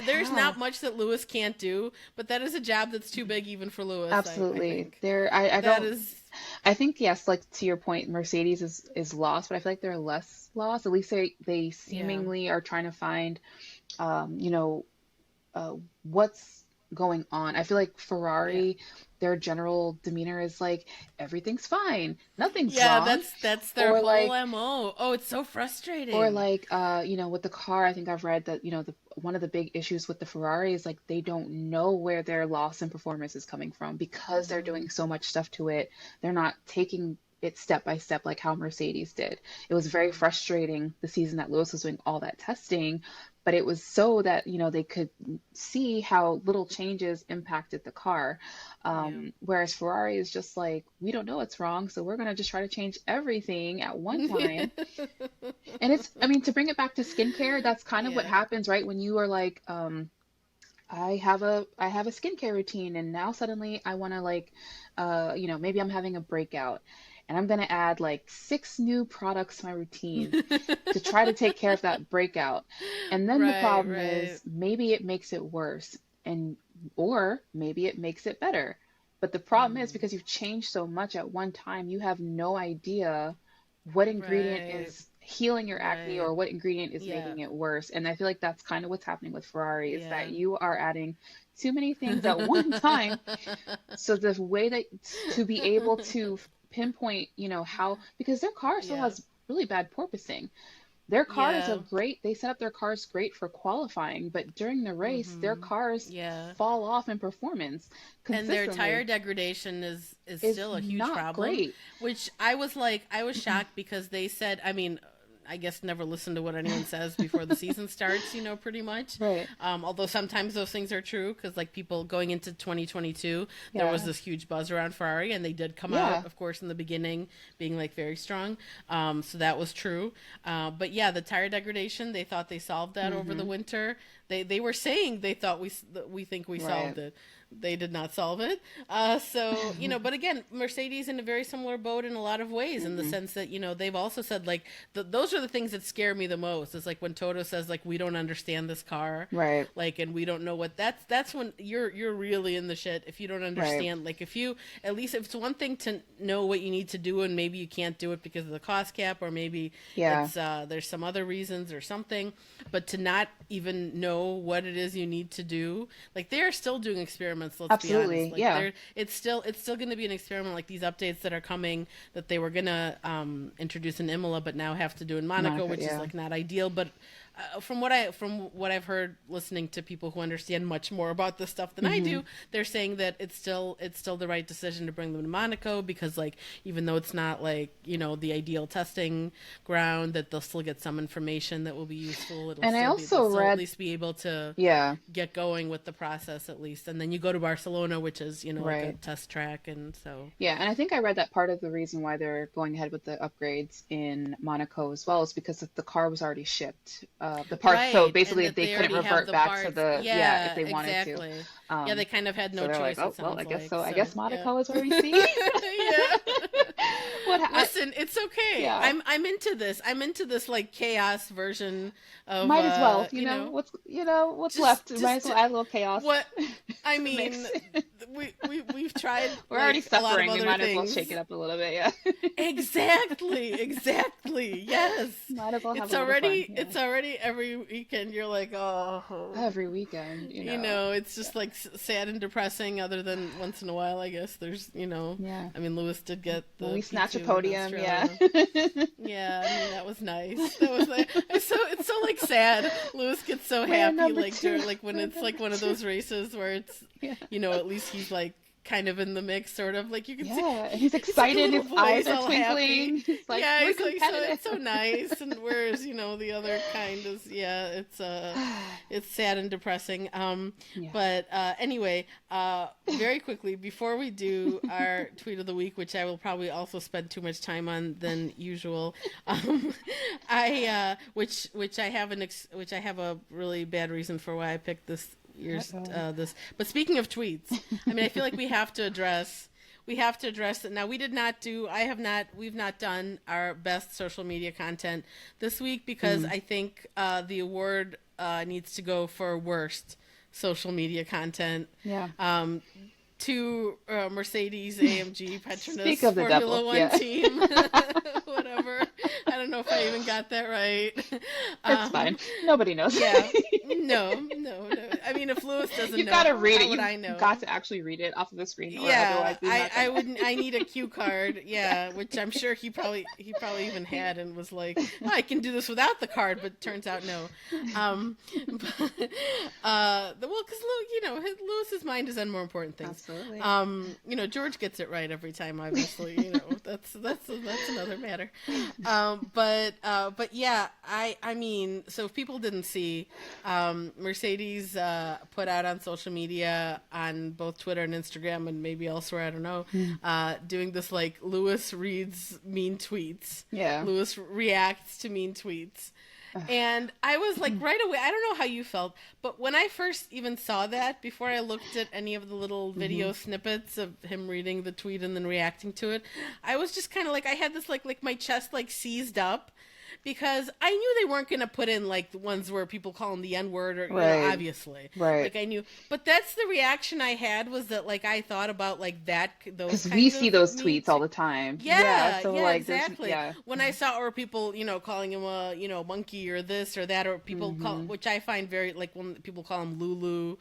A: there's
B: Yeah.
A: not much that Lewis can't do, but that is a job that's too big even for Lewis, I
B: Absolutely.
A: think.
B: I
A: That
B: don't,
A: is,
B: I think, yes, like to your point, Mercedes is lost, but I feel like they're less lost. At least they
A: yeah,
B: seemingly are trying to find, um, you know, what's going on. I feel like
A: yeah.
B: Ferrari, their general demeanor is like everything's fine, nothing's
A: Yeah,
B: wrong.
A: that's their
B: Or
A: whole
B: like
A: MO. Oh, it's so
B: or
A: frustrating.
B: like with the car, I think I've read that, one of the big issues with the Ferrari is like they don't know where their loss in performance is coming from because they're
A: Hmm.
B: doing so much stuff to it. They're not taking it step by step like how Mercedes did. It was very frustrating the season that Lewis was doing all that testing, but it was so that, they could see how little changes impacted the car.
A: Yeah.
B: Whereas Ferrari is just like, we don't know what's wrong, so we're going to just try to change everything at one time. And I mean, to bring it back to skincare, that's kind of what
A: Yeah.
B: happens, right? When you are like, I have a skincare routine, and now suddenly I want to like, maybe I'm having a breakout, and I'm gonna add like six new products to my routine to try to take care of that breakout. And then the
A: Right,
B: problem
A: right.
B: is maybe it makes it worse, and or maybe it makes it better. But the problem is
A: Hmm.
B: because you've changed so much at one time, you have no idea what ingredient
A: Right,
B: is healing your acne
A: right.
B: or what ingredient is
A: Yeah,
B: making it worse. And I feel like that's kind of what's happening with Ferrari is that
A: yeah.
B: you are adding too many things at one time. So the way that to be able to pinpoint, how, because their car still
A: Yeah,
B: has really bad porpoising. Their cars are
A: yeah.
B: great. They set up their cars great for qualifying, but during the race, their
A: Hmm.
B: cars
A: Yeah.
B: fall off in performance
A: And their tire
B: consistently.
A: degradation is
B: Is
A: still a huge
B: not
A: problem,
B: great.
A: which I was shocked because they said, I mean, I guess, never listen to what anyone says before the season starts, pretty much.
B: Right.
A: Although sometimes those things are true, because like people going into 2022, there was
B: Yeah.
A: this huge buzz around Ferrari, and they did come
B: Yeah.
A: out, of course, in the beginning being like very strong. So that was true. But yeah, the tire degradation, they thought they solved that over the
B: Hmm.
A: winter. They were saying they thought we think we
B: Right.
A: solved it. They did not solve it. So, but again, Mercedes in a very similar boat in a lot of ways, in the
B: Hmm.
A: sense that, they've also said, like, those are the things that scare me the most. It's like when Toto says, like, we don't understand this car.
B: Right.
A: Like, and we don't know that's when you're really in the shit if you don't
B: Right.
A: understand. Like, if you, at least if it's one thing to know what you need to do and maybe you can't do it because of the cost cap, or maybe
B: Yeah.
A: it's, there's some other reasons or something, but to not even know what it is you need to do, like, they're still doing experiments, let's be honest.
B: Absolutely.
A: Like,
B: Yeah.
A: it's still going to be an experiment, like these updates that are coming that they were going to introduce in Imola but now have to do in Monaco, which is
B: Yeah.
A: like not ideal, but from what I've heard, listening to people who understand much more about this stuff than I
B: Hmm.
A: do, they're saying that it's still the right decision to bring them to Monaco, because, like, even though it's not like, the ideal testing ground, that they'll still get some information that will be useful.
B: And I
A: They'll
B: also
A: still at
B: read,
A: least be able to
B: yeah,
A: get going with the process, at least, and then you go to Barcelona, which is, like a
B: right.
A: test track, and so
B: Yeah, and I think I read that part of the reason why they're going ahead with the upgrades in Monaco as well is because the car was already shipped. The parts, so
A: right, and
B: basically
A: that
B: they
A: they
B: couldn't
A: already have
B: revert
A: the
B: back to
A: parts.
B: the, yeah, if
A: Yeah,
B: they wanted to.
A: exactly. Yeah, they
B: Um,
A: kind of had
B: so
A: no
B: they're like,
A: choice, it
B: oh, well,
A: sounds
B: I guess
A: like.
B: so. I
A: So
B: guess
A: yeah.
B: Monaco is where we see.
A: Yeah.
B: What
A: Listen, it's okay.
B: yeah,
A: I'm into this. I'm into this, like, chaos version of
B: might as well. What's
A: just
B: left? Might
A: just
B: as well
A: to,
B: add a little chaos
A: what I
B: to the
A: mean.
B: mix.
A: We've tried
B: We're already
A: like a lot of
B: suffering. We
A: other
B: might as well shake
A: things.
B: it up a little bit. Yeah.
A: Exactly, exactly. Yes.
B: Might as well have
A: It's
B: a little fun.
A: already
B: Yeah.
A: it's already every weekend you're like, oh,
B: Every weekend.
A: it's just like sad and depressing, other than once in a while, I guess.
B: Yeah.
A: I mean, Lewis did get
B: When
A: the
B: we snatch a
A: P2 in
B: podium, yeah.
A: Australia. Yeah, I mean, that was nice. That was like, it's so like sad. Lewis gets so
B: We're
A: happy,
B: number
A: like
B: two.
A: during, like when
B: We're
A: it's like
B: number
A: one of
B: two.
A: those races where it's,
B: Yeah.
A: at least he's like kind of in the mix, sort of, like you can see
B: Yeah. And he's
A: he's like a
B: excited.
A: little
B: His
A: boy,
B: eyes
A: he's
B: are
A: all happy.
B: twinkling. He's like,
A: Yeah,
B: we're
A: he's like, so
B: competitive.
A: it's so nice. And whereas, the other kind is, yeah, it's sad and depressing.
B: Yeah.
A: But anyway, very quickly before we do our tweet of the week, which I will probably also spend too much time on than usual, which I have which I have a really bad reason for why I picked
B: Uh-oh.
A: this. But speaking of tweets, I mean, I feel like we have to address that. Now, we've not done our best social media content this week, because
B: Mm.
A: I think the award needs to go for worst social media content
B: Yeah.
A: to Mercedes AMG Petronas
B: Speak of the
A: Formula
B: devil.
A: One
B: Yeah.
A: team. Whatever. I don't know if I even got that right.
B: It's fine. Nobody knows.
A: Yeah. No. I mean, if Lewis doesn't
B: You've
A: know,
B: got to read
A: how
B: it.
A: would
B: You've
A: I know?
B: got to actually read it off of the screen, or
A: Yeah,
B: otherwise he's not
A: I
B: gonna.
A: wouldn't. I need a cue card. Yeah, which I'm sure he probably even had, and was like, oh, I can do this without the card, but turns out no. But, well, because Lewis's mind is on more important things.
B: Absolutely.
A: George gets it right every time. Obviously, that's another matter. But yeah, I mean, so if people didn't see, Mercedes put out on social media, on both Twitter and Instagram, and maybe elsewhere, I don't know, doing this, like, Lewis reads mean tweets.
B: Yeah.
A: Lewis reacts to mean tweets. And I was like, right away, I don't know how you felt, but when I first even saw that, before I looked at any of the little video snippets of him reading the tweet and then reacting to it, I was just kind of like, I had this like my chest like seized up, because I knew they weren't going to put in like the ones where people call him the N-word, or
B: Right.
A: obviously,
B: Right.
A: like I knew, but that's the reaction I had, was that, like, I thought about like those
B: Because
A: kinds
B: we see
A: of
B: those
A: mean
B: tweets all the time.
A: yeah,
B: So
A: yeah,
B: like,
A: exactly.
B: yeah.
A: When I saw, or people, calling him a, monkey or this or that, or people call, which I find very, like, when people call him Lulu,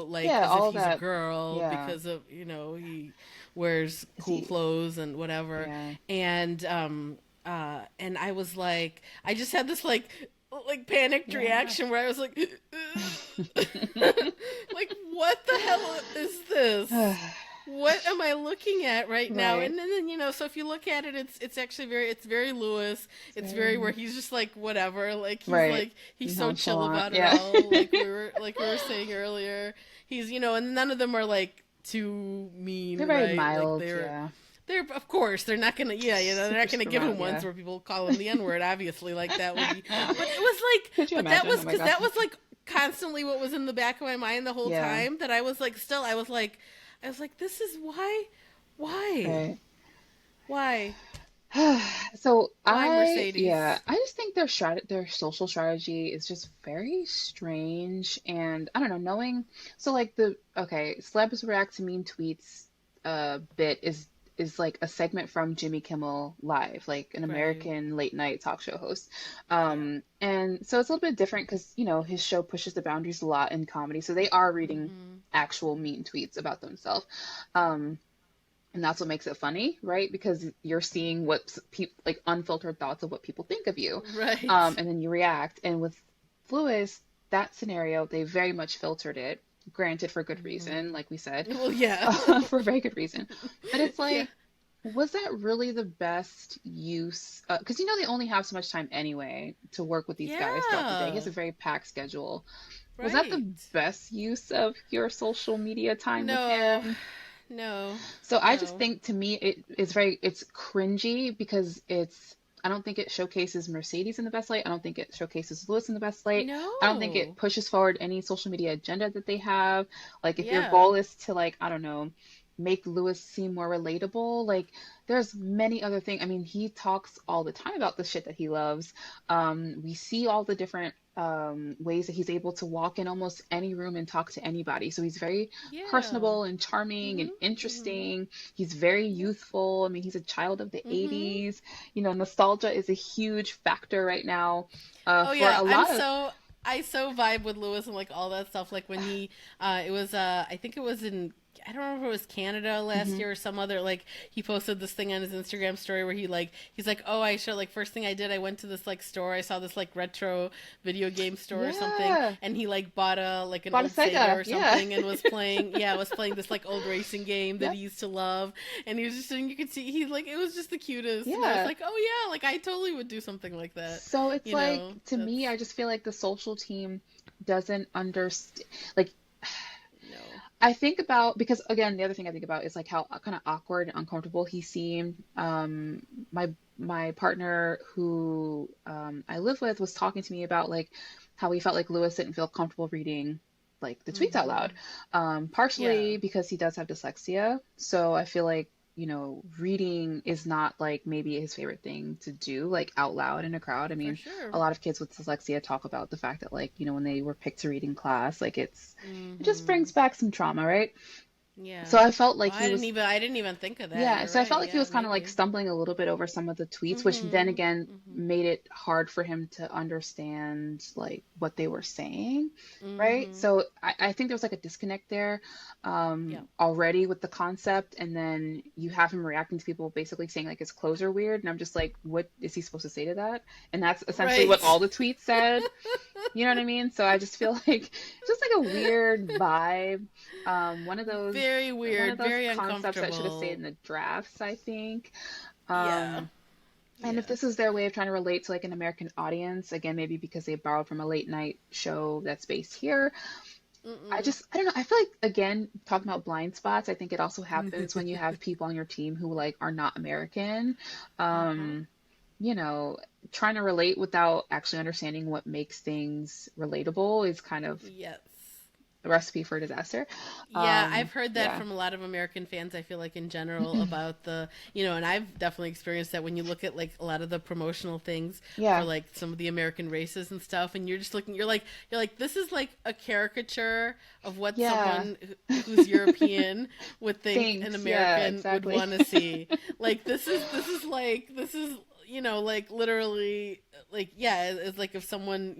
A: like,
B: Yeah,
A: as
B: all
A: if he's a
B: that.
A: girl,
B: Yeah.
A: because of, he wears cool
B: he-
A: clothes and whatever.
B: Yeah.
A: And I was like, I just had this like panicked reaction where I was like, like, what the hell is this? what am I looking at right now?
B: Right.
A: And then so if you look at it, it's actually very Lewis. It's very where he's just like whatever, like
B: Right.
A: he's so chill
B: Nonchalant.
A: about it
B: Yeah.
A: all, like we were saying earlier. He's and none of them are like too
B: They're
A: mean,
B: very
A: right? Like
B: mild. Yeah.
A: they're of course they're not gonna they're
B: Super,
A: not gonna
B: super
A: give him
B: mild.
A: ones
B: Yeah.
A: where people call him the N word. Obviously, like that would be. But it was like,
B: Could you
A: but that
B: imagine?
A: was
B: Oh my
A: because
B: gosh.
A: that was like constantly what was in the back of my mind the whole
B: Yeah.
A: time. That I was like, still, I was like, this is why,
B: Right.
A: why,
B: So
A: why
B: yeah,
A: Mercedes?
B: I just think their social strategy is just very strange, and I don't know, so like celebs react to mean tweets bit is like a segment from Jimmy Kimmel Live, like an
A: Right.
B: American late night talk show host.
A: Yeah.
B: And so it's a little bit different because, his show pushes the boundaries a lot in comedy. So they are reading
A: Mhm.
B: actual mean tweets about themselves. Um, and that's what makes it funny, right? Because you're seeing what people like unfiltered thoughts of what people think of you,
A: Right.
B: and then you react. And with Lewis, that scenario, they very much filtered it. Granted, for good
A: Mhm.
B: reason, like we said,
A: Well, yeah.
B: for a very good reason. But it's
A: Yeah.
B: like, was that really the best use? Because they only have so much time anyway to work with these guys throughout the day. He has
A: Yeah.
B: a very packed schedule. Was that the
A: Right.
B: best use of your social media time with
A: No.
B: him?
A: No.
B: So I just
A: No.
B: think to me it's cringy because I don't think it showcases Mercedes in the best light. I don't think it showcases Lewis in the best light. I don't think it
A: No.
B: pushes forward any social media agenda that they have. Like if your
A: Yeah.
B: goal is to like, I don't know, make Lewis seem more relatable, like there's many other things. I mean, he talks all the time about the shit that he loves. We see all the different ways that he's able to walk in almost any room and talk to anybody. So he's very
A: Yeah.
B: personable and charming and
A: Mhm. Mhm.
B: interesting. He's very
A: Yep.
B: youthful. I mean, he's a child of the
A: Mhm.
B: 80s. Nostalgia is a huge factor right now
A: Oh
B: for
A: yeah,
B: a lot of.
A: I so vibe with Lewis and like all that stuff. Like when it was I think it was in I don't remember if it was Canada last
B: Mhm.
A: year or some other like he posted this thing on his Instagram story where he's like, oh, I showed like first thing I did, I went to this like store, I saw this like retro video game store or something,
B: Yeah.
A: and he like bought like an
B: Bought a
A: old Sega
B: Sega.
A: or
B: Yeah.
A: something and was playing this like old racing game that
B: Yep.
A: he used to love, and he was just and you could see he like it was just the cutest, and I was
B: Yeah.
A: like, oh yeah, like I totally would do something like that.
B: So it's
A: You
B: like,
A: know,
B: to
A: that's
B: me, I just feel like the social team doesn't understand. Like,
A: no.
B: I think about, because again, the other thing I think about is like how kind of awkward and uncomfortable he seemed. My partner who I live with was talking to me about like how he felt like Lewis didn't feel comfortable reading like the tweets out loud,
A: Mhm. Yeah.
B: partially because he does have dyslexia. So I feel like, reading is not like maybe his favorite thing to do, like out loud in a crowd. I
A: For
B: mean, a
A: sure.
B: lot of kids with dyslexia talk about the fact that like, when they were picked to read in class, like it just brings
A: Mhm.
B: back some trauma, right? So
A: Yeah.
B: I felt
A: Oh,
B: like he was,
A: I didn't even think of that.
B: yeah,
A: You're
B: so I felt
A: right.
B: like he
A: Yeah,
B: was kind of like
A: maybe.
B: stumbling a little bit over some of the tweets, which then
A: Mhm.
B: again
A: Mhm.
B: made it hard for him to understand like what they were saying, right?
A: Mhm.
B: So I think there was like a disconnect there
A: Yeah.
B: already with the concept, and then you have him reacting to people basically saying like his clothes are weird, and I'm just like, what is he supposed to say to that? And that's essentially what
A: Right.
B: all the tweets said. You know what I mean? So I just feel like just like a weird vibe. One of those
A: Very
B: one
A: weird.
B: of those
A: Very
B: concepts that should have stayed in
A: uncomfortable.
B: the drafts, I think.
A: Yeah.
B: Um, and if
A: Yeah.
B: this is their way of trying to relate to like an American audience, again, maybe because they borrowed from a late night show that's based here,
A: Mm-mm.
B: I don't know. I feel like, again, talking about blind spots, I think it also happens when you have people on your team who like are not American.
A: Uh-huh.
B: Um, you know, Trying to relate without actually understanding what makes things relatable is kind of
A: Yes.
B: a recipe for disaster.
A: Yeah, I've heard that
B: Yeah.
A: from a lot of American fans, I feel like in general about and I've definitely experienced that when you look at like a lot of the promotional things for
B: Yeah.
A: like some of the American races and stuff and you're just looking you're like this is like a caricature of what
B: Yeah.
A: someone who's European would think an
B: Thanks. Yeah,
A: American would
B: exactly.
A: want to see. Like this is like literally, like, yeah, it's like if someone,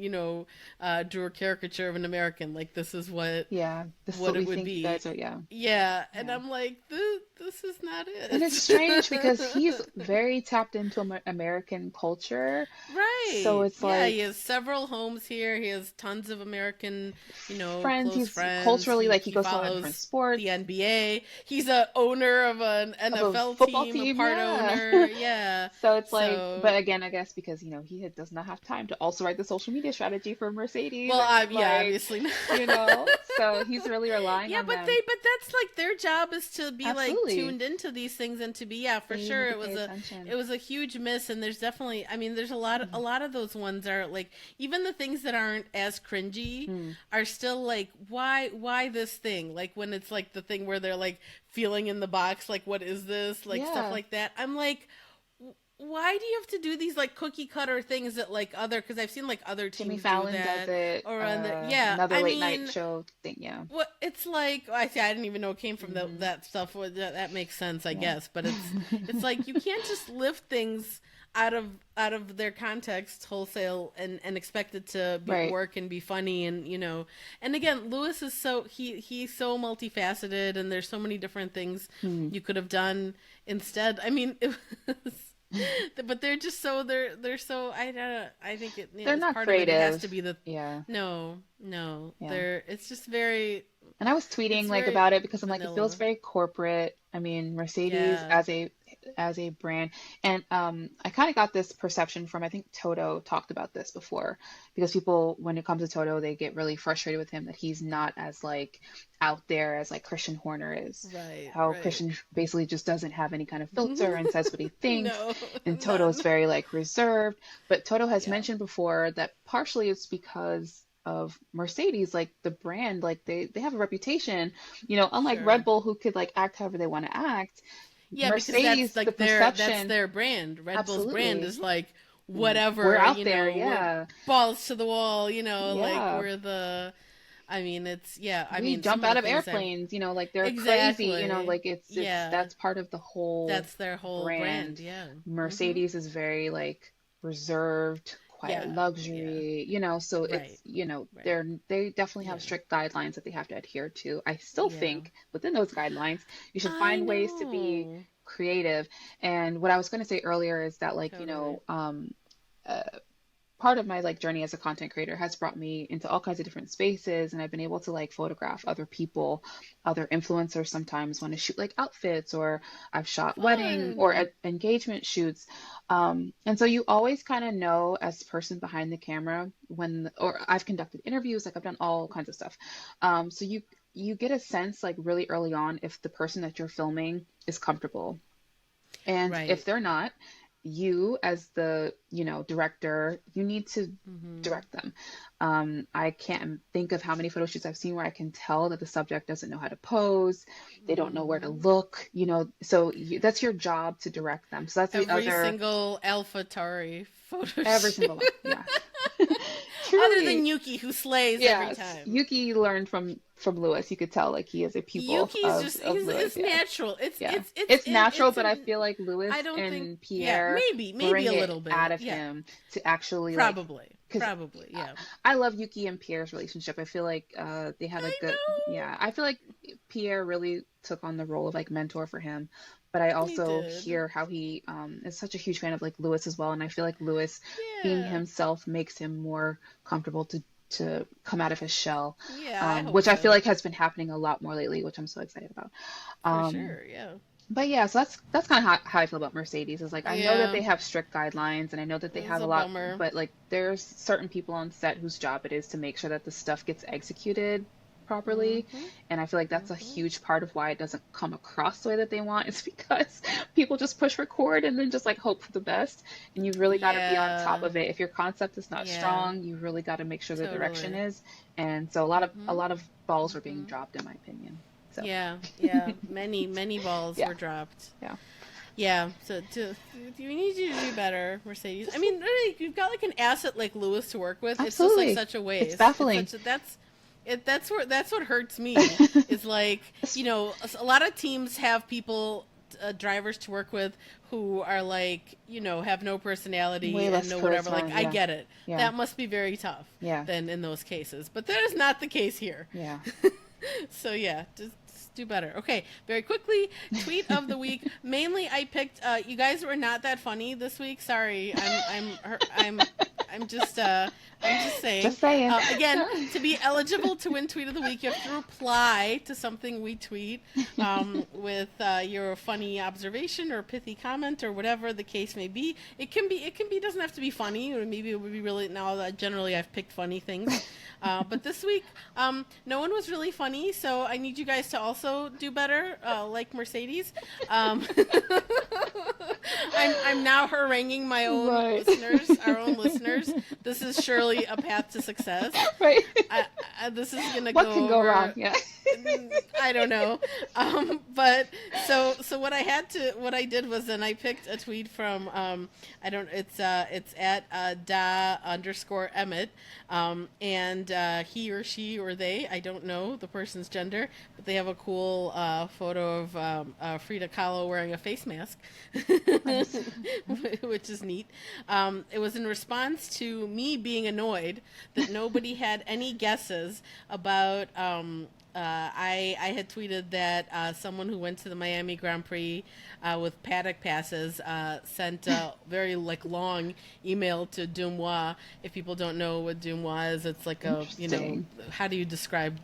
A: drew a caricature of an American, like this is
B: Yeah, this is
A: what
B: what
A: it
B: we
A: would
B: think you
A: be.
B: guys are. Yeah,
A: Yeah, and
B: yeah.
A: I'm like, this is not
B: And it's strange
A: it.
B: because he's very tapped into American culture. So
A: Right.
B: it's
A: Yeah, he
B: like
A: has several homes here. He has tons of American,
B: friends,
A: close
B: he's
A: friends.
B: culturally
A: He
B: like he
A: he
B: goes to a lot of different
A: follows the
B: sports
A: NBA. He's a owner of an
B: of a
A: NFL
B: football
A: team, a
B: team.
A: part
B: Yeah.
A: owner. Yeah.
B: So it's like, but
A: So,
B: again, I guess because he does not have time to also write the social media strategy for Mercedes
A: well,
B: and
A: yeah,
B: like,
A: obviously not.
B: so he's really relying
A: Yeah,
B: on
A: but
B: them.
A: that's like their job is to be like
B: Absolutely.
A: tuned into these things and to be, yeah, for
B: They need
A: sure
B: to pay
A: it
B: attention.
A: was a huge miss. And there's definitely, I mean, there's a lot of those ones are like, even the things that aren't as cringy
B: Mm.
A: are still like, why this thing, like when it's like the thing where they're like feeling in the box, like what is this, like stuff
B: Yeah.
A: like that. I'm like, why do you have to do these like cookie cutter things that like other, because I've seen like other
B: Jimmy
A: teams do
B: Fallon does
A: that,
B: it.
A: or on the, yeah,
B: Another
A: I
B: late night
A: mean,
B: show thing. Yeah.
A: well, it's like, I see. I didn't even know it came from
B: Hmm.
A: that stuff. That makes sense, I
B: Yeah.
A: guess. But it's like you can't just lift things out of their context wholesale and expect it to be
B: Right.
A: work and be funny, and and again, Lewis is he's so multifaceted, and there's so many different things
B: Hmm.
A: you could have done instead. I mean, it was. But they're just so they're so, I don't, I think
B: They're
A: it's
B: not
A: part of it. It has to
B: creative.
A: be the,
B: Yeah.
A: no,
B: Yeah.
A: they're, it's just very,
B: And I was tweeting
A: it's
B: like
A: very
B: about it because I'm like, it feels
A: vanilla.
B: very corporate. I mean, Mercedes
A: Yeah.
B: as a brand. And I kind of got this perception from, I think Toto talked about this before, because people, when it comes to Toto, they get really frustrated with him that he's not as like out there as like Christian Horner is.
A: Right,
B: How
A: right.
B: Christian basically just doesn't have any kind of filter and says what he thinks,
A: No,
B: and Toto's
A: none.
B: very like reserved. But Toto has
A: Yeah.
B: mentioned before that partially it's because of Mercedes, like the brand, like they have a reputation, unlike Red
A: Sure.
B: Bull who could like act however they want to act.
A: Yeah, because that's
B: Mercedes, the
A: like that's
B: perception,
A: their brand. Red Bull's brand
B: absolutely.
A: is like
B: We're
A: whatever,
B: out there,
A: we're
B: yeah.
A: balls to the wall, like
B: Yeah.
A: we're the, I mean, it's, yeah, I
B: We
A: mean,
B: jump
A: some of the
B: out of
A: things I've,
B: airplanes, like they're crazy,
A: exactly.
B: like it's
A: Yeah.
B: that's part of the whole
A: That's their whole brand.
B: brand.
A: Yeah. Mhm.
B: Mercedes is very like reserved, quiet
A: Yeah. Yeah.
B: luxury, so
A: Right.
B: it's,
A: Right.
B: they definitely have
A: Yeah.
B: strict guidelines that they have to adhere to. I still
A: Yeah.
B: think within those guidelines, you should
A: I
B: find ways to be
A: know.
B: creative. And what I was going to say earlier is that like,
A: Totally.
B: uh, part of my like journey as a content creator has brought me into all kinds of different spaces, and I've been able to like photograph other people, other influencers sometimes when I shoot like outfits, or I've shot wedding or
A: Fun.
B: engagement shoots. And so you always kind of know as the person behind the camera or I've conducted interviews, like I've done all kinds of stuff. So you get a sense like really early on if the person that you're filming is comfortable. And
A: Right.
B: if they're not, you as the, director, you need to
A: Mhm.
B: direct them. I can't think of how many photo shoots I've seen where I can tell that the subject doesn't know how to pose, they don't know where to
A: Mhm.
B: look, so that's your job to direct them. So that's the
A: Every
B: other,
A: single AlphaTauri photo
B: every
A: shoot.
B: single one. Yeah.
A: Other than
B: Truly.
A: Yuki, who slays every
B: Yes.
A: time.
B: Yuki learned from Lewis. You could tell like he is a pupil
A: Yuki's
B: of,
A: just,
B: of Lewis.
A: it's
B: Yeah.
A: natural.
B: Yeah. It's natural,
A: It's
B: but I
A: an,
B: feel like
A: I
B: Lewis
A: don't think,
B: and
A: yeah,
B: Pierre
A: maybe
B: bring
A: a
B: it
A: little
B: out
A: bit.
B: of
A: Yeah.
B: him to actually like,
A: Probably.
B: because
A: Probably. Yeah.
B: I love Yuki and Pierre's relationship. I feel like they have a
A: I
B: good, yeah. I feel like Pierre really took on the role of like mentor for him. But I
A: know. He
B: also
A: did.
B: hear how he is such a huge fan of like Lewis as well, and I feel like Lewis being
A: Yeah.
B: himself makes him more comfortable to come out of his shell,
A: Yeah, I hope
B: which I feel
A: so.
B: like has been happening a lot more lately, which I'm so excited about.
A: For
B: Um,
A: sure. Yeah.
B: but yeah, so that's kind of how I feel about Mercedes. Is like I know that
A: Yeah.
B: they have strict guidelines, and I know that they
A: It was
B: have a
A: a
B: lot,
A: bummer.
B: but like there's certain people on set whose job it is to make sure that the stuff gets executed properly,
A: Mhm.
B: and I feel like that's a
A: Mhm.
B: huge part of why it doesn't come across the way that they want. Is because people just push record and then just like hope for the best, and you've really got to be on top
A: Yeah.
B: of it. If your concept is not
A: Yeah.
B: strong, you really got to make sure the direction
A: Totally.
B: is. And so a
A: Mhm.
B: lot of balls are being
A: Mhm.
B: dropped, in my opinion. So
A: Yeah. Yeah. Many balls
B: yeah,
A: were dropped.
B: yeah,
A: Yeah, so we need you to do better, Mercedes. I
B: just
A: mean, really, you've got like an asset like Lewis to work with. It's just like
B: absolutely.
A: such a
B: It's
A: waste. It's
B: baffling.
A: such a that's what hurts me. Is like, a lot of teams have people drivers to work with who are like, have no personality
B: Way
A: and
B: less
A: no whatever. Like,
B: charisma.
A: I
B: Yeah.
A: get it.
B: Yeah.
A: That must be very tough.
B: Yeah.
A: Then in those cases, but that is not the case here.
B: Yeah.
A: So yeah, just do better. Okay, very quickly, tweet of the week. Mainly, I picked. You guys were not that funny this week. Sorry, I'm just saying.
B: Just saying.
A: Again, to be eligible to win tweet of the week, you have to reply to something we tweet with your funny observation or pithy comment or whatever the case may be. It can be. Doesn't have to be funny, or maybe it would be really. Now, generally, I've picked funny things. But this week, no one was really funny, so I need you guys to also do better, like Mercedes. I'm now haranguing my own listeners, our own listeners. This is surely a path to success.
B: Right.
A: This is gonna
B: What
A: go
B: can go
A: over,
B: wrong? Yeah.
A: I don't know. But so what I did was then I picked a tweet from it's at da_Emmett, and he or she or they, I don't know the person's gender, but they have a cool photo of Frida Kahlo wearing a face mask, which is neat. It was in response to me being annoyed that nobody had any guesses about I had tweeted that someone who went to the Miami Grand Prix with paddock passes sent a very long email to Dumois. If people don't know what Dumois is, it's like a, how do you describe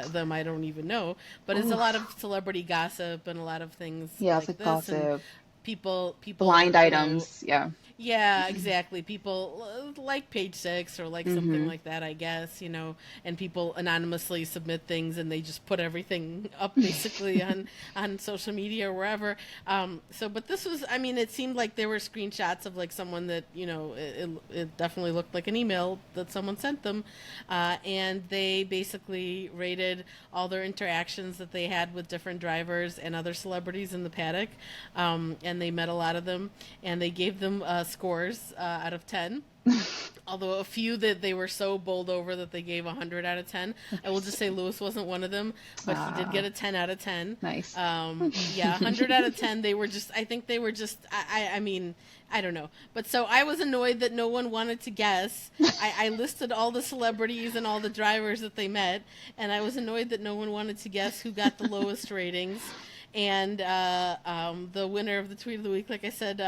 A: them? I don't even know. But it's a lot of celebrity gossip and a lot of things
B: it's
A: like
B: like
A: this.
B: gossip.
A: And people
B: Blind items. Yeah.
A: Yeah, exactly. People like Page Six or like something like that, I guess, and people anonymously submit things and they just put everything up basically on social media or wherever. But this was, it seemed like there were screenshots of like someone that, it definitely looked like an email that someone sent them. And they basically rated all their interactions that they had with different drivers and other celebrities in the paddock. And they met a lot of them and they gave them scores out of 10. Although a few that they were so bowled over that they gave 100 out of 10. I will just say Lewis wasn't one of them, but he did get a 10 out of 10.
B: Nice.
A: 100 out of 10. They were just, I think they were just, I don't know. But so I was annoyed that no one wanted to guess. I listed all the celebrities and all the drivers that they met, and I was annoyed that no one wanted to guess who got the lowest ratings. And the winner of the tweet of the week, like I said,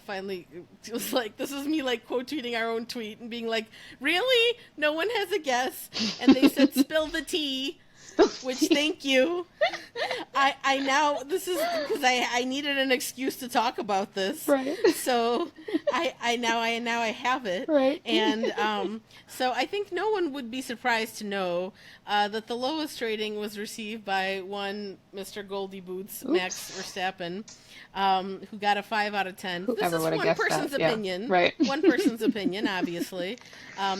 A: finally, it was like, this is me like quote tweeting our own tweet and being like, really? No one has a guess? And they said, spill the tea. Which, thank you. I now, this is because I needed an excuse to talk about this.
B: Right.
A: So I now have it.
B: Right.
A: And so I think no one would be surprised to know that the lowest rating was received by one Mr. Goldie Boots, Max Verstappen, who got a 5 out of 10.
B: Whoever
A: this is
B: would have
A: one
B: guessed
A: person's
B: that.
A: opinion.
B: Yeah. Right.
A: One person's opinion, obviously.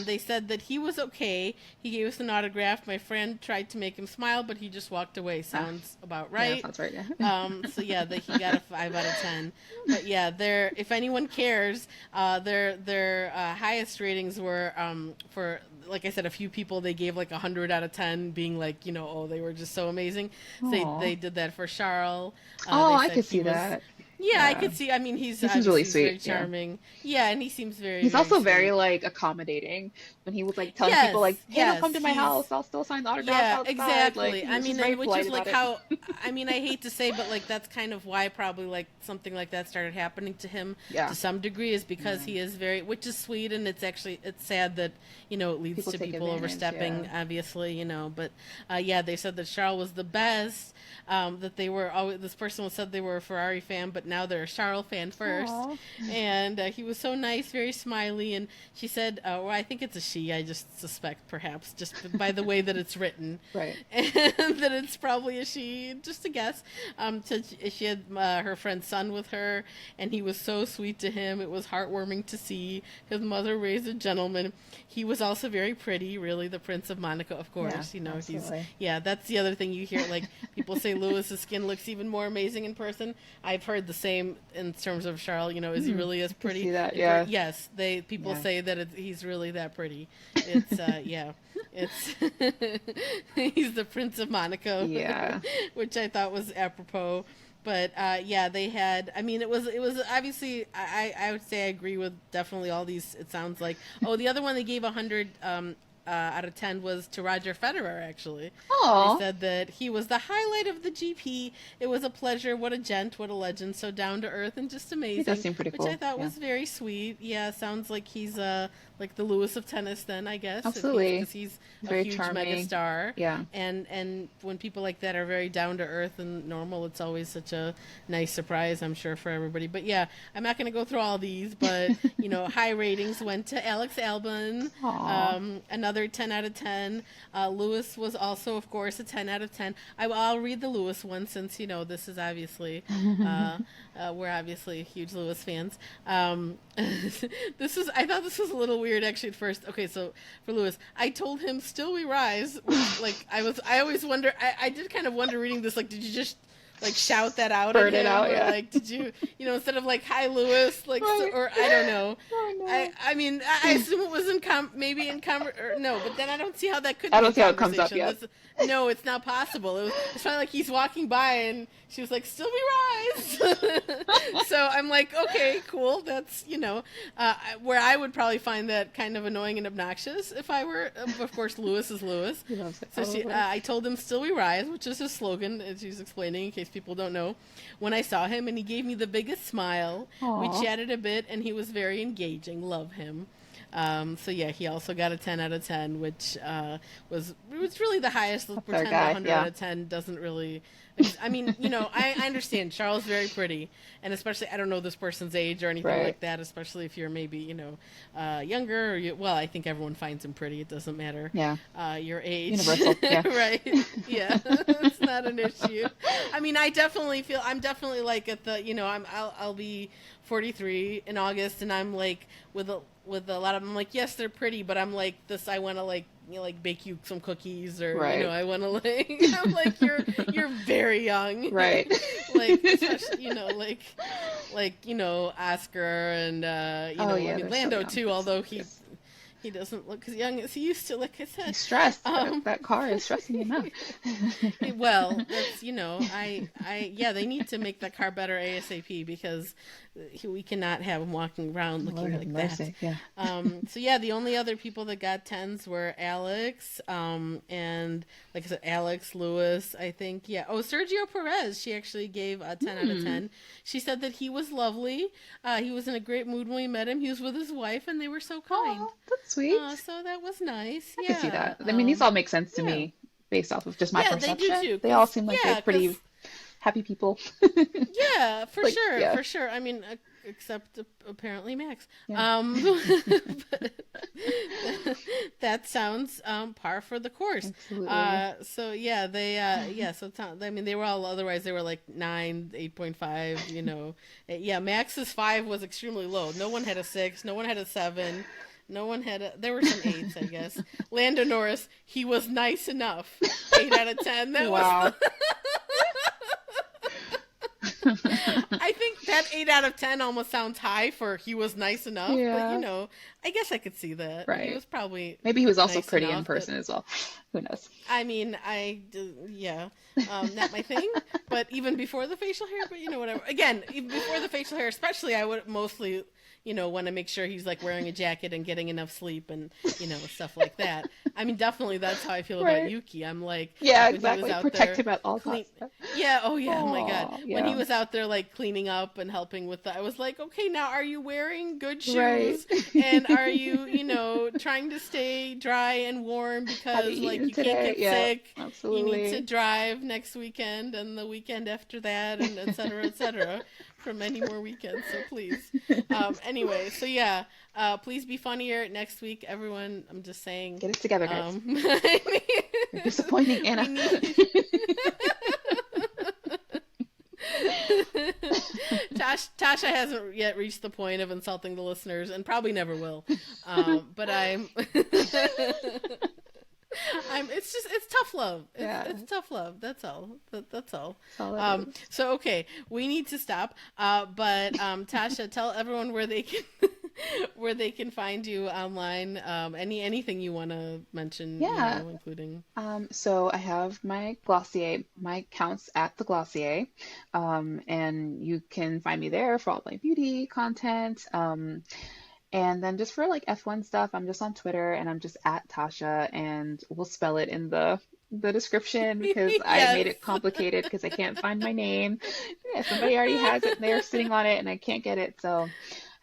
A: They said that he was okay. He gave us an autograph. My friend tried to make him smile, but he just walked away. Sounds about right.
B: Yeah, sounds right. Yeah.
A: So yeah, that he got a 5 out of 10. But yeah, if anyone cares, their highest ratings were for, like I said, a few people they gave like 100 out of 10, being like, they were just so amazing. So they did that for Charles.
B: I could see that.
A: Yeah, I could see. He seems
B: really
A: very
B: sweet.
A: charming. Yeah, and he seems very.
B: He's
A: very
B: also
A: sweet.
B: very accommodating when he was telling people hey, don't come to my house. I'll still sign the autograph outside.
A: Exactly.
B: Which
A: is like how. I hate to say, but that's kind of why probably something like that started happening to him to some degree, is because he is very, which is sweet, and it's sad that it leads to people overstepping, obviously, But they said that Charles was the best. That they were always, this person said they were a Ferrari fan, but now they're a Charles fan first.
B: Aww.
A: And he was so nice, very smiley. And she said, well, I think it's a she. I just suspect, perhaps, just by the way that it's written,
B: right?
A: And that it's probably a she. Just a guess. So she had her friend's son with her, and he was so sweet to him. It was heartwarming to see. His mother raised a gentleman. He was also very pretty, really, the Prince of Monaco, of course.
B: Absolutely.
A: That's the other thing you hear. People say Lewis's skin looks even more amazing in person. I've heard the same in terms of Charles. Is he really as pretty?
B: See that, yeah.
A: Yes, people say that he's really that pretty. It's it's he's the Prince of Monaco.
B: Yeah.
A: Which I thought was apropos. But yeah, they had. I mean, it was obviously. I would say I agree with definitely all these. It sounds like. Oh, the other one they gave 100 out of 10 was to Roger Federer. Actually, they
B: Oh,
A: said that he was the highlight of the GP. It was a pleasure. What a gent. What a legend. So down to earth and just
B: he does
A: amazing.
B: seem pretty
A: Which I
B: cool.
A: thought
B: Yeah,
A: was very sweet. Yeah, sounds like he's like the Lewis of tennis. Then I guess if he's
B: absolutely.
A: because he's a
B: Very
A: huge
B: charming.
A: megastar,
B: Yeah.
A: and when people like that are very down to earth and normal, it's always such a nice surprise, I'm sure, for everybody. But yeah, I'm not going to go through all these, but high ratings went to Alex Albon,
B: Aw.
A: another 10 out of 10. Lewis was also, of course, a 10 out of 10. I'll read the Lewis one since this is obviously we're obviously huge Lewis fans. I thought this was a little weird actually at first. Okay, so for Lewis, I told him "Still We Rise." Which, like I always wonder. I did kind of wonder reading this. Like, did you just like shout that out at
B: Bird it
A: him,
B: out,
A: or
B: yeah.
A: like did you instead of like "Hi Lewis," like so,
B: Right.
A: or I don't know.
B: Oh
A: I mean I assume it was maybe in or no, but then I don't see how that could
B: no. I
A: be
B: don't
A: a
B: see how it comes up
A: conversation.
B: yet.
A: No, it's not possible. It's probably like he's walking by and she was like, "Still we rise." So I'm like, okay, cool. That's where I would probably find that kind of annoying and obnoxious if I were. Of course, Lewis is Lewis.
B: He loves it.
A: So I told him, "Still we rise," which is his slogan, as she's explaining in case people don't know. When I saw him, and he gave me the biggest smile. We
B: Aw.
A: chatted a bit, and he was very engaging. Love him. So yeah, he also got a 10 out of 10, which was really the highest.
B: That's our
A: Pretend
B: guy.
A: 100
B: Yeah.
A: out of 10 doesn't really. I mean, I understand Charles very pretty, and especially I don't know this person's age or anything
B: Right.
A: like that. Especially if you're maybe younger. Well, I think everyone finds him pretty. It doesn't matter.
B: Yeah.
A: Your age.
B: Universal. Yeah.
A: Right. Yeah. It's not an issue. I mean, I'm definitely like at the I'll be 43 in August, and I'm like with a lot of them. I'm like, yes, they're pretty, but I'm like this. I want to like bake you some cookies, or
B: Right.
A: I want to like. I'm like you're very young,
B: Right.
A: like especially Oscar and
B: Oh, yeah,
A: I mean
B: they're so
A: Lando
B: young.
A: too, although
B: Yes.
A: he doesn't look as young as he used to, like I
B: He's
A: said.
B: stressed.
A: Um,
B: That car is stressing him out.
A: well, that's yeah, they need to make that car better ASAP because we cannot have him walking around looking
B: Lord have
A: like
B: mercy. Yeah.
A: that. So yeah, the only other people that got tens were Alex, and like I said, Alex Lewis, I think. Yeah. Oh, Sergio Perez. She actually gave a 10 out of 10. She said that he was lovely. He was in a great mood when we met him. He was with his wife, and they were so kind.
B: Oh, that's sweet.
A: So that was nice.
B: I
A: Yeah.
B: can see that. I mean, these all make sense to
A: yeah.
B: me based off of just my
A: Yeah, they do
B: perception.
A: too.
B: They all
A: 'Cause-
B: seem like
A: yeah,
B: they're pretty
A: 'cause-
B: happy people.
A: Yeah, for
B: Like,
A: sure,
B: yeah.
A: for sure. I mean, except apparently Max.
B: Yeah.
A: But that sounds par for the course.
B: Absolutely.
A: So yeah, they So I mean, they were all otherwise they were like 9, 8.5. Yeah, Max's 5 was extremely low. No one had a 6. No one had a 7. No one had there were some 8s, I guess. Lando Norris, he was nice enough. 8 out of 10. That was
B: Wow.
A: I think that 8 out of 10 almost sounds high for he was nice enough,
B: Yeah.
A: but I guess I could see that.
B: Right.
A: He was probably
B: Maybe he was also
A: nice
B: pretty in
A: enough,
B: person as well. Who knows?
A: I mean, yeah, not my thing. But even before the facial hair, but whatever. Again, even before the facial hair, especially, I would mostly, want to make sure he's like wearing a jacket and getting enough sleep and stuff like that. I mean, definitely that's how I feel about
B: Right.
A: Yuki. I'm like,
B: Yeah,
A: when he was
B: exactly.
A: out
B: Protect
A: there
B: him at all
A: clean.
B: costs.
A: Yeah. Oh yeah. Oh my God.
B: Aw,
A: When he
B: yeah.
A: was out there like cleaning up and helping with I was like, okay, now are you wearing good
B: Right.
A: shoes? And are you, trying to stay dry and warm because
B: you
A: like
B: eaten
A: you
B: today?
A: can't get
B: Yeah,
A: sick. You
B: absolutely.
A: need to drive next weekend and the weekend after that, and et cetera, for many more weekends. So please. Anyway, so yeah, please be funnier next week, everyone. I'm just saying.
B: Get it together, guys. You're
A: We
B: disappointing, Anna.
A: need. Tasha hasn't yet reached the point of insulting the listeners, and probably never will. But I'm. It's tough love.
B: Yeah.
A: It's tough love. That's all. That's all.
B: That's all it is.
A: So okay, we need to stop. But Tasha, tell everyone where they can where they can find you online. Anything you want to mention,
B: Yeah.
A: including.
B: So I have my Glossier, my accounts at the Glossier, and you can find me there for all my beauty content. And then just for like F1 stuff, I'm just on Twitter and I'm just at Tasha, and we'll spell it in the description because I
A: Yes.
B: made it complicated because I can't find my name. Yeah, somebody already has it, they're sitting on it, and I can't get it, so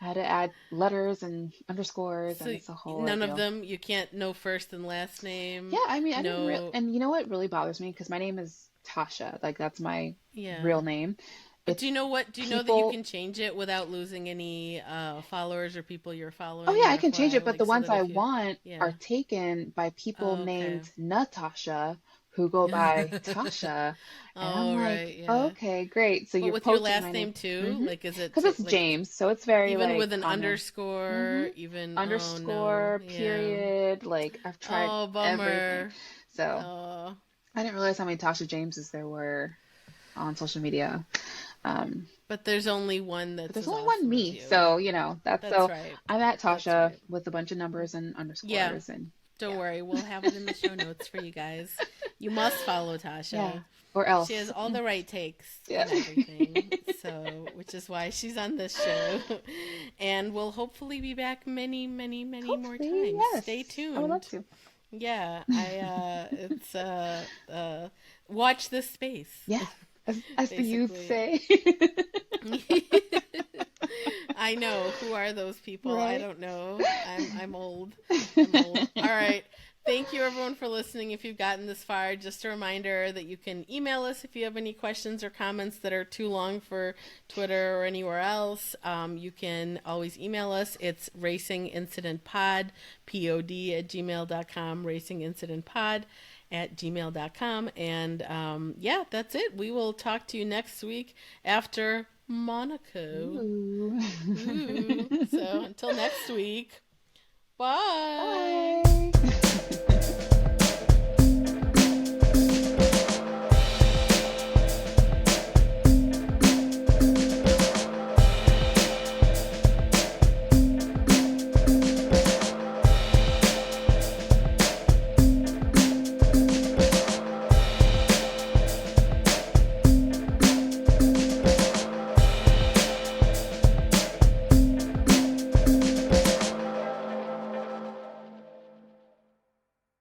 B: I had to add letters and underscores, and
A: So
B: it's a whole
A: none of
B: ordeal.
A: them, you can't know first and last
B: Yeah,
A: name.
B: I mean, I didn't real,
A: No.
B: and you know what really bothers me? Because my name is Tasha, like that's my real
A: Yeah.
B: name.
A: But do
B: It's
A: you know what? Do you know that you
B: people.
A: can change it without losing any followers or people you're
B: Oh
A: following
B: yeah,
A: or
B: I can change
A: FYI?
B: it, but the
A: Like, so
B: ones
A: that
B: I
A: if you,
B: want are
A: yeah.
B: taken by people
A: Oh, okay.
B: named Natasha who go by Tasha, and I'm
A: Oh,
B: like,
A: right, yeah.
B: okay, great. So
A: But
B: you're
A: with your
B: poaching my
A: last
B: name.
A: name too?
B: Mm-hmm.
A: Like, is it
B: Because it's
A: like
B: James, so it's very
A: even
B: like
A: with an
B: common. Mm-hmm.
A: underscore? Even, oh no,
B: Underscore,
A: yeah.
B: period. Like I've tried
A: Oh,
B: everything.
A: bummer.
B: So
A: Oh,
B: I didn't realize how many Tasha Jameses there were on social media. Um,
A: but there's only one
B: but
A: that's
B: there's
A: as
B: only one
A: awesome as
B: me,
A: you.
B: so you know that's
A: That's
B: so
A: right.
B: I'm at
A: That's
B: Tasha
A: right.
B: with a bunch of numbers and
A: Yeah,
B: underscores, and
A: don't
B: yeah,
A: worry. We'll have it in the show notes for you guys. You must follow
B: yeah,
A: Tasha.
B: or
A: She has
B: else,
A: all the right takes
B: yeah.
A: on everything. So, which is why she's on this show. And we'll hopefully be back many, many, many more
B: Hopefully,
A: times. Stay
B: yes, I would love
A: tuned.
B: to.
A: Yeah, it's watch this space,
B: Yeah, as the youth
A: basically.
B: say.
A: I know. Who are those people? I
B: Right.
A: don't know. I'm old. I'm old. All right. Thank you everyone for listening. If you've gotten this far, just a reminder that you can email us if you have any questions or comments that are too long for Twitter or anywhere else. You can always email us. It's racingincidentpod, pod at gmail.com, racingincidentpod at gmail.com. And yeah, that's it. We will talk to you next week after Monaco.
B: Ooh.
A: Ooh. So until next week, bye.
B: Bye.